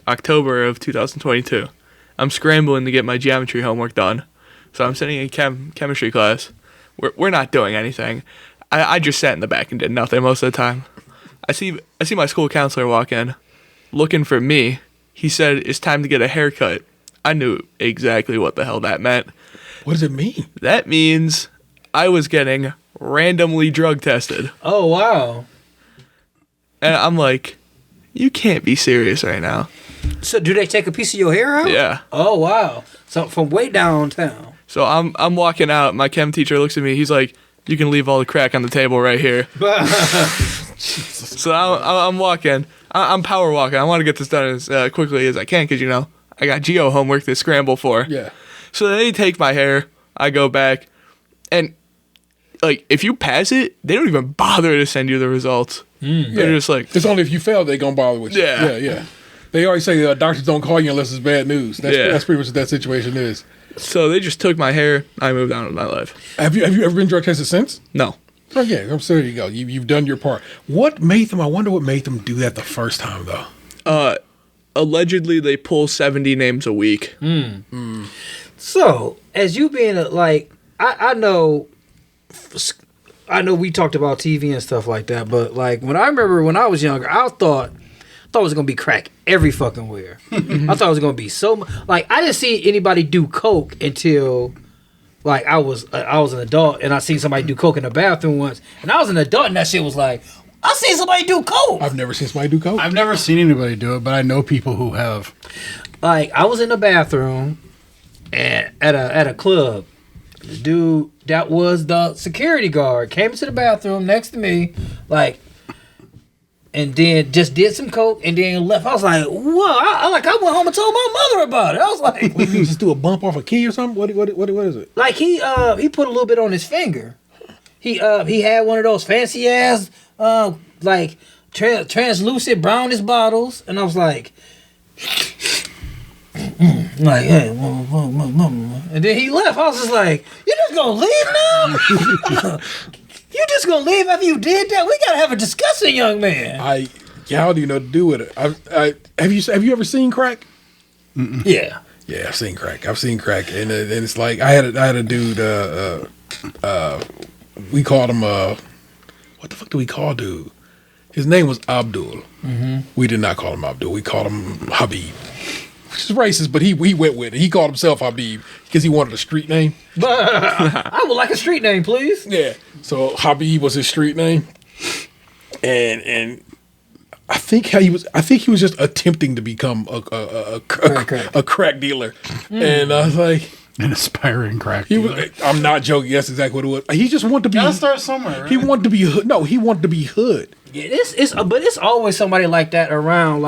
October of 2022. I'm scrambling to get my geometry homework done. So I'm sitting in chemistry class. We're not doing anything. I just sat in the back and did nothing most of the time. I see my school counselor walk in, looking for me. He said, "It's time to get a haircut." I knew exactly what the hell that meant. What does it mean? That means I was getting randomly drug tested. Oh, wow. And I'm like, you can't be serious right now. So do they take a piece of your hair out? Yeah. Oh, wow. So from way downtown. So I'm walking out. My chem teacher looks at me. He's like, "You can leave all the crack on the table right here." So I'm walking. I'm power walking. I want to get this done as quickly as I can because, I got geo homework to scramble for. Yeah. So they take my hair. I go back. And, if you pass it, they don't even bother to send you the results. They're just like... It's only if you fail they gonna bother with you. Yeah. They always say doctors don't call you unless it's bad news. That's pretty much what that situation is. So they just took my hair. I moved on with my life. Have you ever been drug tested since? No. Okay, I'm sorry. There you go. You've done your part. What made them? I wonder what made them do that the first time though. Allegedly, they pull 70 names a week. So, as you being I know we talked about TV and stuff like that, but when I remember when I was younger, I thought it was gonna be crack every fucking where. I thought it was gonna be I didn't see anybody do coke until I was an adult, and I seen somebody do coke in the bathroom once, and I was an adult, and that shit was like, I seen somebody do coke. I've never seen somebody do coke. I've never seen anybody do it, but I know people who have. I was in the bathroom and at a club. The dude that was the security guard came into the bathroom next to me, and then just did some coke and then left. I was like, whoa! I went home and told my mother about it. I was like, What, you just do a bump off a key or something? What is it? He put a little bit on his finger. He had one of those fancy ass translucent brownish bottles, and I was like. Hey, and then he left. I was just like, "You just gonna leave now? You just gonna leave after you did that? We gotta have a discussion, young man." I don't even know what to do with it. Have you ever seen crack? Mm-mm. Yeah, I've seen crack. And it's like I had a dude. We called him what the fuck do we call dude? His name was Abdul. Mm-hmm. We did not call him Abdul. We called him Habib. Which is racist, but he went with it. He called himself Habib because he wanted a street name. I would like a street name, please. Yeah. So Habib was his street name, and I think he was just attempting to become a crack dealer, and I was like. An aspiring crack dealer. I'm not joking. That's exactly what it was. He just wanted to be. Gotta start somewhere. Right? He wanted to be hood. No, he wanted to be hood. Yeah, but it's always somebody like that around,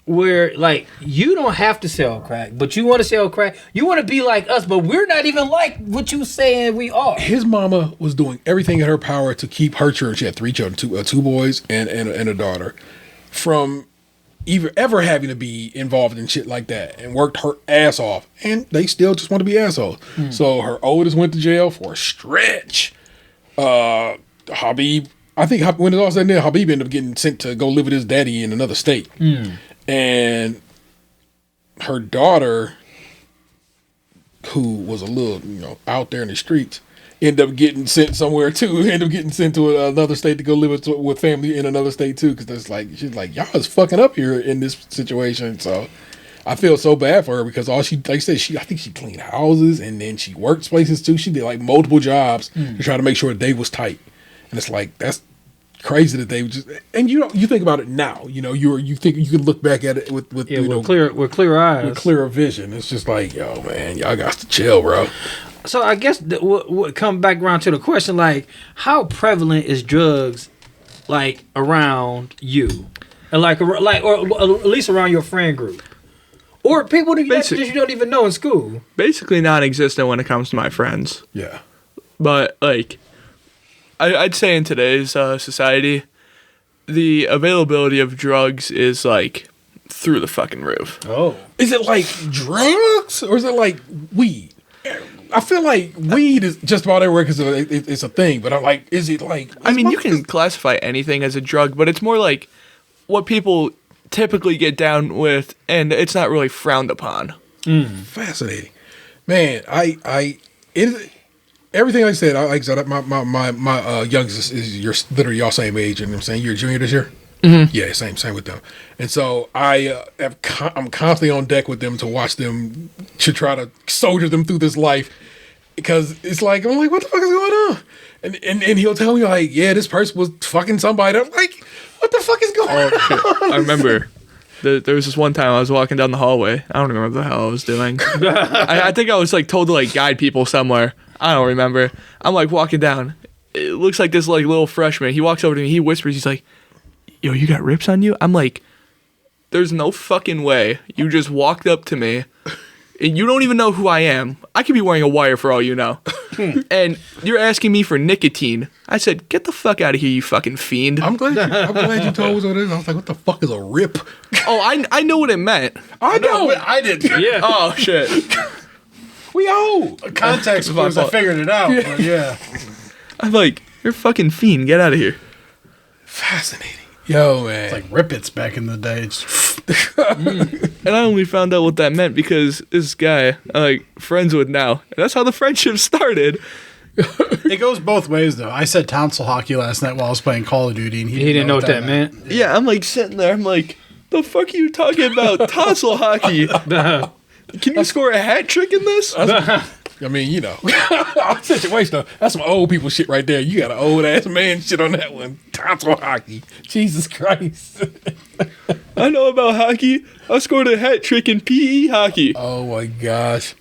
where you don't have to sell crack, but you want to sell crack. You want to be like us, but we're not even like what you saying we are. His mama was doing everything in her power to keep her children. She had 3 children, two boys and a daughter, from ever having to be involved in shit like that, and worked her ass off, and they still just want to be assholes. So her oldest went to jail for a stretch. Habib, I think when it all said and done, Habib ended up getting sent to go live with his daddy in another state. And her daughter, who was a little, out there in the streets, ended up getting sent somewhere too. Ended up getting sent to another state to go live with family in another state too. Because she's like, y'all is fucking up here in this situation. So I feel so bad for her because all she, like I said, I think she cleaned houses and then she worked places too. She did multiple jobs to try to make sure they was tight. And it's like, that's crazy that they just, and you think about it now, you think you can look back at it with clear eyes, with clearer vision. It's just like, yo, man, y'all got to chill, bro. So I guess what come back around to the question, how prevalent is drugs, around you, and or at least around your friend group, or people that you don't even know in school? Basically non-existent when it comes to my friends. Yeah, but I'd say in today's society, the availability of drugs is through the fucking roof. Oh, is it like drugs or is it like weed? I feel like weed is just about everywhere because it's a thing, but I'm like, is it like? I mean, you can classify anything as a drug, but it's more like what people typically get down with, and it's not really frowned upon. Fascinating. Man, everything I said, my youngest is you're literally y'all same age, and I'm saying you're a junior this year. Mm-hmm. Yeah, same with them. And so I'm constantly on deck with them to watch them to try to soldier them through this life, because it's like I'm like, what the fuck is going on? And he'll tell me like, yeah, this person was fucking somebody. I'm like, what the fuck is going on? I remember. There was this one time I was walking down the hallway. I don't remember what the hell I was doing. I think I was like told to like guide people somewhere. I don't remember. I'm like walking down. It looks like this like little freshman. He walks over to me. He whispers. He's like, "Yo, you got rips on you?" I'm like, "There's no fucking way. You just walked up to me, and you don't even know who I am. I could be wearing a wire for all you know, and you're asking me for nicotine." I said, "Get the fuck out of here, you fucking fiend." I'm glad you told us what it is. I was like, what the fuck is a rip? Oh, I know what it meant. I know. I didn't. Yeah. Oh shit. We old. Context clues, I figured it out. But yeah. I'm like, you're a fucking fiend. Get out of here. Fascinating. Yo, man. It's like Rippets back in the day. And I only found out what that meant because this guy I'm like friends with now. And that's how the friendship started. It goes both ways, though. I said tonsil hockey last night while I was playing Call of Duty, and He didn't know what that meant. Yeah, I'm like sitting there. I'm like, the fuck are you talking about? Tonsil hockey. Can you score a hat trick in this? I mean, you know, situation. That's some old people shit right there. You got an old ass man shit on that one. Tonsil hockey. Jesus Christ. I know about hockey. I scored a hat trick in PE hockey. Oh my gosh.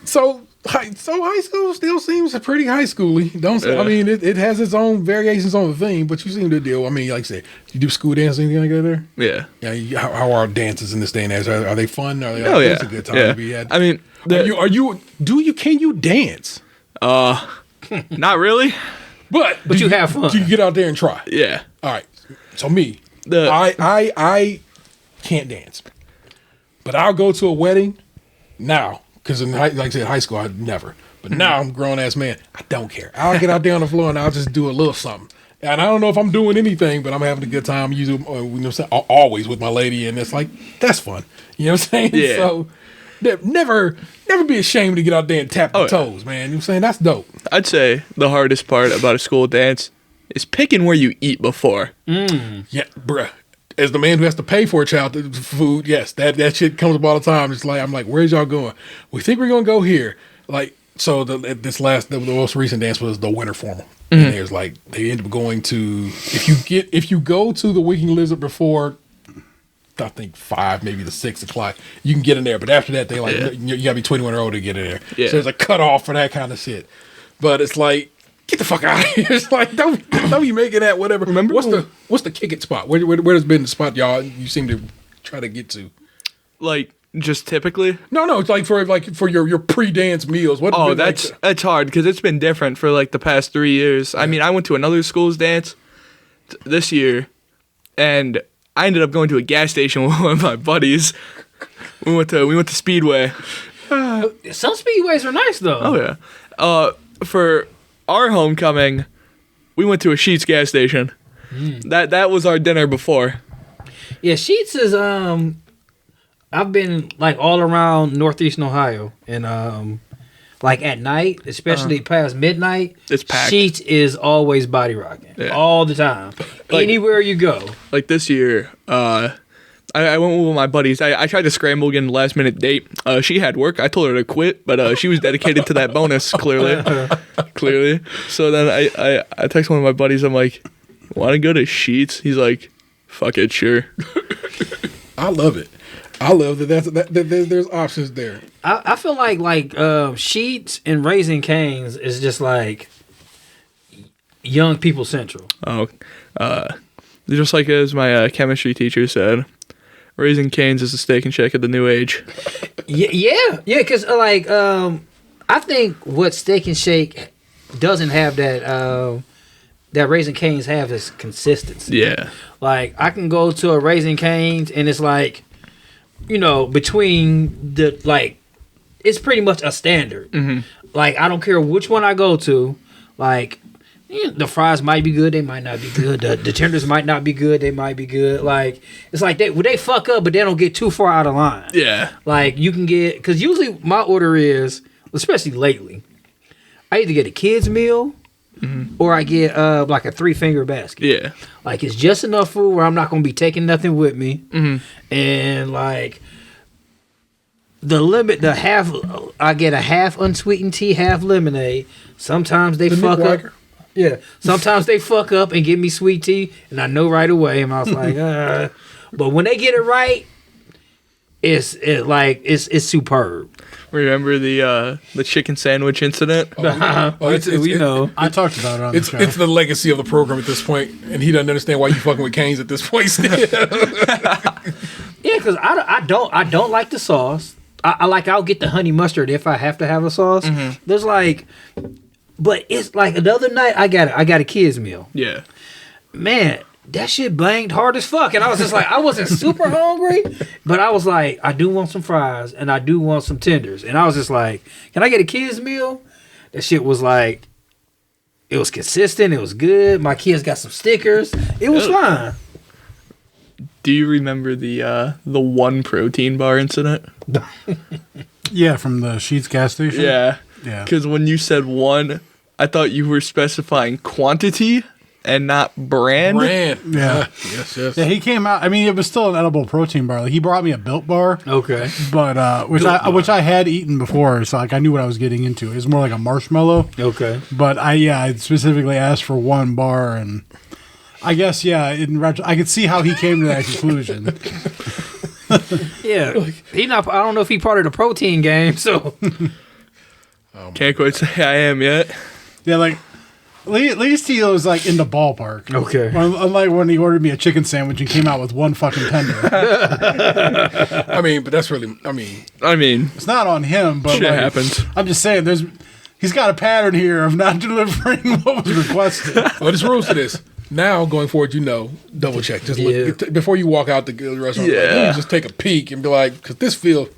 So high school still seems pretty high schooly. Don't say, I mean, it has its own variations on the theme, but you seem to deal. I mean, like I said, you do school dance, anything like that there? Yeah. Yeah. How are dances in this day and age? Are they fun? Are they? Oh yeah. It's a good time Yeah. to be had. I mean, can you dance? not really. But you have fun. Do you get out there and try? Yeah. All right. So me, I can't dance, but I'll go to a wedding now because like I said, high school I'd never. But now I'm a grown ass man. I don't care. I'll get out there on the floor and I'll just do a little something. And I don't know if I'm doing anything, but I'm having a good time. Usually, always with my lady, and it's like that's fun. You know what I'm saying? Yeah. So never be ashamed to get out there and tap the toes, man. You know what I'm saying? That's dope. I'd say the hardest part about a school dance is picking where you eat before. Yeah, bruh. As the man who has to pay for a child food, yes, that shit comes up all the time. It's like I'm like, where's y'all going? We think we're gonna go here. Like, so the most recent dance was the winter formal. Mm-hmm. And there's like they end up going to if you go to the Winking Lizard before I think 5, maybe the 6 o'clock, you can get in there. But after that, they you gotta be 21 or older to get in there. Yeah. So there's a cutoff for that kind of shit. But it's like, get the fuck out of here. It's like, don't be making that whatever. Remember what's the kick it spot? Where has been the spot you seem to try to get to? Like just typically? No, it's like for your pre-dance meals. That's hard because it's been different for like the past 3 years. Yeah. I mean, I went to another school's dance this year, and I ended up going to a gas station with one of my buddies. We went to Speedway. Some speedways are nice though. Oh yeah. For our homecoming, we went to a Sheetz gas station. That was our dinner before. Yeah, Sheetz is I've been like all around northeastern Ohio, and like at night, especially past midnight, it's packed. Sheetz is always body rocking all the time, like, anywhere you go. Like this year, I went with my buddies. I tried to scramble again last minute date. She had work. I told her to quit, but she was dedicated to that bonus. Clearly. So then I text one of my buddies. I'm like, "Want to go to Sheetz?" He's like, "Fuck it, sure." I love it. I love that there's options there. I feel like Sheetz and Raising Cane's is just like young people central. Oh, just like as my chemistry teacher said, Raising Cane's is the Steak and Shake of the new age. Yeah, because I think what Steak and Shake doesn't have that Raising Cane's have is consistency. Yeah, like I can go to a Raising Cane's and it's like, you know, between the like, it's pretty much a standard. Mm-hmm. Like I don't care which one I go to, like The fries might be good, they might not be good. The tenders might not be good, they might be good. Like it's like they fuck up, but they don't get too far out of line. Yeah. Like you can get, because usually my order is, especially lately, I either get a kid's meal or I get like a 3-finger basket. Yeah. Like it's just enough food where I'm not gonna be taking nothing with me, and like the limit, I get a half unsweetened tea, half lemonade. Sometimes they fuck up. Yeah, sometimes they fuck up and give me sweet tea, and I know right away. And I was like, but when they get it right, it's superb. Remember the chicken sandwich incident? We know. I talked about it on the show. It's the legacy of the program at this point, and he doesn't understand why you fucking with Cane's at this point. Yeah, because I don't like the sauce. I'll get the honey mustard if I have to have a sauce. There's like. But it's like the other night I got a kid's meal. Yeah. Man, that shit banged hard as fuck. And I was just like, I wasn't super hungry, but I was like, I do want some fries and I do want some tenders. And I was just like, can I get a kid's meal? That shit was like, it was consistent. It was good. My kids got some stickers. It was fine. Do you remember the one protein bar incident? Yeah, from the Sheetz gas station. Yeah. Yeah. Because when you said one, I thought you were specifying quantity and not brand. Yeah. Yes. Yeah, he came out. I mean, it was still an edible protein bar. Like, he brought me a Built bar. Okay. But which I had eaten before, so like I knew what I was getting into. It was more like a marshmallow. Okay. But I specifically asked for one bar, and I guess I could see how he came to that conclusion. Yeah. I don't know if he part of the protein game, so Can't quite say I am yet. Yeah, like at least he was like in the ballpark. Okay. Unlike when he ordered me a chicken sandwich and came out with one fucking tender. I mean, but that's really. I mean, it's not on him, but shit happens. I'm just saying, he's got a pattern here of not delivering what was requested. well, there's rules to this. Now, going forward, double check. Just look before you walk out the restaurant. Yeah. Just take a peek and be like, because this feel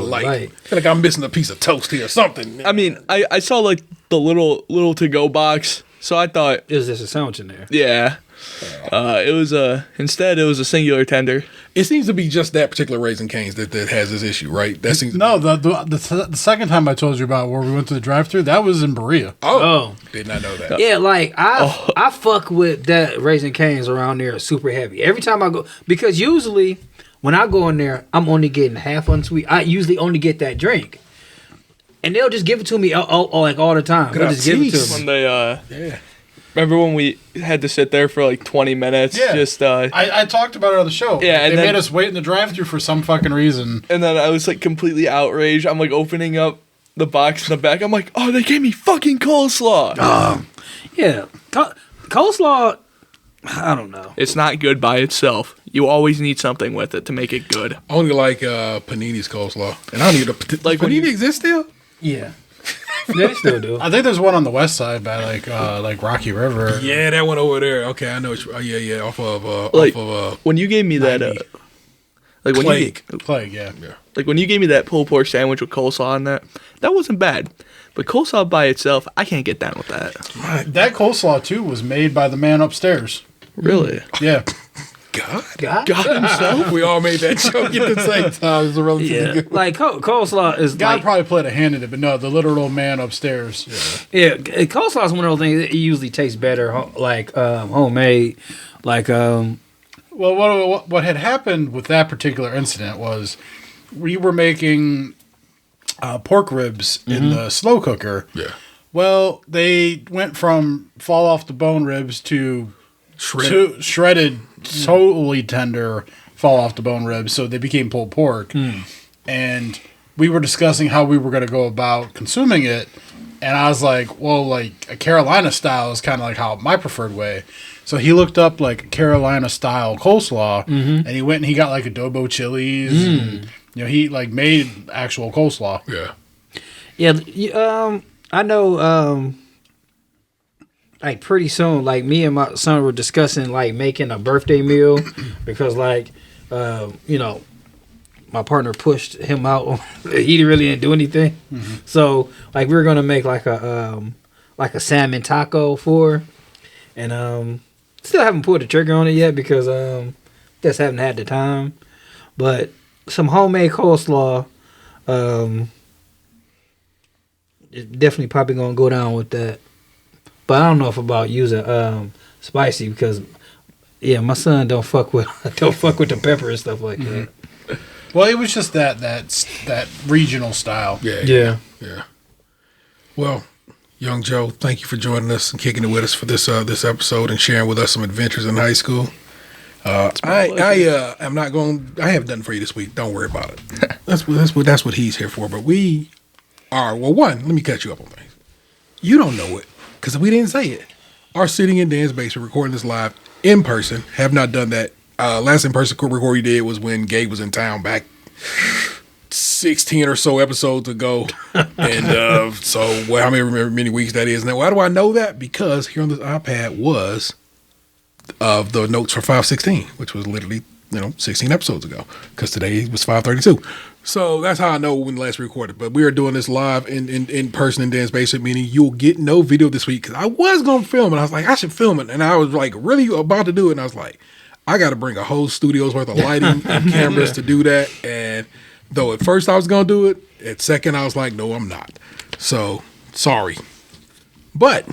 light. I feel like I'm missing a piece of toast here or something. I mean, I saw like the little to go box, so I thought, is there a sandwich in there? yeah. It was instead it was a singular tender. It seems to be just that particular Raising Cane's that has this issue, right? That seems the second time I told you about where we went to the drive-thru, that was in Berea. Oh, did not know that. Yeah, like I fuck with that Raising Cane's around there super heavy. Every time I go, because usually when I go in there, I'm only getting half unsweet. I usually only get that drink, and they'll just give it to me like all the time. They'll just give it to me. When they remember when we had to sit there for like 20 minutes? Yeah. Just I talked about it on the show. Yeah, they made us wait in the drive-thru for some fucking reason. And then I was like completely outraged. I'm like opening up the box in the back. I'm like, oh, they gave me fucking coleslaw. Yeah, coleslaw. I don't know. It's not good by itself. You always need something with it to make it good. I only like Panini's coleslaw, and I don't even like Panini exists still. Yeah. They still do. I think there's one on the west side by like Rocky River. Yeah, that one over there. Okay, I know. Yeah, off of when you gave me that, like when Plague, yeah. Like when you gave me that pulled pork sandwich with coleslaw on that wasn't bad. But coleslaw by itself, I can't get down with that. That coleslaw too was made by the man upstairs. Really? Yeah. God himself. We all made that joke at the same time. It's a relatively good. Like coleslaw is God like, probably played a hand in it, but no, the literal man upstairs. yeah. Coleslaw is one of those things that usually tastes better, like homemade. Like Well, what had happened with that particular incident was we were making pork ribs in the slow cooker. Yeah. Well, they went from fall off the bone ribs to shredded, totally tender fall off the bone ribs. So they became pulled pork. And we were discussing how we were going to go about consuming it. And I was like, well, like a Carolina style is kind of like how my preferred way. So he looked up like a Carolina style coleslaw, and he went and he got like adobo chilies. And, he like made actual coleslaw. Yeah. Yeah. I know. Like pretty soon, like me and my son were discussing like making a birthday meal because like, my partner pushed him out. He really didn't do anything. So like we were gonna make like a like a salmon taco for, and still haven't pulled the trigger on it yet because just haven't had the time. But some homemade coleslaw, definitely probably gonna go down with that. But I don't know if about using spicy because my son don't fuck with the pepper and stuff like that. Well, it was just that regional style. Yeah. Well, young Joe, thank you for joining us and kicking it with us for this episode and sharing with us some adventures in high school. I am not going. I have nothing for you this week. Don't worry about it. That's what he's here for. But we are. Well, one. Let me catch you up on things. You don't know it because we didn't say it. Our sitting in Dan's basement recording this live in person. Have not done that. Last in person record we did was when Gabe was in town back 16 or so episodes ago. And so how many weeks that is now? Why do I know that? Because here on this iPad was of the notes for 516, which was literally 16 episodes ago. Because today was 532. So that's how I know when last recorded. But we are doing this live in person in Dan's basement, meaning you'll get no video this week. Because I was going to film it. I was like, I should film it. And I was like really about to do it. And I was like, I got to bring a whole studio's worth of lighting and cameras to do that. And though at first I was going to do it, at second I was like, no, I'm not. So, sorry. But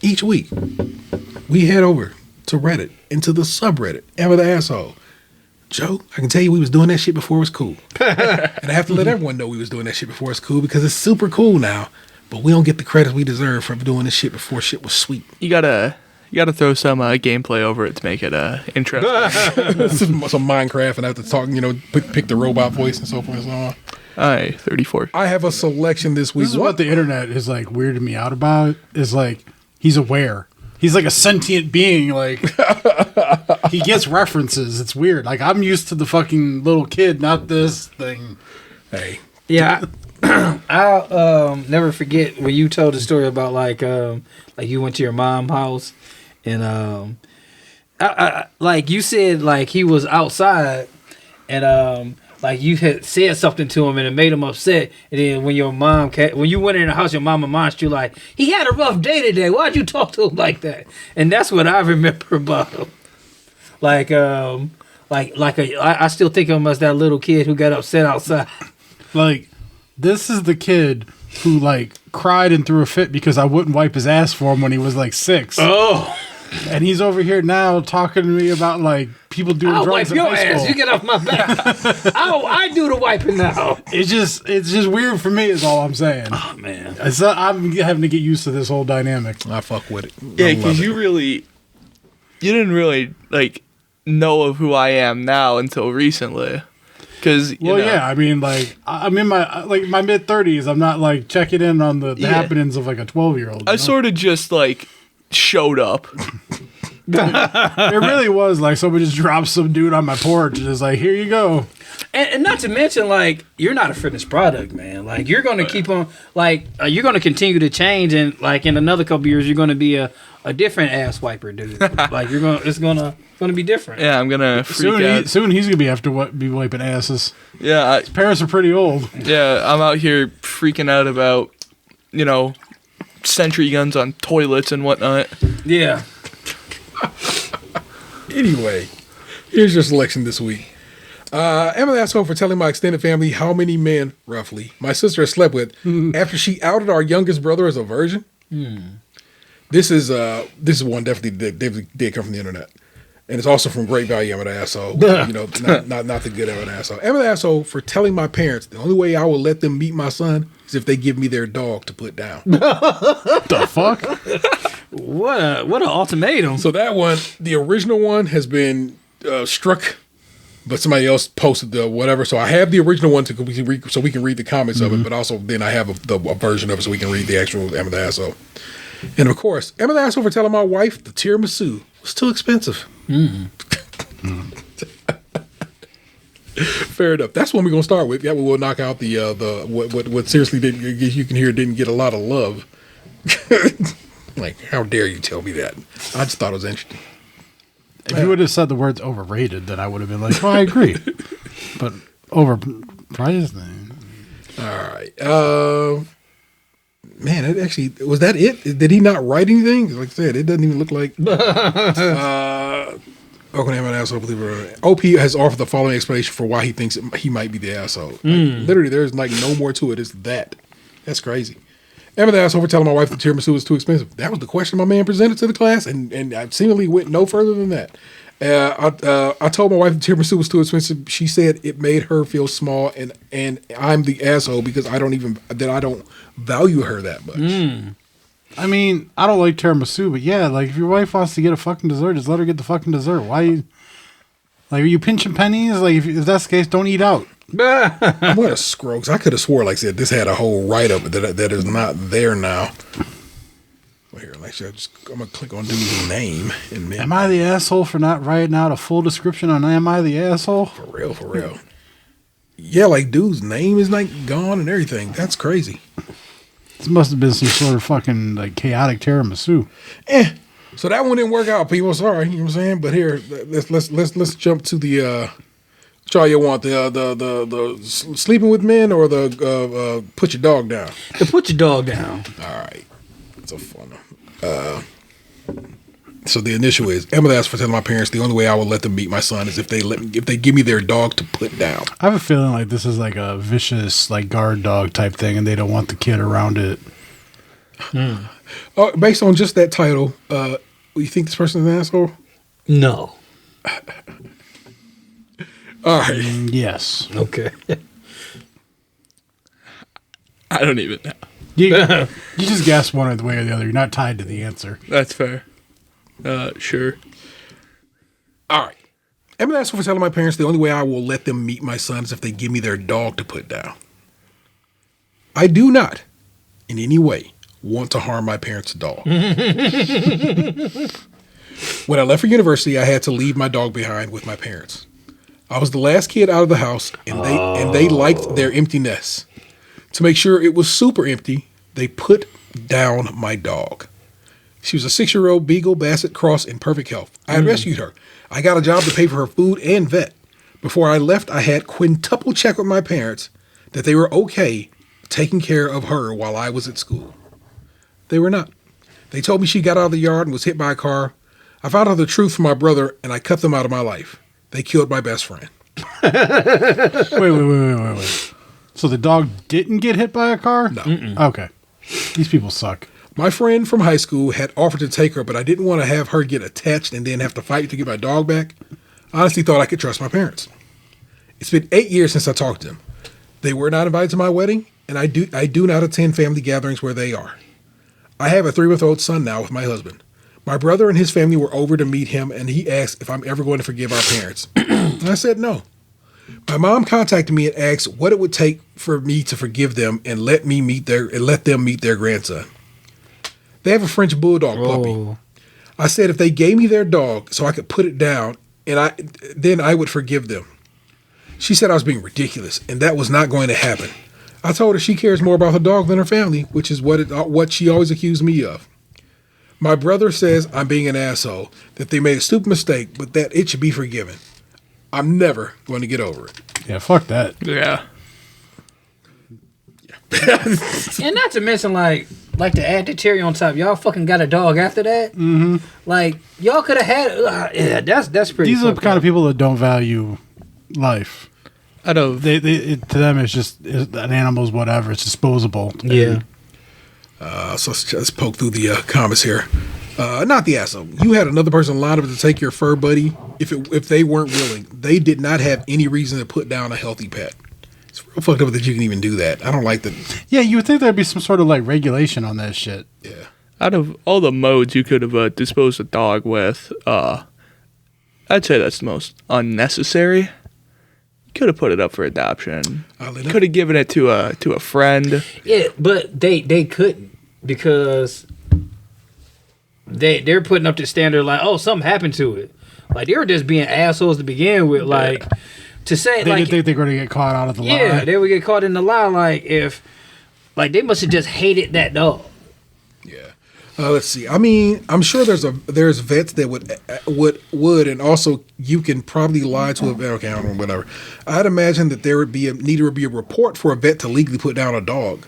each week, we head over to Reddit, into the subreddit, Ever the Asshole. Joe, I can tell you we was doing that shit before it was cool. And I have to let everyone know we was doing that shit before it's cool because it's super cool now. But we don't get the credit we deserve for doing this shit before shit was sweet. You gotta throw some gameplay over it to make it interesting. some Minecraft and I have to talk, pick the robot voice and so forth and so on. Aye, 34. I have a selection this week. This is what the internet is like weirding me out about. Is like he's aware. He's like a sentient being. Like he gets references. It's weird. Like I'm used to the fucking little kid, not this thing. Hey. Yeah. I'll never forget when you told the story about like you went to your mom's house and I like you said like he was outside and like you had said something to him and it made him upset, and then when you went in the house, your mama admonished you like he had a rough day today. Why'd you talk to him like that? And that's what I remember about him. I still think of him as that little kid who got upset outside. Like this is the kid who like cried and threw a fit because I wouldn't wipe his ass for him when he was like 6. Oh. And he's over here now talking to me about like people doing I'll drugs wipe in your high ass. school. You get off my back. I do the wiping now. It's just weird for me is all I'm saying. Oh man. I'm having to get used to this whole dynamic. I fuck with it. Yeah, because you didn't really like know of who I am now until recently. Because I mean, like I'm in my my mid 30s. I'm not like checking in on the happenings of like a 12-year-old. I sort of just like showed up. It really was like someone just dropped some dude on my porch and is like, here you go. And not to mention, like, you're not a finished product, man. Like, you're going to keep on, like, you're going to continue to change, and, like, in another couple years, you're going to be a different ass wiper dude. Like, it's going to be different. Yeah, I'm going to freak out. Soon he's going to be wiping asses. Yeah. His parents are pretty old. Yeah, I'm out here freaking out about, sentry guns on toilets and whatnot. Yeah. Anyway, here's your selection this week. Emma asked home for telling my extended family how many men, roughly, my sister has slept with after she outed our youngest brother as a virgin. This is one definitely did come from the internet. And it's also from Great Value Emma the Asshole. Not the good Emma the Asshole. Emma the Asshole for telling my parents the only way I will let them meet my son is if they give me their dog to put down. The fuck? What an ultimatum. So that one, the original one has been struck, but somebody else posted the whatever. So I have the original one so we can read the comments of it, but also then I have a version of it so we can read the actual Emma the Asshole. And of course, Emma the Asshole for telling my wife the tiramisu was too expensive. Fair enough. That's one we're gonna start with. Yeah, we will knock out the what seriously didn't get a lot of love. Like, how dare you tell me that? I just thought it was interesting. If you would have said the words overrated, then I would have been like, I agree. But overpriced? All right. Man, it actually was that it? Did he not write anything? Like I said, it doesn't even look like. Okay, I'm an asshole. Believe it or not. OP has offered the following explanation for why he thinks he might be the asshole. Like, literally, there's like no more to it. It's that. That's crazy. Am I the asshole for telling my wife the tiramisu was too expensive? That was the question my man presented to the class, and I seemingly went no further than that. I told my wife the tiramisu was too expensive. She said it made her feel small, and I'm the asshole because I don't value her that much. I mean, I don't like tiramisu, but yeah, like if your wife wants to get a fucking dessert, just let her get the fucking dessert. Why? Like, are you pinching pennies? Like, if that's the case, don't eat out. I'm gonna scroll because I could have swore, like I said, this had a whole write up that is not there now. Well, here, actually, I'm gonna click on dude's name. And Am I the asshole for not writing out a full description on Am I the asshole? For real. Yeah, like dude's name is like gone and everything. That's crazy. This must have been some sort of fucking like chaotic tiramisu. So that one didn't work out, people. Sorry, you know what I'm saying. But here, let's jump to the. Which all you want, the sleeping with men or the put your dog down? To put your dog down. All right, that's a fun one. So the initial is Emma asked for telling my parents the only way I will let them meet my son is if they give me their dog to put down. I have a feeling like this is like a vicious like guard dog type thing, and they don't want the kid around it. Based on just that title, you think this person is an asshole? No. All right. Yes. Okay. I don't even know. You just guess one way or the other. You're not tied to the answer. That's fair. Sure. All right. Emma asked for telling my parents the only way I will let them meet my son is if they give me their dog to put down. I do not, in any way, want to harm my parents' dog. When I left for university, I had to leave my dog behind with my parents. I was the last kid out of the house, and they liked their empty nest. To make sure it was super empty, they put down my dog. She was a 6-year-old Beagle Basset Cross in perfect health. I had rescued her. I got a job to pay for her food and vet. Before I left, I had quintuple check with my parents that they were okay taking care of her while I was at school. They were not. They told me she got out of the yard and was hit by a car. I found out the truth from my brother, and I cut them out of my life. They killed my best friend. Wait. So the dog didn't get hit by a car? No. Okay. These people suck. My friend from high school had offered to take her, but I didn't want to have her get attached and then have to fight to get my dog back. I honestly thought I could trust my parents. It's been 8 years since I talked to them. They were not invited to my wedding, and I do not attend family gatherings where they are. I have a 3-month-old son now with my husband. My brother and his family were over to meet him, and he asked if I'm ever going to forgive our parents. And I said no. My mom contacted me and asked what it would take for me to forgive them and let them meet their grandson. They have a French bulldog puppy. I said if they gave me their dog so I could put it down, then I would forgive them. She said I was being ridiculous, and that was not going to happen. I told her she cares more about her dog than her family, which is what she always accused me of. My brother says I'm being an asshole, that they made a stupid mistake, but that it should be forgiven. I'm never going to get over it. Yeah, fuck that. Yeah. And not to mention, like to add the cherry on top, y'all fucking got a dog after that. Mm-hmm. Like y'all could have had. Yeah, that's pretty. These are the kind of people that don't value life. I don't. To them, it's just an animal's whatever. It's disposable. Yeah. So let's poke through the comments here. Not the asshole. You had another person lined up to take your fur buddy. If they weren't willing, they did not have any reason to put down a healthy pet. It's real fucked up that you can even do that. I don't like that. Yeah, you would think there'd be some sort of like regulation on that shit. Yeah. Out of all the modes you could have disposed a dog with, I'd say that's the most unnecessary. Could have put it up for adoption. Could have given it to a friend. Yeah, but they couldn't because they're putting up the standard like, oh, something happened to it. Like they were just being assholes to begin with. Like to say they like think they're going to get caught out of the lie. Yeah, they would get caught in the lie. Like if like they must have just hated that dog. Yeah. Let's see. I mean, I'm sure there's vets that would, and also you can probably lie to a vet. Okay, I don't know, whatever. I'd imagine that there would be a report for a vet to legally put down a dog.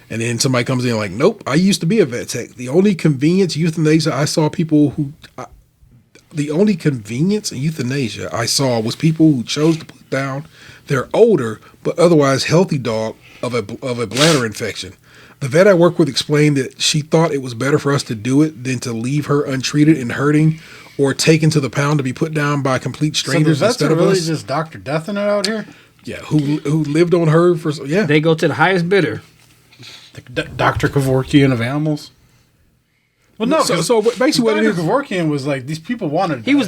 And then somebody comes in like, nope, I used to be a vet tech. The only convenience euthanasia I saw was people who chose to put down their older but otherwise healthy dog of a bladder infection. The vet I work with explained that she thought it was better for us to do it than to leave her untreated and hurting or taken to the pound to be put down by complete strangers so instead of really us. just Dr. Death in it out here? Yeah, who lived on her for They go to the highest bidder. Dr. Kevorkian of animals? Well, no. So basically, what it Dr. is, Kevorkian was like these people wanted. He was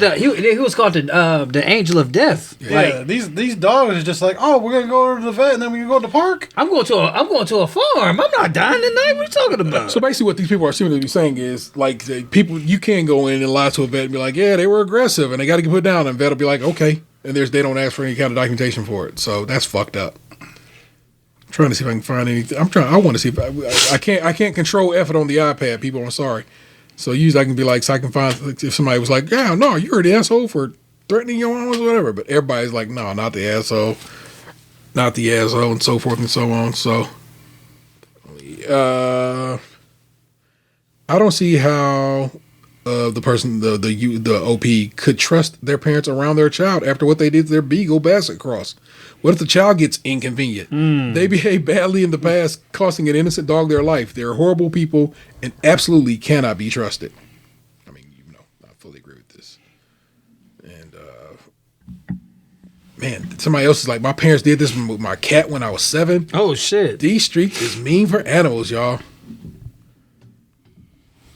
called the angel of death. Yeah, these dogs are just like, oh, we're gonna go to the vet and then we can go to the park. I'm going to a farm. I'm not dying tonight. What are you talking about? So basically, what these people are seeming to be saying is like people you can go in and lie to a vet and be like, yeah, they were aggressive and they got to get put down, and vet will be like, okay, and they don't ask for any kind of documentation for it. So that's fucked up. I'm trying to see if I can find anything. I want to see if I can't control effort on the iPad. People, I'm sorry. So usually I can be like, so I can find if somebody was like, yeah, no, you're the asshole for threatening your owners or whatever. But everybody's like, no, not the asshole, and so forth and so on. So, I don't see how the person, the OP could trust their parents around their child after what they did to their beagle basset cross. What if the child gets inconvenient? They behaved badly in the past, costing an innocent dog their life. They're horrible people and absolutely cannot be trusted. I mean, I fully agree with this. And, man, somebody else is like, my parents did this with my cat when I was 7. Oh, shit. These streets is mean for animals, y'all.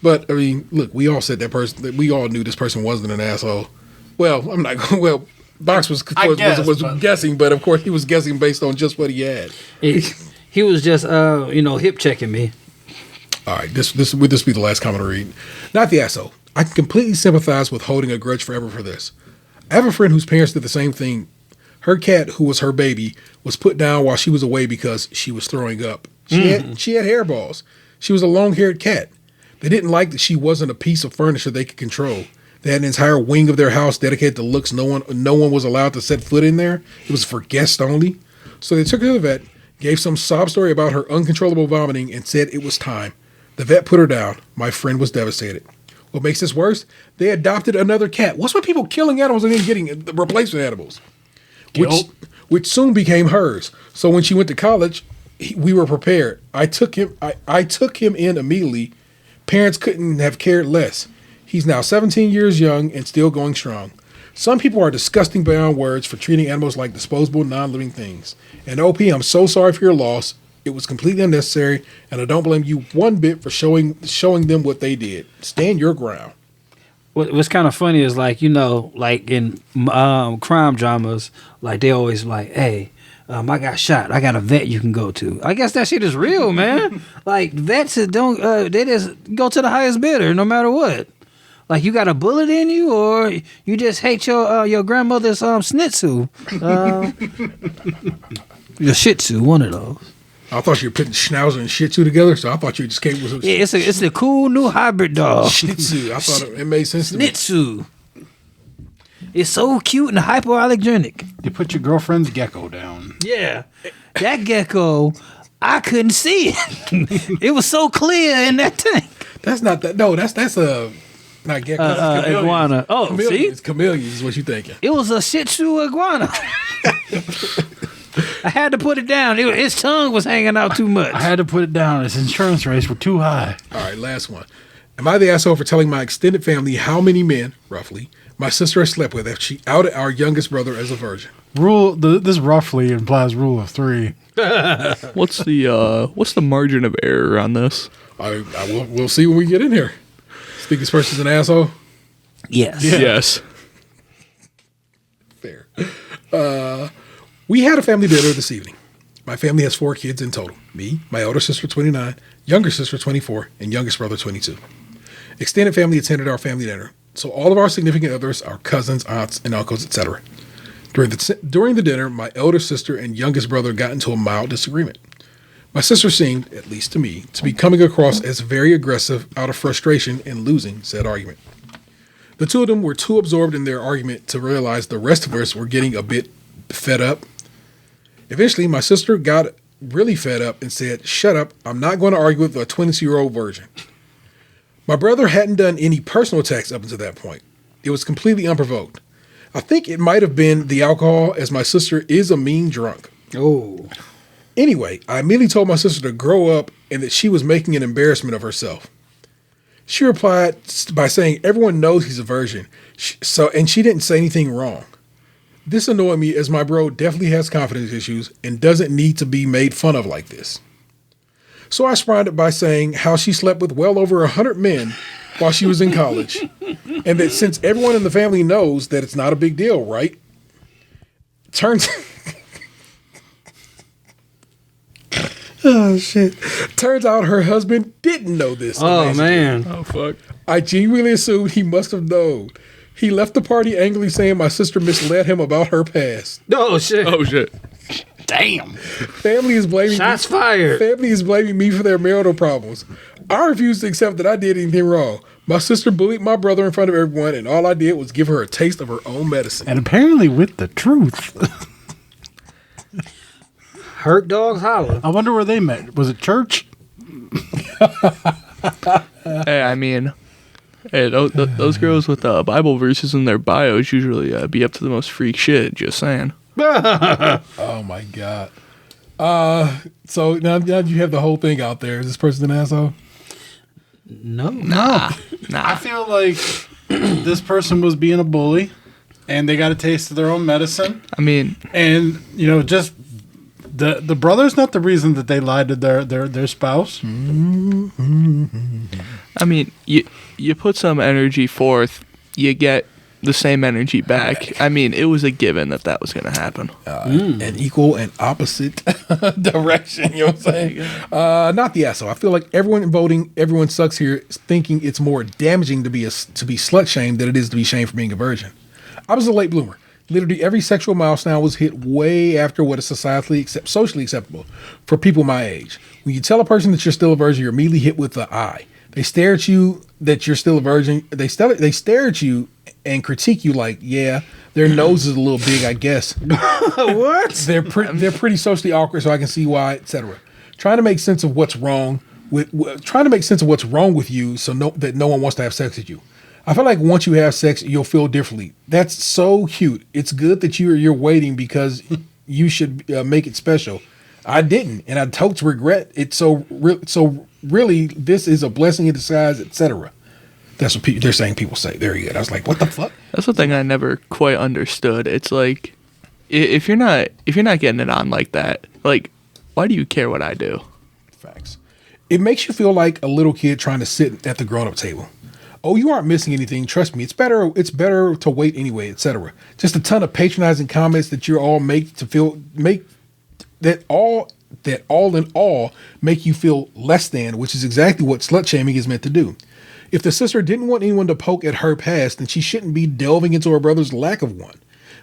But, I mean, look, we all said that person, we all knew this person wasn't an asshole. Well, I'm not going, well, Box was guessing, but of course he was guessing based on just what he had. He was just, hip checking me. All right, this would be the last comment I read. Not the asshole. I can completely sympathize with holding a grudge forever for this. I have a friend whose parents did the same thing. Her cat, who was her baby, was put down while she was away because she was throwing up. She had hairballs. She was a long-haired cat. They didn't like that she wasn't a piece of furniture they could control. They had an entire wing of their house dedicated to looks. No one was allowed to set foot in there. It was for guests only. So they took her to the vet, gave some sob story about her uncontrollable vomiting, and said it was time. The vet put her down. My friend was devastated. What makes this worse? They adopted another cat. What's with people killing animals and then getting replacement animals? Which soon became hers. So when she went to college, we were prepared. I took him in immediately. Parents couldn't have cared less. He's now 17 years young and still going strong. Some people are disgusting beyond words for treating animals like disposable, non-living things. And OP, I'm so sorry for your loss. It was completely unnecessary, and I don't blame you one bit for showing them what they did. Stand your ground. What's kind of funny is like in crime dramas, like they always like, hey, I got shot. I got a vet you can go to. I guess that shit is real, man. Like vets don't they just go to the highest bidder no matter what. Like you got a bullet in you, or you just hate your grandmother's snitzu, your Shih Tzu, one of those. I thought you were putting Schnauzer and Shih Tzu together, so I thought you just came with. Yeah, it's a cool new hybrid dog. Shih Tzu. I thought it made sense to me. Schnitzu. It's so cute and hypoallergenic. You put your girlfriend's gecko down. Yeah, that gecko, I couldn't see it. It was so clear in that tank. That's not that. No, that's a. Not gecko. Iguana. Oh, chameleons. see? Chameleons is what you thinking. It was a Shih Tzu iguana. I had to put it down. His tongue was hanging out too much. I had to put it down. His insurance rates were too high. All right, last one. Am I the asshole for telling my extended family how many men, roughly, my sister has slept with after she outed our youngest brother as a virgin? This roughly implies rule of 3. What's the margin of error on this? We'll see when we get in here. Think this person's an asshole? Yes. Yeah. Yes. Fair. We had a family dinner this evening. My family has 4 kids in total. Me, my older sister 29, younger sister 24, and youngest brother 22. Extended family attended our family dinner. So all of our significant others, our cousins, aunts, and uncles, etc. During the dinner, my elder sister and youngest brother got into a mild disagreement. My sister seemed, at least to me, to be coming across as very aggressive out of frustration and losing said argument. The two of them were too absorbed in their argument to realize the rest of us were getting a bit fed up. Eventually, my sister got really fed up and said, "Shut up, I'm not going to argue with a 20-year-old virgin." My brother hadn't done any personal attacks up until that point. It was completely unprovoked. I think it might have been the alcohol, as my sister is a mean drunk. Oh. Anyway, I immediately told my sister to grow up and that she was making an embarrassment of herself. She replied by saying everyone knows he's a virgin, and she didn't say anything wrong. This annoyed me as my bro definitely has confidence issues and doesn't need to be made fun of like this. So I responded by saying how she slept with well over 100 men while she was in college, and that since everyone in the family knows that it's not a big deal, right? Oh, shit. Turns out her husband didn't know this. Oh, man. Oh, fuck. I genuinely assumed he must have known. He left the party angrily saying my sister misled him about her past. Oh, shit. Oh, shit. Damn. Family is blaming Shots me. fired. Family is blaming me for their marital problems. I refuse to accept that I did anything wrong. My sister bullied my brother in front of everyone, and all I did was give her a taste of her own medicine. And apparently with the truth. Hurt dogs holler. I wonder where they met. Was it church? Hey, I mean, those girls with Bible verses in their bios usually be up to the most freak shit. Just saying. Oh my god. So now you have the whole thing out there. Is this person an asshole? Nah. I feel like this person was being a bully, and they got a taste of their own medicine. I mean, And just the brother's not the reason that they lied to their spouse. I mean, you put some energy forth, you get the same energy back. I mean, it was a given that was going to happen. An equal and opposite direction, you know what I'm saying? Not the asshole. I feel like everyone sucks here thinking it's more damaging to be slut shamed than it is to be shamed for being a virgin. I was a late bloomer. Literally every sexual milestone was hit way after what is socially acceptable for people my age. When you tell a person that you're still a virgin, you're immediately hit with the eye. They stare at you that you're still a virgin. They stare at you and critique you like, yeah, their nose is a little big, I guess. What? They're pretty socially awkward, so I can see why, etc. Trying to make sense of what's wrong with you, so that no one wants to have sex with you. I feel like once you have sex, you'll feel differently. That's so cute. It's good that you're waiting because you should make it special. I didn't, and I totally regret it. So really, this is a blessing in disguise, etc. That's what they're saying. People say. Very good. I was like, what the fuck? That's the thing I never quite understood. It's like, if you're not getting it on like that, like, why do you care what I do? Facts. It makes you feel like a little kid trying to sit at the grown-up table. Oh, you aren't missing anything. Trust me. It's better to wait anyway, etc. Just a ton of patronizing comments that you all make that all in all make you feel less than, which is exactly what slut shaming is meant to do. If the sister didn't want anyone to poke at her past, then she shouldn't be delving into her brother's lack of one.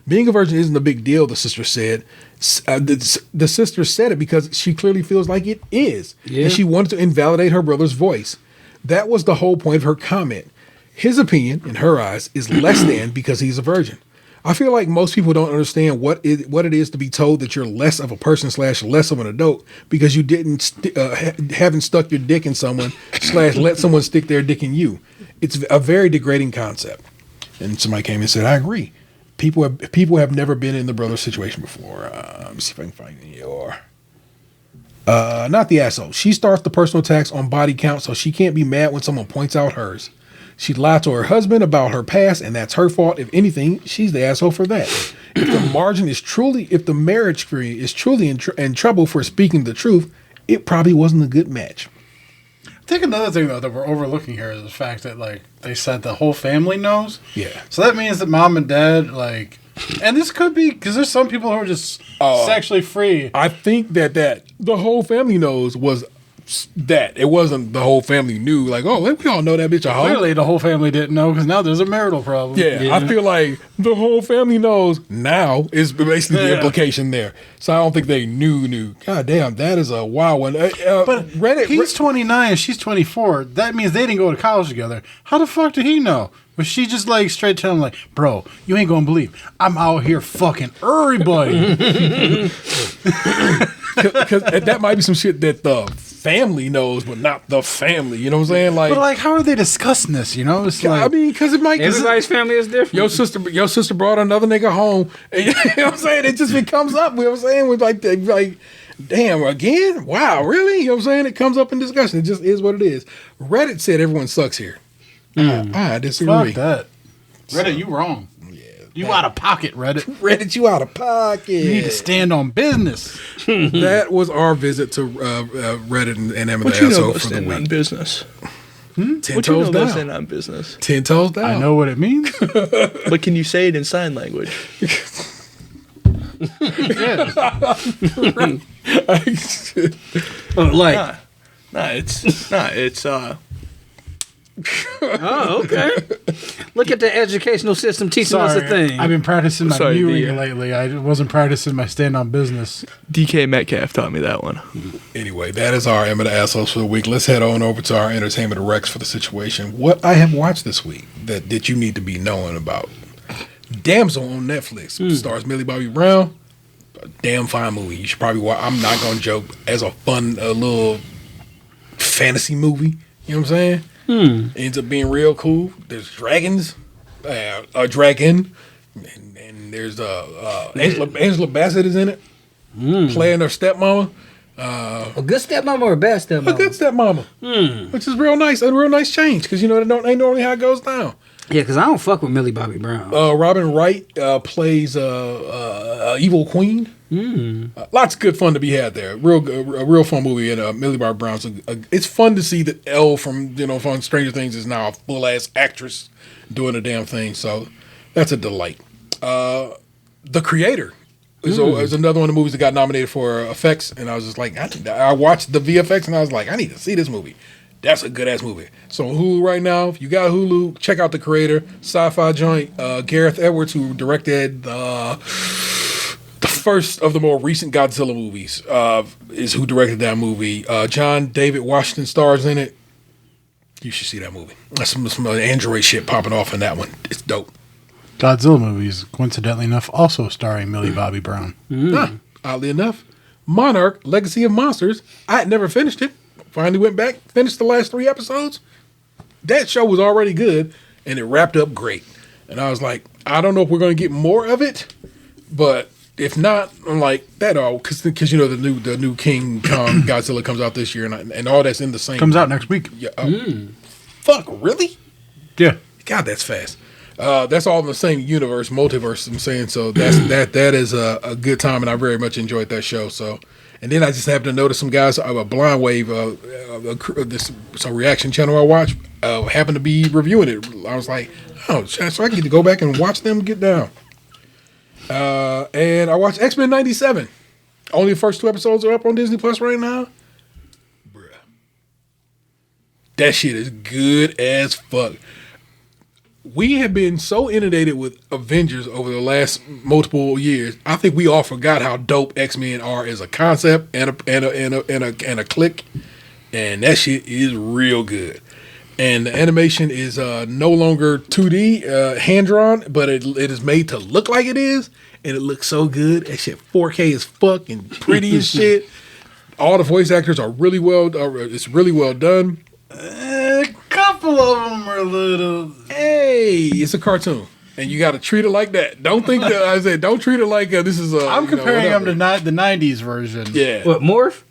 Being a virgin isn't a big deal, the sister said. The sister said it because she clearly feels like it is. Yeah. And she wanted to invalidate her brother's voice. That was the whole point of her comment. His opinion, in her eyes, is less than because he's a virgin. I feel like most people don't understand what it is to be told that you're less of a person / less of an adult because you haven't stuck your dick in someone / let someone stick their dick in you. It's a very degrading concept. And somebody came and said, I agree. People have never been in the brother situation before. Let me see if I can find your... not the asshole. She starts the personal attacks on body count, so she can't be mad when someone points out hers. She lied to her husband about her past, and that's her fault. If anything, she's the asshole for that. If the marriage is truly in trouble for speaking the truth, it probably wasn't a good match. I think another thing though that we're overlooking here is the fact that like they said the whole family knows. Yeah. So that means that mom and dad like, and this could be because there's some people who are just sexually free. I think that the whole family knows was that. It wasn't the whole family knew. Like, oh, we all know that bitch a hoe. Clearly, the whole family didn't know because now there's a marital problem. Yeah, I feel like the whole family knows now is basically the implication there. So I don't think they knew. God damn, that is a wild one. But Reddit. he's 29 and she's 24. That means they didn't go to college together. How the fuck did he know? Was she just like straight telling him like, bro, you ain't gonna believe I'm out here fucking everybody. Because that might be some shit that the family knows, but not the family. You know what I'm saying? Like, But like, how are they discussing this? You know, it's like, I mean, because it might. Everybody's family is different. Your sister brought another nigga home. And, you know what I'm saying? It comes up. You know what I'm saying? With like, damn, again? Wow, really? You know what I'm saying? It comes up in discussion. It just is what it is. Reddit said everyone sucks here. I disagree. fuck that. Reddit, you wrong. Yeah, you out of pocket, Reddit. Reddit, you out of pocket. You need to stand on business. That was our visit to Reddit and Emma What the you know asshole about for the standing on week. business? 10 What you know toes about down. standing on business? 10 toes down. I know what it means. But can you say it in sign language? Yeah. It's Oh, okay. Look at the educational system teaching us a thing. I've been practicing my Sorry, mewing lately. I wasn't practicing my stand on business. DK Metcalf taught me that one. Anyway, that is our Emma the assholes for the week. Let's head on over to our entertainment Rex for the situation. What I have watched this week that you need to be knowing about. Damsel on Netflix stars Millie Bobby Brown. A damn fine movie. You should probably watch. I'm not gonna joke. As a fun little fantasy movie. You know what I'm saying? It ends up being real cool. There's dragons, a dragon, and there's Angela Bassett is in it, playing her stepmama. A good stepmama or a bad stepmama? A good stepmama, which is real nice. A real nice change because you know that ain't normally how it goes down. Yeah, because I don't fuck with Millie Bobby Brown. Robin Wright plays evil queen. Lots of good fun to be had there. A real fun movie, and Millie Bobby Brown's. It's fun to see that Elle from from Stranger Things is now a full ass actress doing a damn thing. So that's a delight. The Creator is another one of the movies that got nominated for effects, and I was just like, I watched the VFX, and I was like, I need to see this movie. That's a good ass movie. So on Hulu right now, if you got Hulu, check out The Creator, sci-fi joint. Gareth Edwards, who directed the first of the more recent Godzilla movies, is who directed that movie. John David Washington stars in it. You should see that movie. That's some Android shit popping off in that one. It's dope. Godzilla movies, coincidentally enough, also starring Millie Bobby Brown. Oddly enough, Monarch: Legacy of Monsters. I had never finished it. Finally went back, finished the last 3 episodes. That show was already good, and it wrapped up great. And I was like, I don't know if we're going to get more of it, but if not, I'm like, that all, because the new King Kong Godzilla comes out this year, and all that's in the same. Comes out next week. Yeah. Fuck, really? Yeah. God, that's fast. That's all in the same universe, multiverse. I'm saying so. That is a good time, and I very much enjoyed that show. So, and then I just happened to notice some guys, a Blind Wave, some reaction channel I watch, happened to be reviewing it. I was like, oh, so I get to go back and watch them get down. And I watched X-Men '97. Only the first 2 episodes are up on Disney Plus right now. Bruh, that shit is good as fuck. We have been so inundated with Avengers over the last multiple years. I think we all forgot how dope X-Men are as a concept and a clique, and that shit is real good. And the animation is no longer 2D hand drawn, but it is made to look like it is, and it looks so good. That shit 4K as fuck and pretty as shit. All the voice actors are really well. It's really well done. A couple of them are a little. Hey, it's a cartoon, and you got to treat it like that. Don't think that I said. Don't treat it like this is. I'm comparing them to the '90s version. Yeah. What, Morph?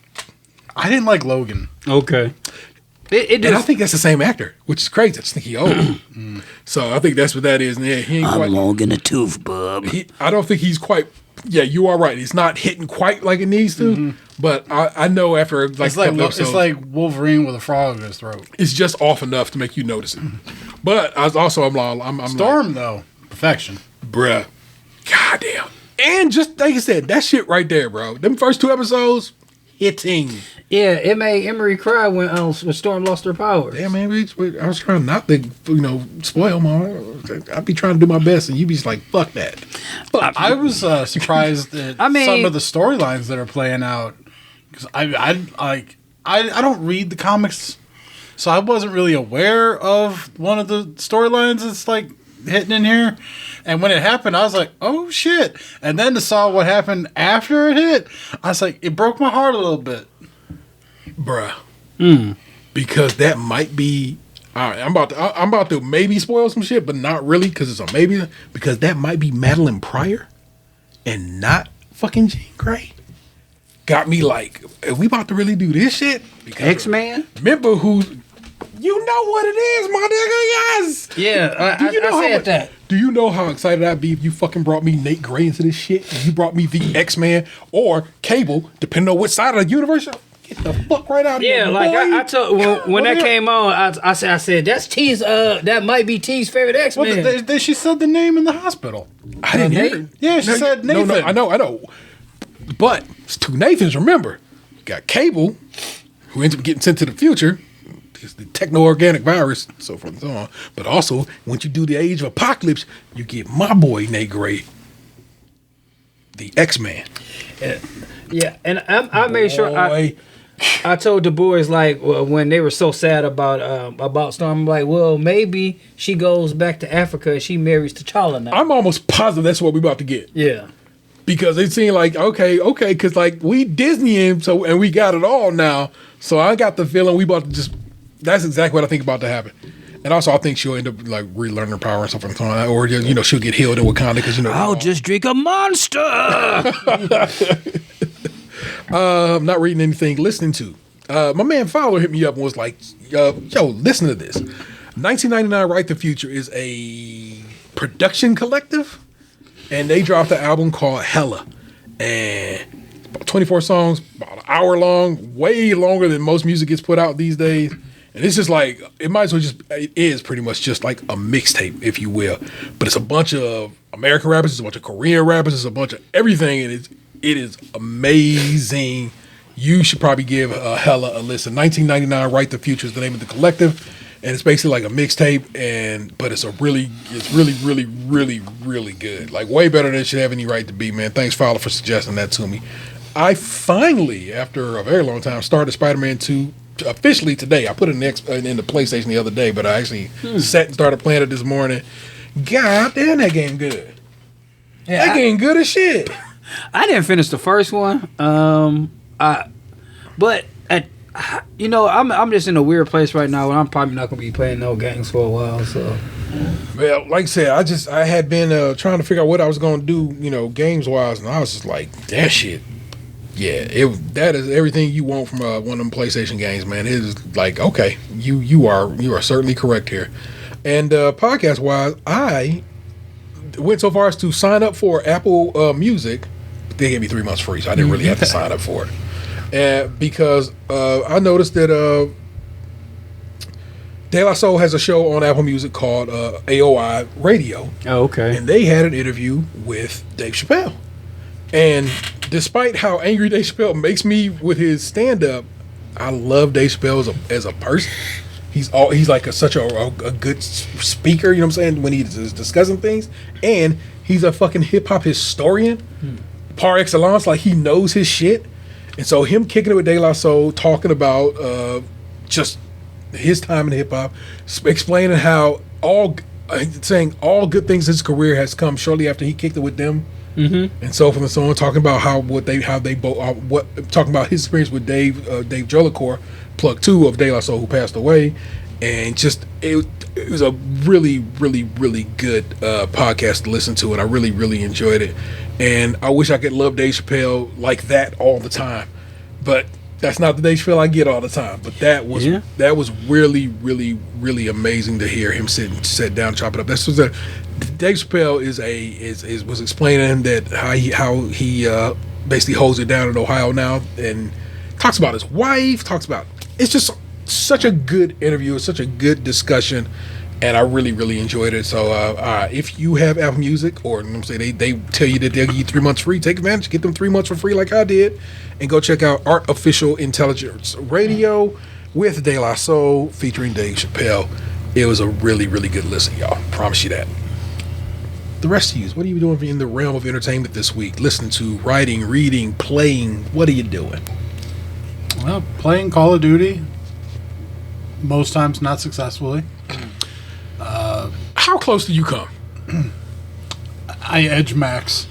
I didn't like Logan. Okay. And I think that's the same actor, which is crazy. I just think he old. So I think that's what that is. And yeah, he ain't quite long in the tooth, bub. I don't think he's quite. Yeah, you are right. It's not hitting quite like it needs to. But I know after like It's like Wolverine with a frog in his throat. It's just off enough to make you notice it. But I'm Storm though, perfection, bruh. Goddamn. And just like I said, that shit right there, bro. Them first 2 episodes, hitting. Yeah, it made Emery cry when Storm lost her power. Yeah, man, I was trying not to, spoil I'd be trying to do my best, and you be just like, fuck that. But I was surprised at some of the storylines that are playing out. Because I don't read the comics, so I wasn't really aware of one of the storylines that's like hitting in here. And when it happened, I was like, oh shit. And then to saw what happened after it hit, I was like, it broke my heart a little bit. Bruh. Because that might be. All right, I'm about to maybe spoil some shit, but not really, because it's a maybe. Because that might be Madeline Pryor, and not fucking Jean Grey. Got me like, are we about to really do this shit? X-Man? Remember who? You know what it is, my nigga. Yes. Yeah, I said that. Do you know how excited I'd be if you fucking brought me Nate Gray into this shit? If you brought me the X-Man or Cable, depending on what side of the universe. Get the fuck right out of here. Yeah, like I told when that came on, I said that's T's. That might be T's favorite X-Men. Well, she said the name in the hospital. I didn't hear it. Yeah, she said Nathan. No, I know. But it's two Nathans. Remember, you got Cable, who ends up getting sent to the future. It's the techno-organic virus, so forth and so on. But also, once you do the Age of Apocalypse, you get my boy Nate Gray, the X-Man. Yeah, and I made sure I told the boys, like, when they were so sad about Storm, I'm like, well, maybe she goes back to Africa and she marries T'Challa now. I'm almost positive that's what we're about to get. Yeah. Because it seemed like, okay, because, like, we Disney and we got it all now. So I got the feeling we about to just, that's exactly what I think about to happen. And also, I think she'll end up, like, relearning her power and stuff like that. Or, she'll get healed in Wakanda because, I'll just drink a monster. Not reading anything, listening to. My man Fowler hit me up and was like, yo, listen to this. 1999 Right the Future is a production collective, and they dropped an album called Hella. And it's about 24 songs, about an hour long, way longer than most music gets put out these days. And it's just like, it is pretty much just like a mixtape, if you will. But it's a bunch of American rappers, it's a bunch of Korean rappers, it's a bunch of everything, and it is amazing. You should probably give Hella a listen. 1999 Right the Future is the name of the collective, and it's basically like a mixtape, but it's really, really, really good. Like, way better than it should have any right to be, man. Thanks, Fowler, for suggesting that to me. I finally, after a very long time, started Spider-Man 2 officially today. I put it in the PlayStation the other day, but I actually sat and started playing it this morning. God damn, that game good. Yeah, that game good as shit. I didn't finish the first one. I'm just in a weird place right now, and I'm probably not gonna be playing no games for a while. So, well, like I said, I had been trying to figure out what I was gonna do, games wise, and I was just like, that shit. Yeah, that is everything you want from one of them PlayStation games, man. It is like, okay, you are certainly correct here. And podcast wise, I went so far as to sign up for Apple Music. They gave me 3 months free, so I didn't really have to sign up for it. And because I noticed that De La Soul has a show on Apple Music called AOI Radio. Oh, okay. And they had an interview with Dave Chappelle. And despite how angry Dave Chappelle makes me with his stand-up, I love Dave Chappelle as a person. He's like such a good speaker, you know what I'm saying, when he's discussing things. And he's a fucking hip-hop historian par excellence. Like, he knows his shit. And so him kicking it with De La Soul, talking about just his time in hip-hop, explaining how saying all good things in his career has come shortly after he kicked it with them. Mm-hmm. And so forth and so on, talking about talking about his experience with Dave Jolicoeur, plug 2 of De La Soul, who passed away, and just it was a really, really, really good podcast to listen to, and I really, really enjoyed it. And I wish I could love Dave Chappelle like that all the time, but that's not the Dave Chappelle I get all the time. But that was really, really, really amazing to hear him sit down, chop it up. This was Dave Chappelle was explaining that how he basically holds it down in Ohio now, and talks about his wife. It's just such a good interview. It's such a good discussion, and I really, really enjoyed it. So if you have Apple Music, or say they tell you that they'll give you 3 months free, take advantage, get them 3 months for free like I did, and go check out Artificial Intelligence Radio with De La Soul featuring Dave Chappelle. It was a really, really good listen, y'all. Promise you that. The rest of you, what are you doing in the realm of entertainment this week? Listening to, writing, reading, playing. What are you doing? Well, playing Call of Duty. Most times not successfully. How close do you come? I edge max.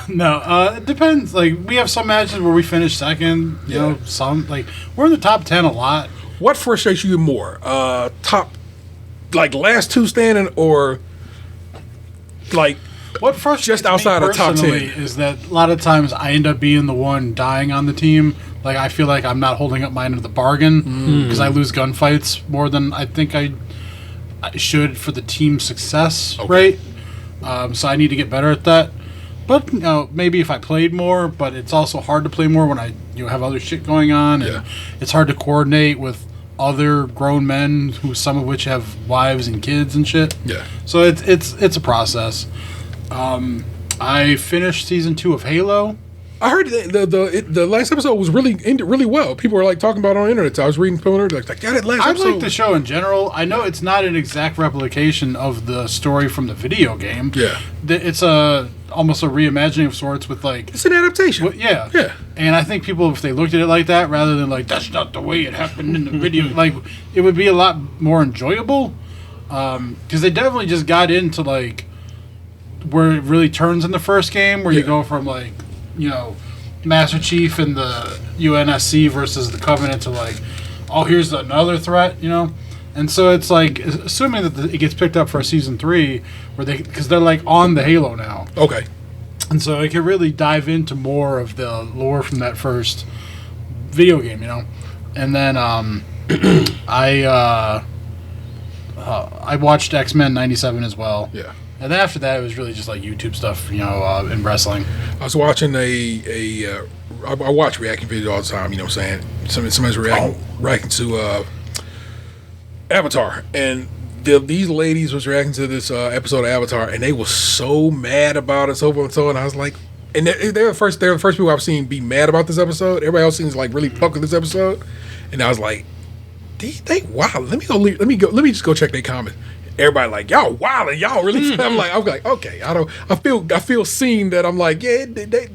No, it depends. Like, we have some matches where we finish second. You know, some, like, we're in the top 10 a lot. What frustrates you more? Top, like, last two standing, or like what frustrates just outside me of top 10 personally is that a lot of times I end up being the one dying on the team. Like, I feel like I'm not holding up my end of the bargain because I lose gunfights more than I think I should for the team's success, right? So I need to get better at that. But, you know, maybe if I played more, but it's also hard to play more when I have other shit going on. And it's hard to coordinate with other grown men, who some of which have wives and kids and shit. Yeah. So it's a process. I finished season 2 of Halo. I heard the last episode was ended really well. People were like talking about it on the internet. So I was reading people on the internet, like, yeah, that last I episode. like the show in general. I know it's not an exact replication of the story from the video game. Yeah. It's almost a reimagining of sorts with, like... It's an adaptation. Yeah. Yeah. And I think people, if they looked at it like that, rather than like, that's not the way it happened in the video, like, it would be a lot more enjoyable. Because they definitely just got into, like, where it really turns in the first game, where you go from, like, Master Chief and the UNSC versus the Covenant to, like, oh, here's another threat, And so it's like, assuming that it gets picked up for season 3, because they're like on the Halo now. Okay. And so it can really dive into more of the lore from that first video game, And then I watched X-Men 97 as well. Yeah. And then after that, it was really just like YouTube stuff, in wrestling. I was watching I watch reaction videos all the time, you know what I'm saying? Somebody's reacting to Avatar, and these ladies was reacting to this episode of Avatar, and they were so mad about it, so forth and so on. And I was like, and they're the first people I've seen be mad about this episode. Everybody else seems like really fuck with this episode, and I was like, wow. Let me just go check their comments. Everybody like, y'all wild and y'all really. I'm like, okay, I feel seen that. I'm like, yeah,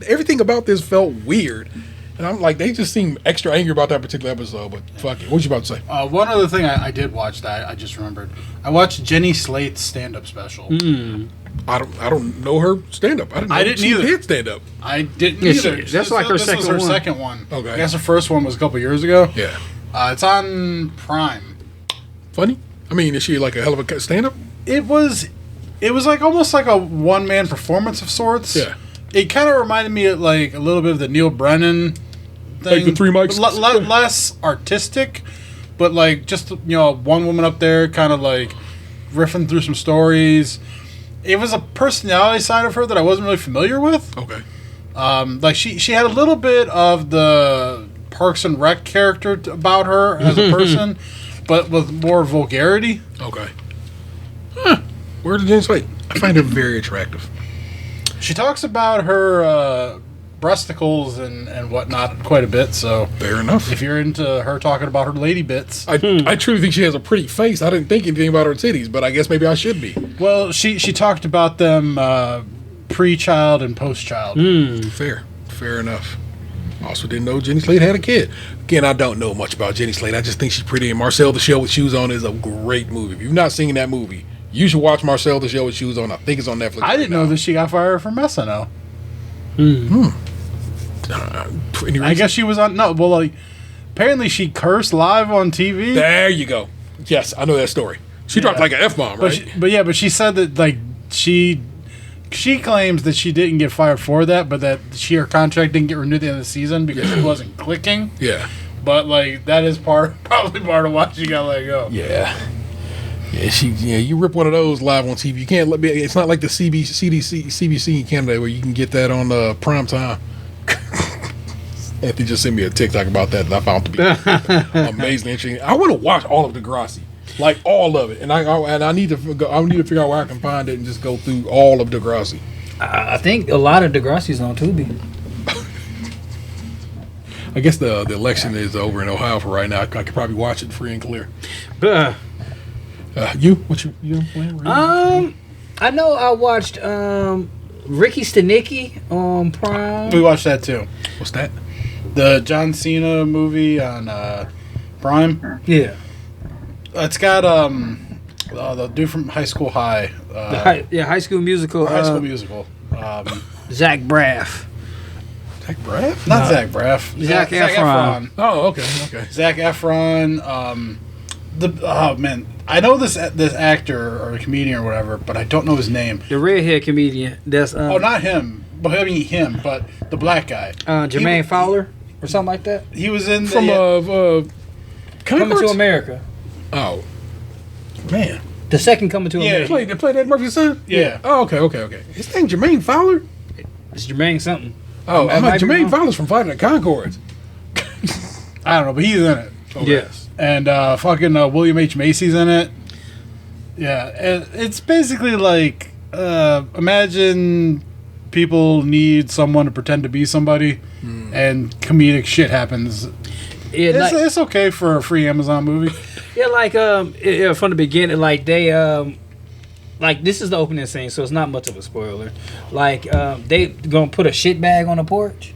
everything about this felt weird. And I'm like, they just seem extra angry about that particular episode, but fuck it. What was you about to say? One other thing I did watch that I just remembered. I watched Jenny Slate's stand-up special. I don't know her stand-up. I didn't she either. did stand-up. I didn't either. That's like her this second was her one. second one. Okay. I guess her first one was a couple years ago. Yeah. It's on Prime. Funny? I mean, is she like a hell of a stand-up? It was like almost like a one-man performance of sorts. Yeah. It kind of reminded me of like a little bit of the Neil Brennan thing. Like the three mics? Less artistic, but like just, one woman up there kind of like riffing through some stories. It was a personality side of her that I wasn't really familiar with. Okay. Like she had a little bit of the Parks and Rec character about her as a person, but with more vulgarity. Okay. Huh. Where's the Jenny Slate? I find her very attractive. She talks about her breasticles and whatnot quite a bit, so... Fair enough. If you're into her talking about her lady bits... I truly think she has a pretty face. I didn't think anything about her titties, but I guess maybe I should be. Well, she talked about them pre-child and post-child. Fair enough. Also didn't know Jenny Slate had a kid. Again, I don't know much about Jenny Slate. I just think she's pretty. And Marcel the Shell with Shoes On is a great movie. If you've not seen that movie, you should watch Marcel the Shell with Shoes On. I think it's on Netflix. I didn't know that she got fired from SNL. I guess she was on... No, well, like, apparently she cursed live on TV. There you go. Yes, I know that story. She dropped like an F-bomb, right? But she said that, like, she claims that she didn't get fired for that, but that her contract didn't get renewed at the end of the season because it wasn't clicking. Yeah. But, like, that is probably part of why she got let go. Yeah. Yeah, you rip one of those live on TV. You can't let me. It's not like the CBC in Canada where you can get that on prime time. Anthony just sent me a TikTok about that, and I found it to be amazingly interesting. I want to watch all of Degrassi, like all of it, and I need to figure out where I can find it and just go through all of Degrassi. I think a lot of Degrassi's on Tubi. I guess the election is over in Ohio for right now. I could probably watch it free and clear. But, What you playing? I know I watched Ricky Stenicki on Prime. We watched that too. What's that? The John Cena movie on Prime. Yeah. It's got the dude from High School High. High School Musical. High School Musical. Zach Braff. Zach Braff? Not Zach Braff. Zac Efron. Oh, okay. Zac Efron. Oh man, I know this actor or a comedian or whatever, but I don't know his name. The redhead comedian. That's not him. But I mean him, but the black guy. Jermaine Fowler or something like that. He was in From Coming to America. Oh, man. The second Coming to America. They played Ed Murphy's son? Yeah. Oh, okay. His name Jermaine Fowler? It's Jermaine something. Oh, I'm like, might be Jermaine wrong. Fowler's from Fighting the Conchords. I don't know, but he's in it. Yes. And fucking William H. Macy's in it. Yeah, and it's basically like imagine people need someone to pretend to be somebody, and comedic shit happens. Yeah, It's okay for a free Amazon movie. Yeah, like from the beginning, like they like this is the opening scene, so it's not much of a spoiler. Like they gonna put a shit bag on the porch,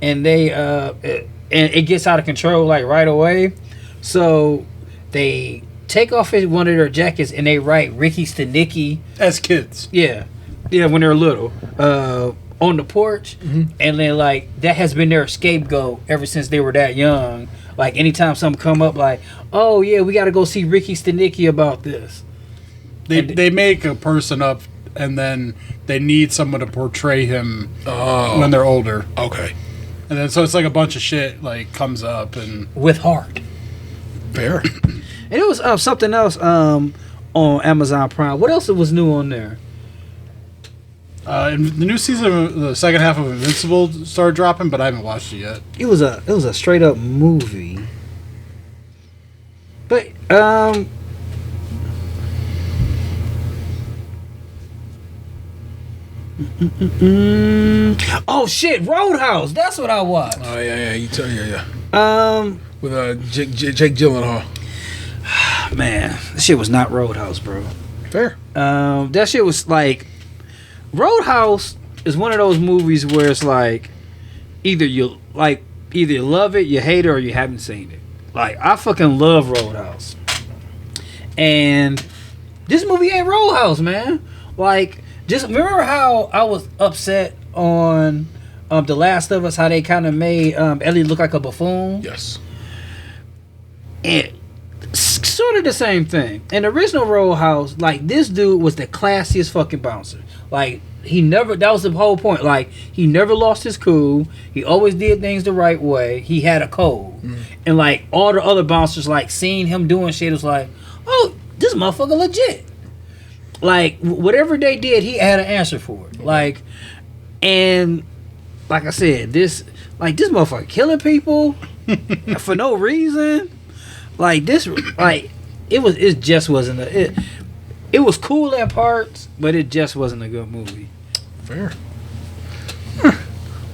and they and it gets out of control like right away. So they take off one of their jackets and they write Ricky Stenicki As kids. Yeah, when they're little, on the porch, and then like that has been their scapegoat ever since they were that young. Like anytime something come up, like, oh yeah, we got to go see Ricky Stenicki about this. They make a person up, and then they need someone to portray him when they're older. Okay. And then so it's like a bunch of shit like comes up and With heart. Fair. And it was something else on Amazon Prime. What else was new on there? and the new season, the second half of Invincible started dropping, but I haven't watched it yet. It was a straight up movie. But oh shit, Roadhouse. That's what I watched. Oh yeah. You tell with Jake Gyllenhaal. Man, that shit was not Roadhouse, bro. Fair. That shit was like Roadhouse is one of those movies where it's like either you love it, you hate it, or you haven't seen it. Like I fucking love Roadhouse, and this movie ain't Roadhouse, man. Like just remember how I was upset on The Last of Us, how they kind of made Ellie look like a buffoon. Yes. And sort of the same thing. In the original Roadhouse, like this dude was the classiest fucking bouncer. Like that was the whole point. Like he never lost his cool. He always did things the right way. He had a code. And like all the other bouncers, like seeing him doing shit was like, oh, this motherfucker legit. Like whatever they did, he had an answer for it. Like, and like I said, this motherfucker killing people for no reason. Like this, like it just wasn't it was cool at parts, but it just wasn't a good movie. Fair.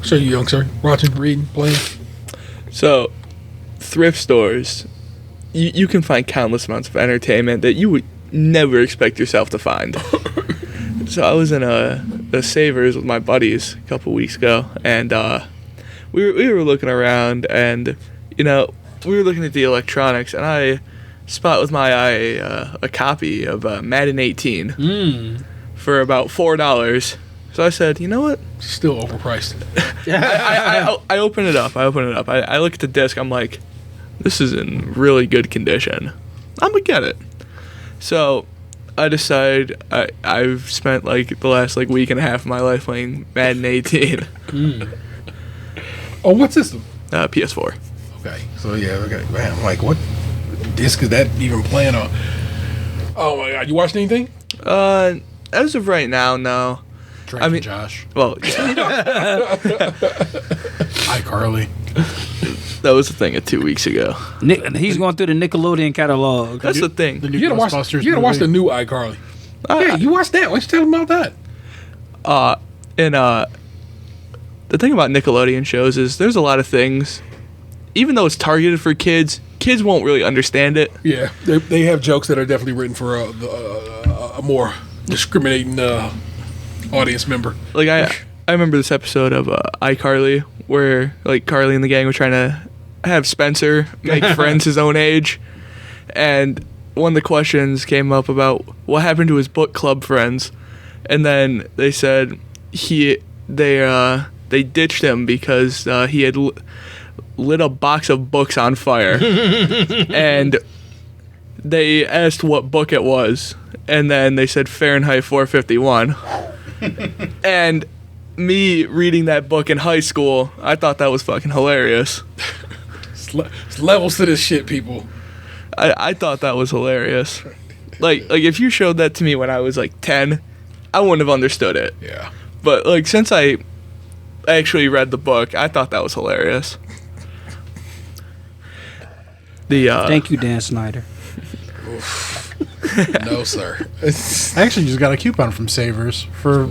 So you young sir, watching, reading, playing. So, Thrift stores, you can find countless amounts of entertainment that you would never expect yourself to find. So I was in a Savers with my buddies a couple weeks ago, and we were looking around, and we were looking at the electronics, and I spot with my eye a copy of Madden 18 for about $4. So I said, you know what? Still overpriced. I open it up. I look at the disc. I'm like, this is in really good condition. I'm gonna get it. So I decide I've spent like the last week and a half of my life playing Madden 18. Oh, what system? PS4. Okay. So yeah, okay. Man, I'm like, what disc is that even playing on? Oh my god, you watched anything? As of right now, no. Drake and Josh. Well, iCarly. That was the thing of 2 weeks ago. He's going through the Nickelodeon catalog. That's the thing. The new You gotta watch. Ghostbusters You gotta watch movie. the new iCarly. Yeah, you watched that. Why don't you tell them about that? And the thing about Nickelodeon shows is there's a lot of things, even though it's targeted for kids, kids won't really understand it. Yeah, they have jokes that are definitely written for a more discriminating audience member. Like I remember this episode of iCarly where like Carly and the gang were trying to have Spencer make friends his own age, and one of the questions came up about what happened to his book club friends, and then they said they ditched him because he had lit a box of books on fire, and they asked what book it was, and then they said Fahrenheit 451. And me reading that book in high school, I thought that was fucking hilarious. It's levels to this shit, people. I thought that was hilarious. Like if you showed that to me when I was like 10, I wouldn't have understood it. Yeah. But like since I actually read the book, I thought that was hilarious. Thank you, Dan Snyder. No, sir. I actually just got a coupon from Savers for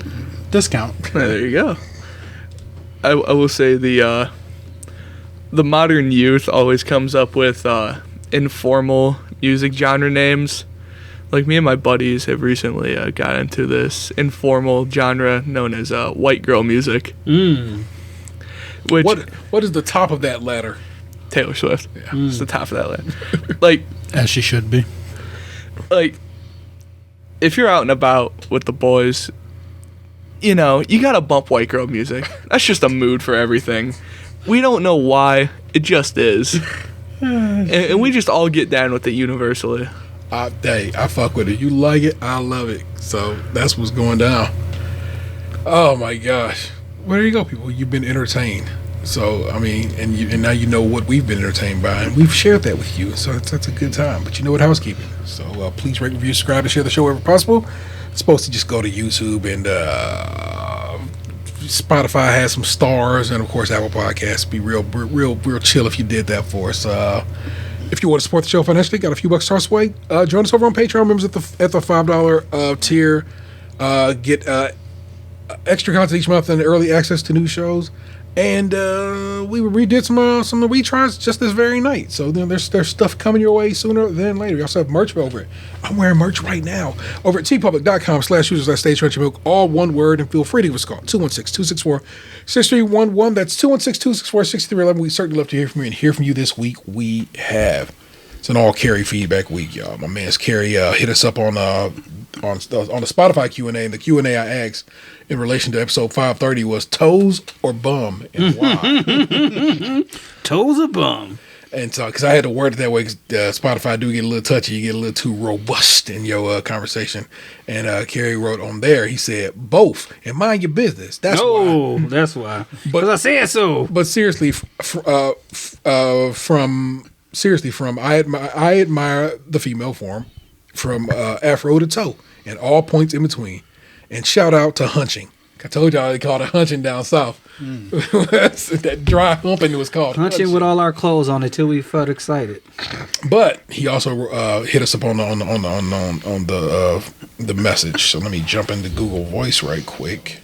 discount. There you go. I will say the modern youth always comes up with informal music genre names. Like me and my buddies have recently got into this informal genre known as white girl music. Which What is the top of that ladder? Taylor Swift. Yeah, it's the top of that ladder. Like As she should be. if you're out and about with the boys, you know, you gotta bump white girl music. That's just a mood for everything. We don't know why, it just is. And we just all get down with it universally. I fuck with it. You like it, I love it. So that's what's going down. Oh my gosh. Well, there you go, people. You've been entertained. So, I mean, and now you know what we've been entertained by, and we've shared that with you. So that's a good time. But you know what, housekeeping. So please rate, review, subscribe, and share the show wherever possible. It's supposed to just go to YouTube, and Spotify has some stars, and of course Apple Podcasts. Be real chill if you did that for us. If you want to support the show financially, got a few bucks tossed away. Join us over on Patreon. Members at the $5 tier get extra content each month and early access to new shows. And we redid some of the retries just this very night. So then there's stuff coming your way sooner than later. We also have merch over it. I'm wearing merch right now over at tpublic.com/users/StageCrunchyMilk, all one word, and feel free to give us a call 216-264-6311. That's 216-264-6311. We certainly love to hear from you, and hear from you this week we have. It's an all Carrie feedback week, y'all. My man's Carrie hit us up on the Spotify Q&A, and the Q&A I asked in relation to episode 530 was toes or bum, and why? Toes or bum? And so, because I had to word it that way, because Spotify do get a little touchy, you get a little too robust in your conversation. And Carrie wrote on there, he said, both, and mind your business. That's why. That's why. Because I said so. But seriously, from I admire the female form, from afro to toe, and all points in between. And shout out to hunching. I told y'all they called it hunching down south. That dry humping was called Hunching with all our clothes on until we felt excited. But he also hit us up on the message. So let me jump into Google Voice right quick.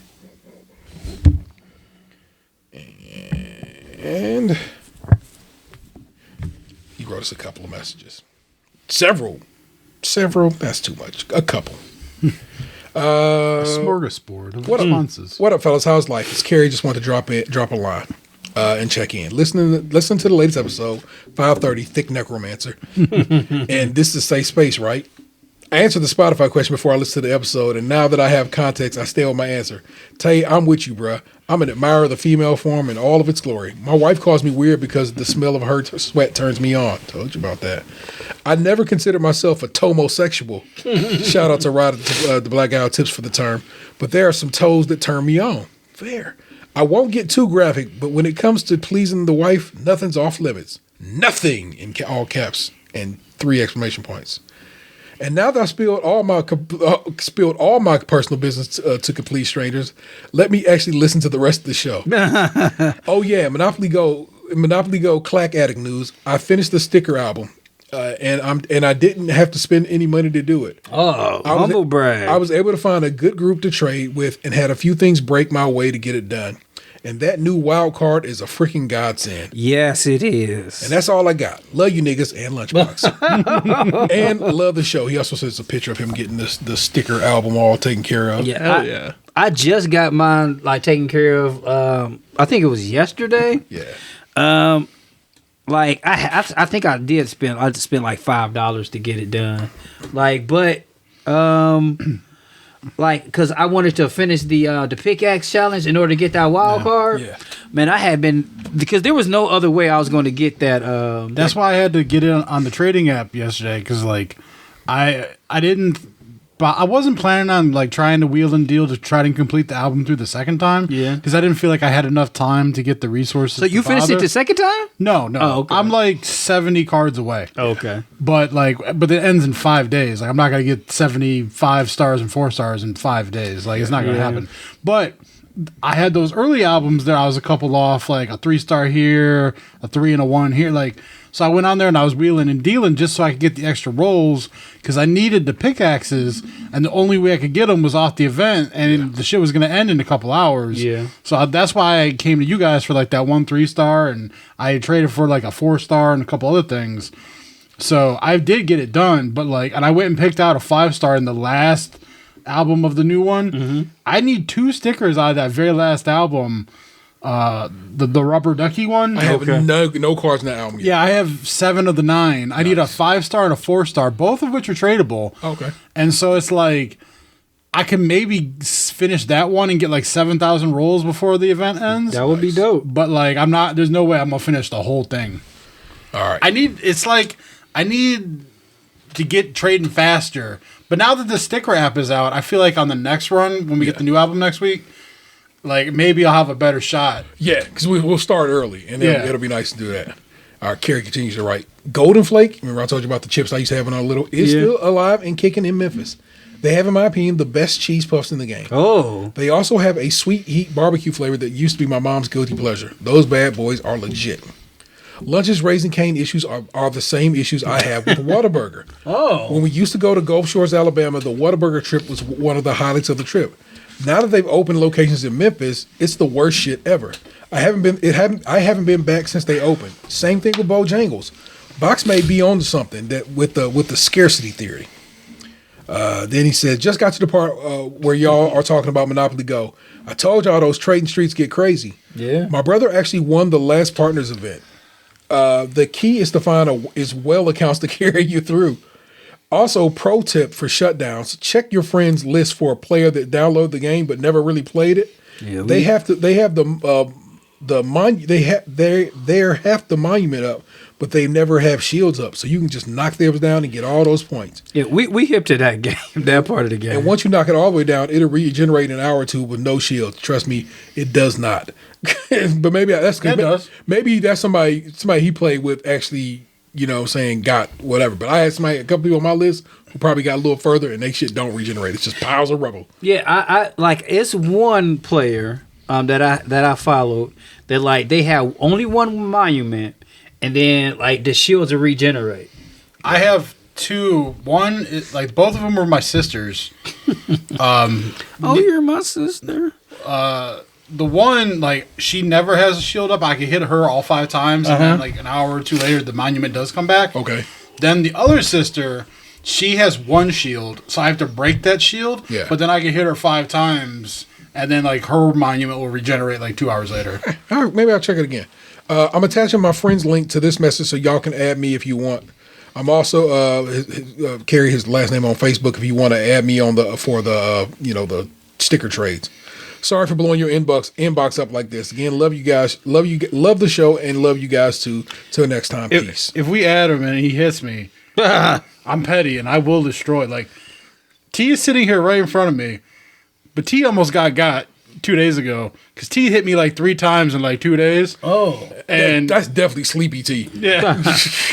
And he wrote us a couple of messages. Several. That's too much. A couple. A smorgasbord of responses. What up, fellas? How's life? It's Carrie. Just want to drop a line and check in. Listen to the latest episode, 530, Thick Necromancer. And this is a safe space, right? I answered the Spotify question before I listened to the episode, and now that I have context, I stay with my answer. Tay, I'm with you, bruh. I'm an admirer of the female form in all of its glory. My wife calls me weird because the smell of her sweat turns me on. Told you about that. I never considered myself a tomosexual. Shout out to Rod, the Black Guy Who Tips for the term. But there are some toes that turn me on. Fair. I won't get too graphic, but when it comes to pleasing the wife, nothing's off limits. Nothing, in all caps and 3 exclamation points. And now that I spilled all my personal business to complete strangers, let me actually listen to the rest of the show. Oh yeah, Monopoly Go Monopoly Go Clack Addict news. I finished the sticker album, and I didn't have to spend any money to do it. Oh, humble brag. I was able to find a good group to trade with, and had a few things break my way to get it done. And that new wild card is a freaking godsend. Yes, it is. And that's all I got. Love you niggas and Lunchbox. And love the show. He also says a picture of him getting the sticker album all taken care of. Yeah, I just got mine like taken care of. I think it was yesterday. Yeah. Like I think I did spend. I spent like $5 to get it done. Like, but like, cause I wanted to finish the pickaxe challenge in order to get that wild card. Yeah. Man, I had been, because there was no other way I was going to get that. That's why I had to get it on the trading app yesterday, because like I didn't. But I wasn't planning on like trying to wheel and deal to try to complete the album through the second time. Yeah. Because I didn't feel like I had enough time to get the resources. So you finished it the second time? No. Oh, okay. I'm like 70 cards away. Oh, okay. But it ends in 5 days. Like I'm not gonna get 75 stars and 4 stars in 5 days. Like it's not gonna happen. But I had those early albums there. I was a couple off, like a 3-star here, a 3 and a 1 here. Like, so I went on there and I was wheeling and dealing just so I could get the extra rolls, because I needed the pickaxes, and the only way I could get them was off the event, and the shit was gonna end in a couple hours. Yeah. So that's why I came to you guys for like that 1 3-star, and I traded for like a 4-star and a couple other things. So I did get it done, but and I went and picked out a 5-star in the last album of the new one. Mm-hmm. I need 2 stickers out of that very last album. The rubber ducky one. I have no cards in that album yet. Yeah, I have 7 of the 9. I need a 5-star and a 4-star, both of which are tradable. Okay. And so it's like I can maybe finish that one and get like 7,000 rolls before the event ends. That would be dope. But I'm not. There's no way I'm gonna finish the whole thing. All right. I need to get trading faster. But now that the sticker app is out, I feel like on the next run, when we get the new album next week, maybe I'll have a better shot. Yeah, because we'll start early, and it'll be nice to do that. All right, Carrie continues to write. Golden Flake, remember I told you about the chips I used to have when I was little, is still alive and kicking in Memphis. They have, in my opinion, the best cheese puffs in the game. Oh. They also have a sweet heat barbecue flavor that used to be my mom's guilty pleasure. Those bad boys are legit. Lunch's Raising Cane issues are the same issues I have with Whataburger. Oh. When we used to go to Gulf Shores, Alabama, the Whataburger trip was one of the highlights of the trip. Now that they've opened locations in Memphis, it's the worst shit ever. I haven't been back since they opened. Same thing with Bojangles. Box may be on to something that with the scarcity theory. Then he said, just got to the part where y'all are talking about Monopoly Go. I told y'all those trading streets get crazy. Yeah. My brother actually won the last partners event. The key is to find well accounts to carry you through. Also, pro tip for shutdowns: check your friends list for a player that downloaded the game but never really played it. Yeah, they have the monument up, but they never have shields up, so you can just knock theirs down and get all those points. Yeah, we hip to that game, that part of the game. And once you knock it all the way down, it'll regenerate in an hour or two with no shields. Trust me, it does not. But maybe that's good. Does. Maybe that's somebody he played with actually, got whatever. But I had a couple people on my list who probably got a little further, and they shit don't regenerate. It's just piles of rubble. Yeah, I like, it's one player that I followed that they have only one monument, and then the shields will regenerate. I have 2. One is both of them were my sisters. You're my sister. The one, she never has a shield up. I can hit her all 5 times, and then, an hour or 2 later, the monument does come back. Okay. Then the other sister, she has 1 shield, so I have to break that shield. Yeah. But then I can hit her 5 times, and then, her monument will regenerate, 2 hours later. All right, maybe I'll check it again. I'm attaching my friend's link to this message so y'all can add me if you want. I'm also carry his last name on Facebook if you want to add me on the sticker trades. Sorry for blowing your inbox up like this. Again, love you guys. Love the show, and love you guys too. Till next time, peace. If we add him and he hits me, I'm petty and I will destroy. T is sitting here right in front of me, but T almost got 2 days ago because T hit me 3 times in 2 days. Oh, and that's definitely Sleepy T. Yeah,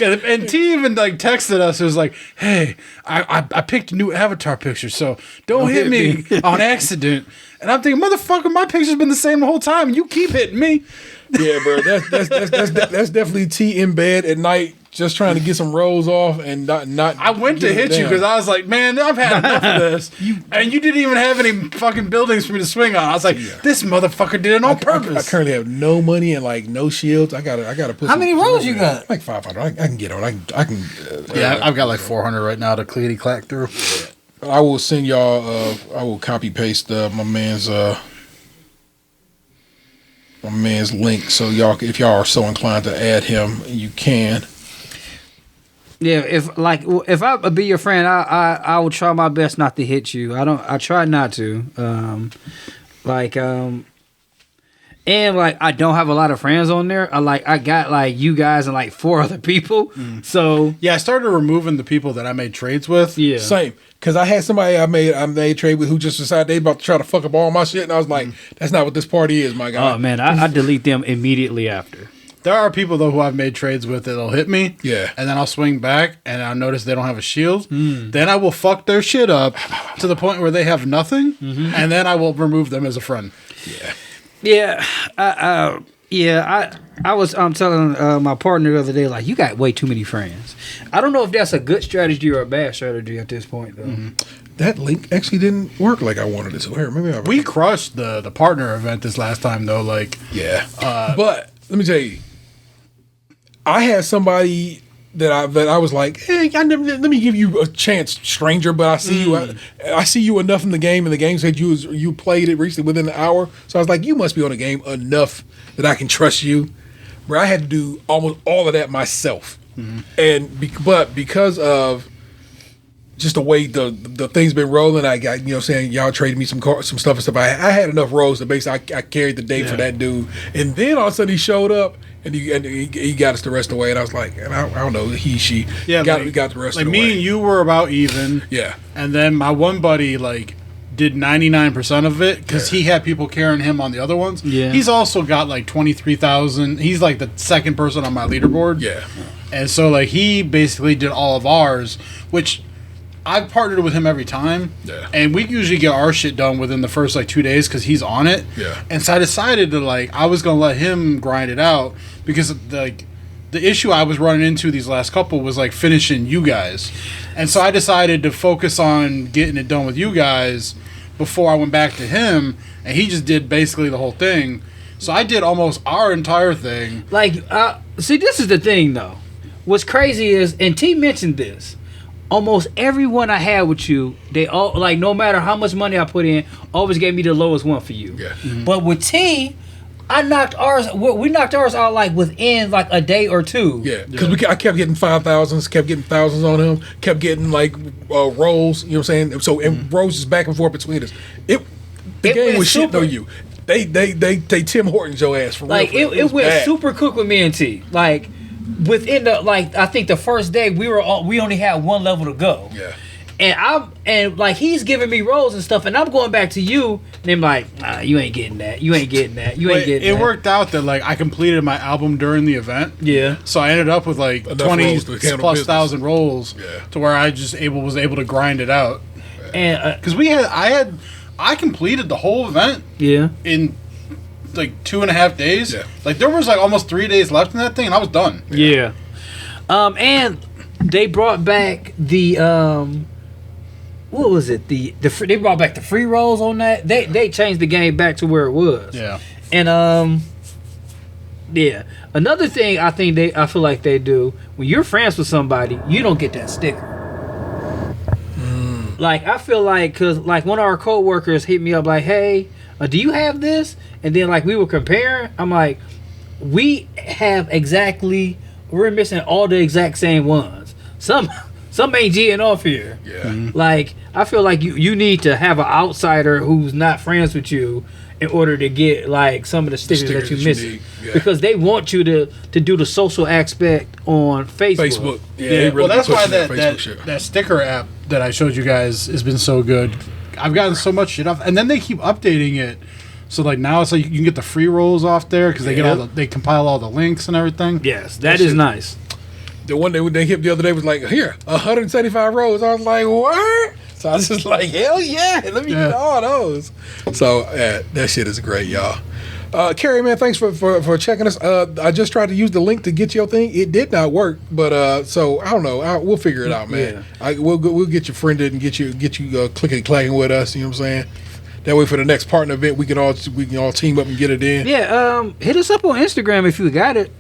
and T even texted us. It was "Hey, I picked a new avatar picture, so don't hit me on accident." And I'm thinking, motherfucker, my picture's been the same the whole time. You keep hitting me. Yeah, bro. That's definitely T in bed at night, just trying to get some rolls off and not. I went to hit you because I was like, man, I've had enough of this, and you didn't even have any fucking buildings for me to swing on. I was like, this motherfucker did it on purpose. I currently have no money and like no shields. I gotta put. How many rolls you got? Like 500. I can get on. I can. I've got like 400 right now to clickety clack through. I will send y'all. I will copy paste my man's link, so y'all, if y'all are so inclined to add him, you can. Yeah, if I be your friend, I will try my best not to hit you. I try not to. And like I don't have a lot of friends on there. I got like you guys and like 4 other people. So yeah, I started removing the people that I made trades with. Yeah, same. Because I had somebody I made trade with who just decided they about to try to fuck up all my shit, and I was like, that's not what this party is, my guy. Oh man, I delete them immediately after. There are people though who I've made trades with that'll hit me. Yeah. And then I'll swing back and I'll notice they don't have a shield. Then I will fuck their shit up to the point where they have nothing, and then I will remove them as a friend. Yeah. Yeah, I was telling my partner the other day, like, you got way too many friends. I don't know if that's a good strategy or a bad strategy at this point, though. That link actually didn't work like I wanted it to. Here, maybe We crushed the partner event this last time, though. Like, yeah. But let me tell you, I had somebody that I was like, hey, let me give you a chance, stranger. But I see you, I see you enough in the game, and the game said you played it recently within an hour. So I was like, you must be on the game enough that I can trust you. Where I had to do almost all of that myself, and because of just the way the thing's been rolling, I got, saying, y'all traded me some stuff and stuff. I had enough rolls that basically I carried the day for that dude, and then all of a sudden he showed up. And he got us the rest of the way, and I was like, and I don't know, she got the rest of the way. Like me and you were about even, yeah. And then my one buddy did 99% of it because he had people carrying him on the other ones. Yeah, he's also got like 23,000. He's like the second person on my leaderboard. Yeah, and so he basically did all of ours, which I've partnered with him every time. Yeah, and we usually get our shit done within the first 2 days because he's on it. Yeah, and so I decided to I was gonna let him grind it out because the issue I was running into these last couple was finishing you guys, and so I decided to focus on getting it done with you guys before I went back to him, and he just did basically the whole thing. So I did almost our entire thing. See, this is the thing though. What's crazy is, and T mentioned this, almost everyone I had with you, they all no matter how much money I put in, always gave me the lowest one for you. Yeah. But with T, I knocked ours. We knocked ours out within a day or two. Yeah, because I kept getting 5,000s, kept getting thousands on him, kept getting rolls. You know what I'm saying? So and rolls is back and forth between us. The game was shit though. They Tim Hortons your ass for real. It went bad. Super quick with me and T. Within the I think the first day we only had one level to go. Yeah. And he's giving me rolls and stuff, and I'm going back to you, and I'm like, nah, you ain't getting that. You ain't getting that. You ain't getting that. It worked out that I completed my album during the event. Yeah. So I ended up with 20,000 rolls to where I just was able to grind it out. And because I completed the whole event. Yeah. In 2.5 days. Yeah. There was almost 3 days left in that thing, and I was done. Yeah. And they brought back the what was it? They brought back the free rolls on that. They changed the game back to where it was. Yeah. And yeah. Another thing I feel like they do, when you're friends with somebody, you don't get that sticker. I feel cause one of our coworkers hit me up hey, do you have this? And then we were comparing. I'm like, we're missing all the exact same ones. Some ain't G'ing off here. Yeah. Mm-hmm. I feel you need to have an outsider who's not friends with you in order to get some of the stickers that you're missing. Because they want you to do the social aspect on Facebook. Yeah. Really that's why that sticker app that I showed you guys has been so good. I've gotten so much shit off, and then they keep updating it. So now it's you can get the free rolls off there because they compile all the links and everything. Yes, that is nice. The one they hit the other day was here, 175 rolls. I was like, what? So I was just hell yeah, let me get all those. So that shit is great, y'all. Carrie, man, thanks for checking us. I just tried to use the link to get your thing. It did not work, but so I don't know. We'll figure it out, man. Yeah. We'll get you friended and get you clickety clacking with us. You know what I'm saying? That way, for the next partner event, we can all team up and get it in. Yeah. Hit us up on Instagram if you got it.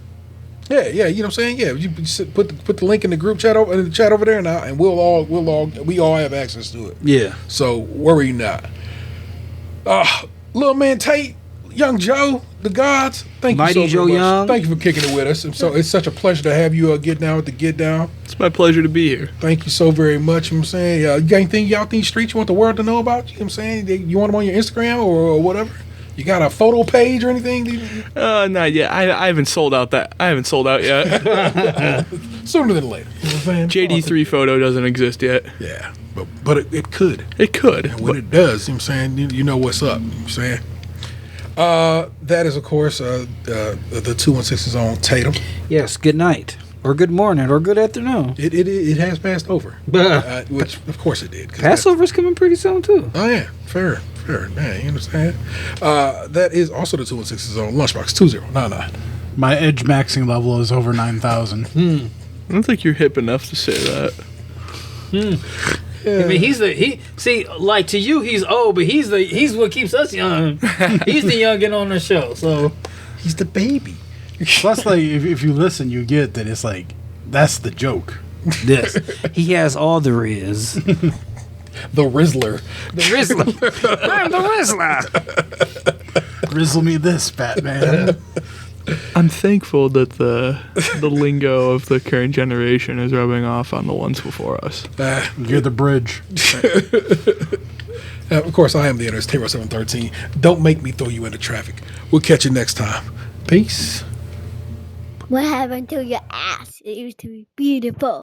Yeah. You know what I'm saying? Yeah. You put the link in the group chat over there now, and we all have access to it. Yeah. So worry not. Little man Tate, Young Joe, the gods. Thank you Mighty so Joe much. Young. Thank you for kicking it with us. And so it's such a pleasure to have you get down with the Get Down. It's my pleasure to be here. Thank you so very much. You know what I'm saying? You got anything out these streets you want the world to know about? You know what I'm saying? You want them on your Instagram or whatever? You got a photo page or anything? Not yet. I haven't sold out that. I haven't sold out yet. Sooner than later. You know what I'm saying? JD3 photo doesn't exist yet. Yeah, but it could. It could. And when it does, you know what I'm saying, you know what's up. You know what I'm saying? That is, of course, the 216 Zone Tatum. Yes. Good night, or good morning, or good afternoon. It has passed over, which of course it did. Passover's coming pretty soon too. Oh yeah, fair, man. You understand? That is also the 216 Zone Lunchbox 2099. My edge maxing level is over 9,000. I don't think you're hip enough to say that. I mean, see, like to you, he's old, but he's what keeps us young. He's the youngin' on the show, so He's the baby. Plus, like, if you listen, you get that it's like, that's the joke. this he has all there is. The Rizzler. The Rizzler. I'm the Rizzler. Rizzle me this, Batman. I'm thankful that the lingo of the current generation is rubbing off on the ones before us. You're the bridge. Of course, I am the editor, Taylor 713. Don't make me throw you into traffic. We'll catch you next time. Peace. What happened to your ass? It used to be beautiful.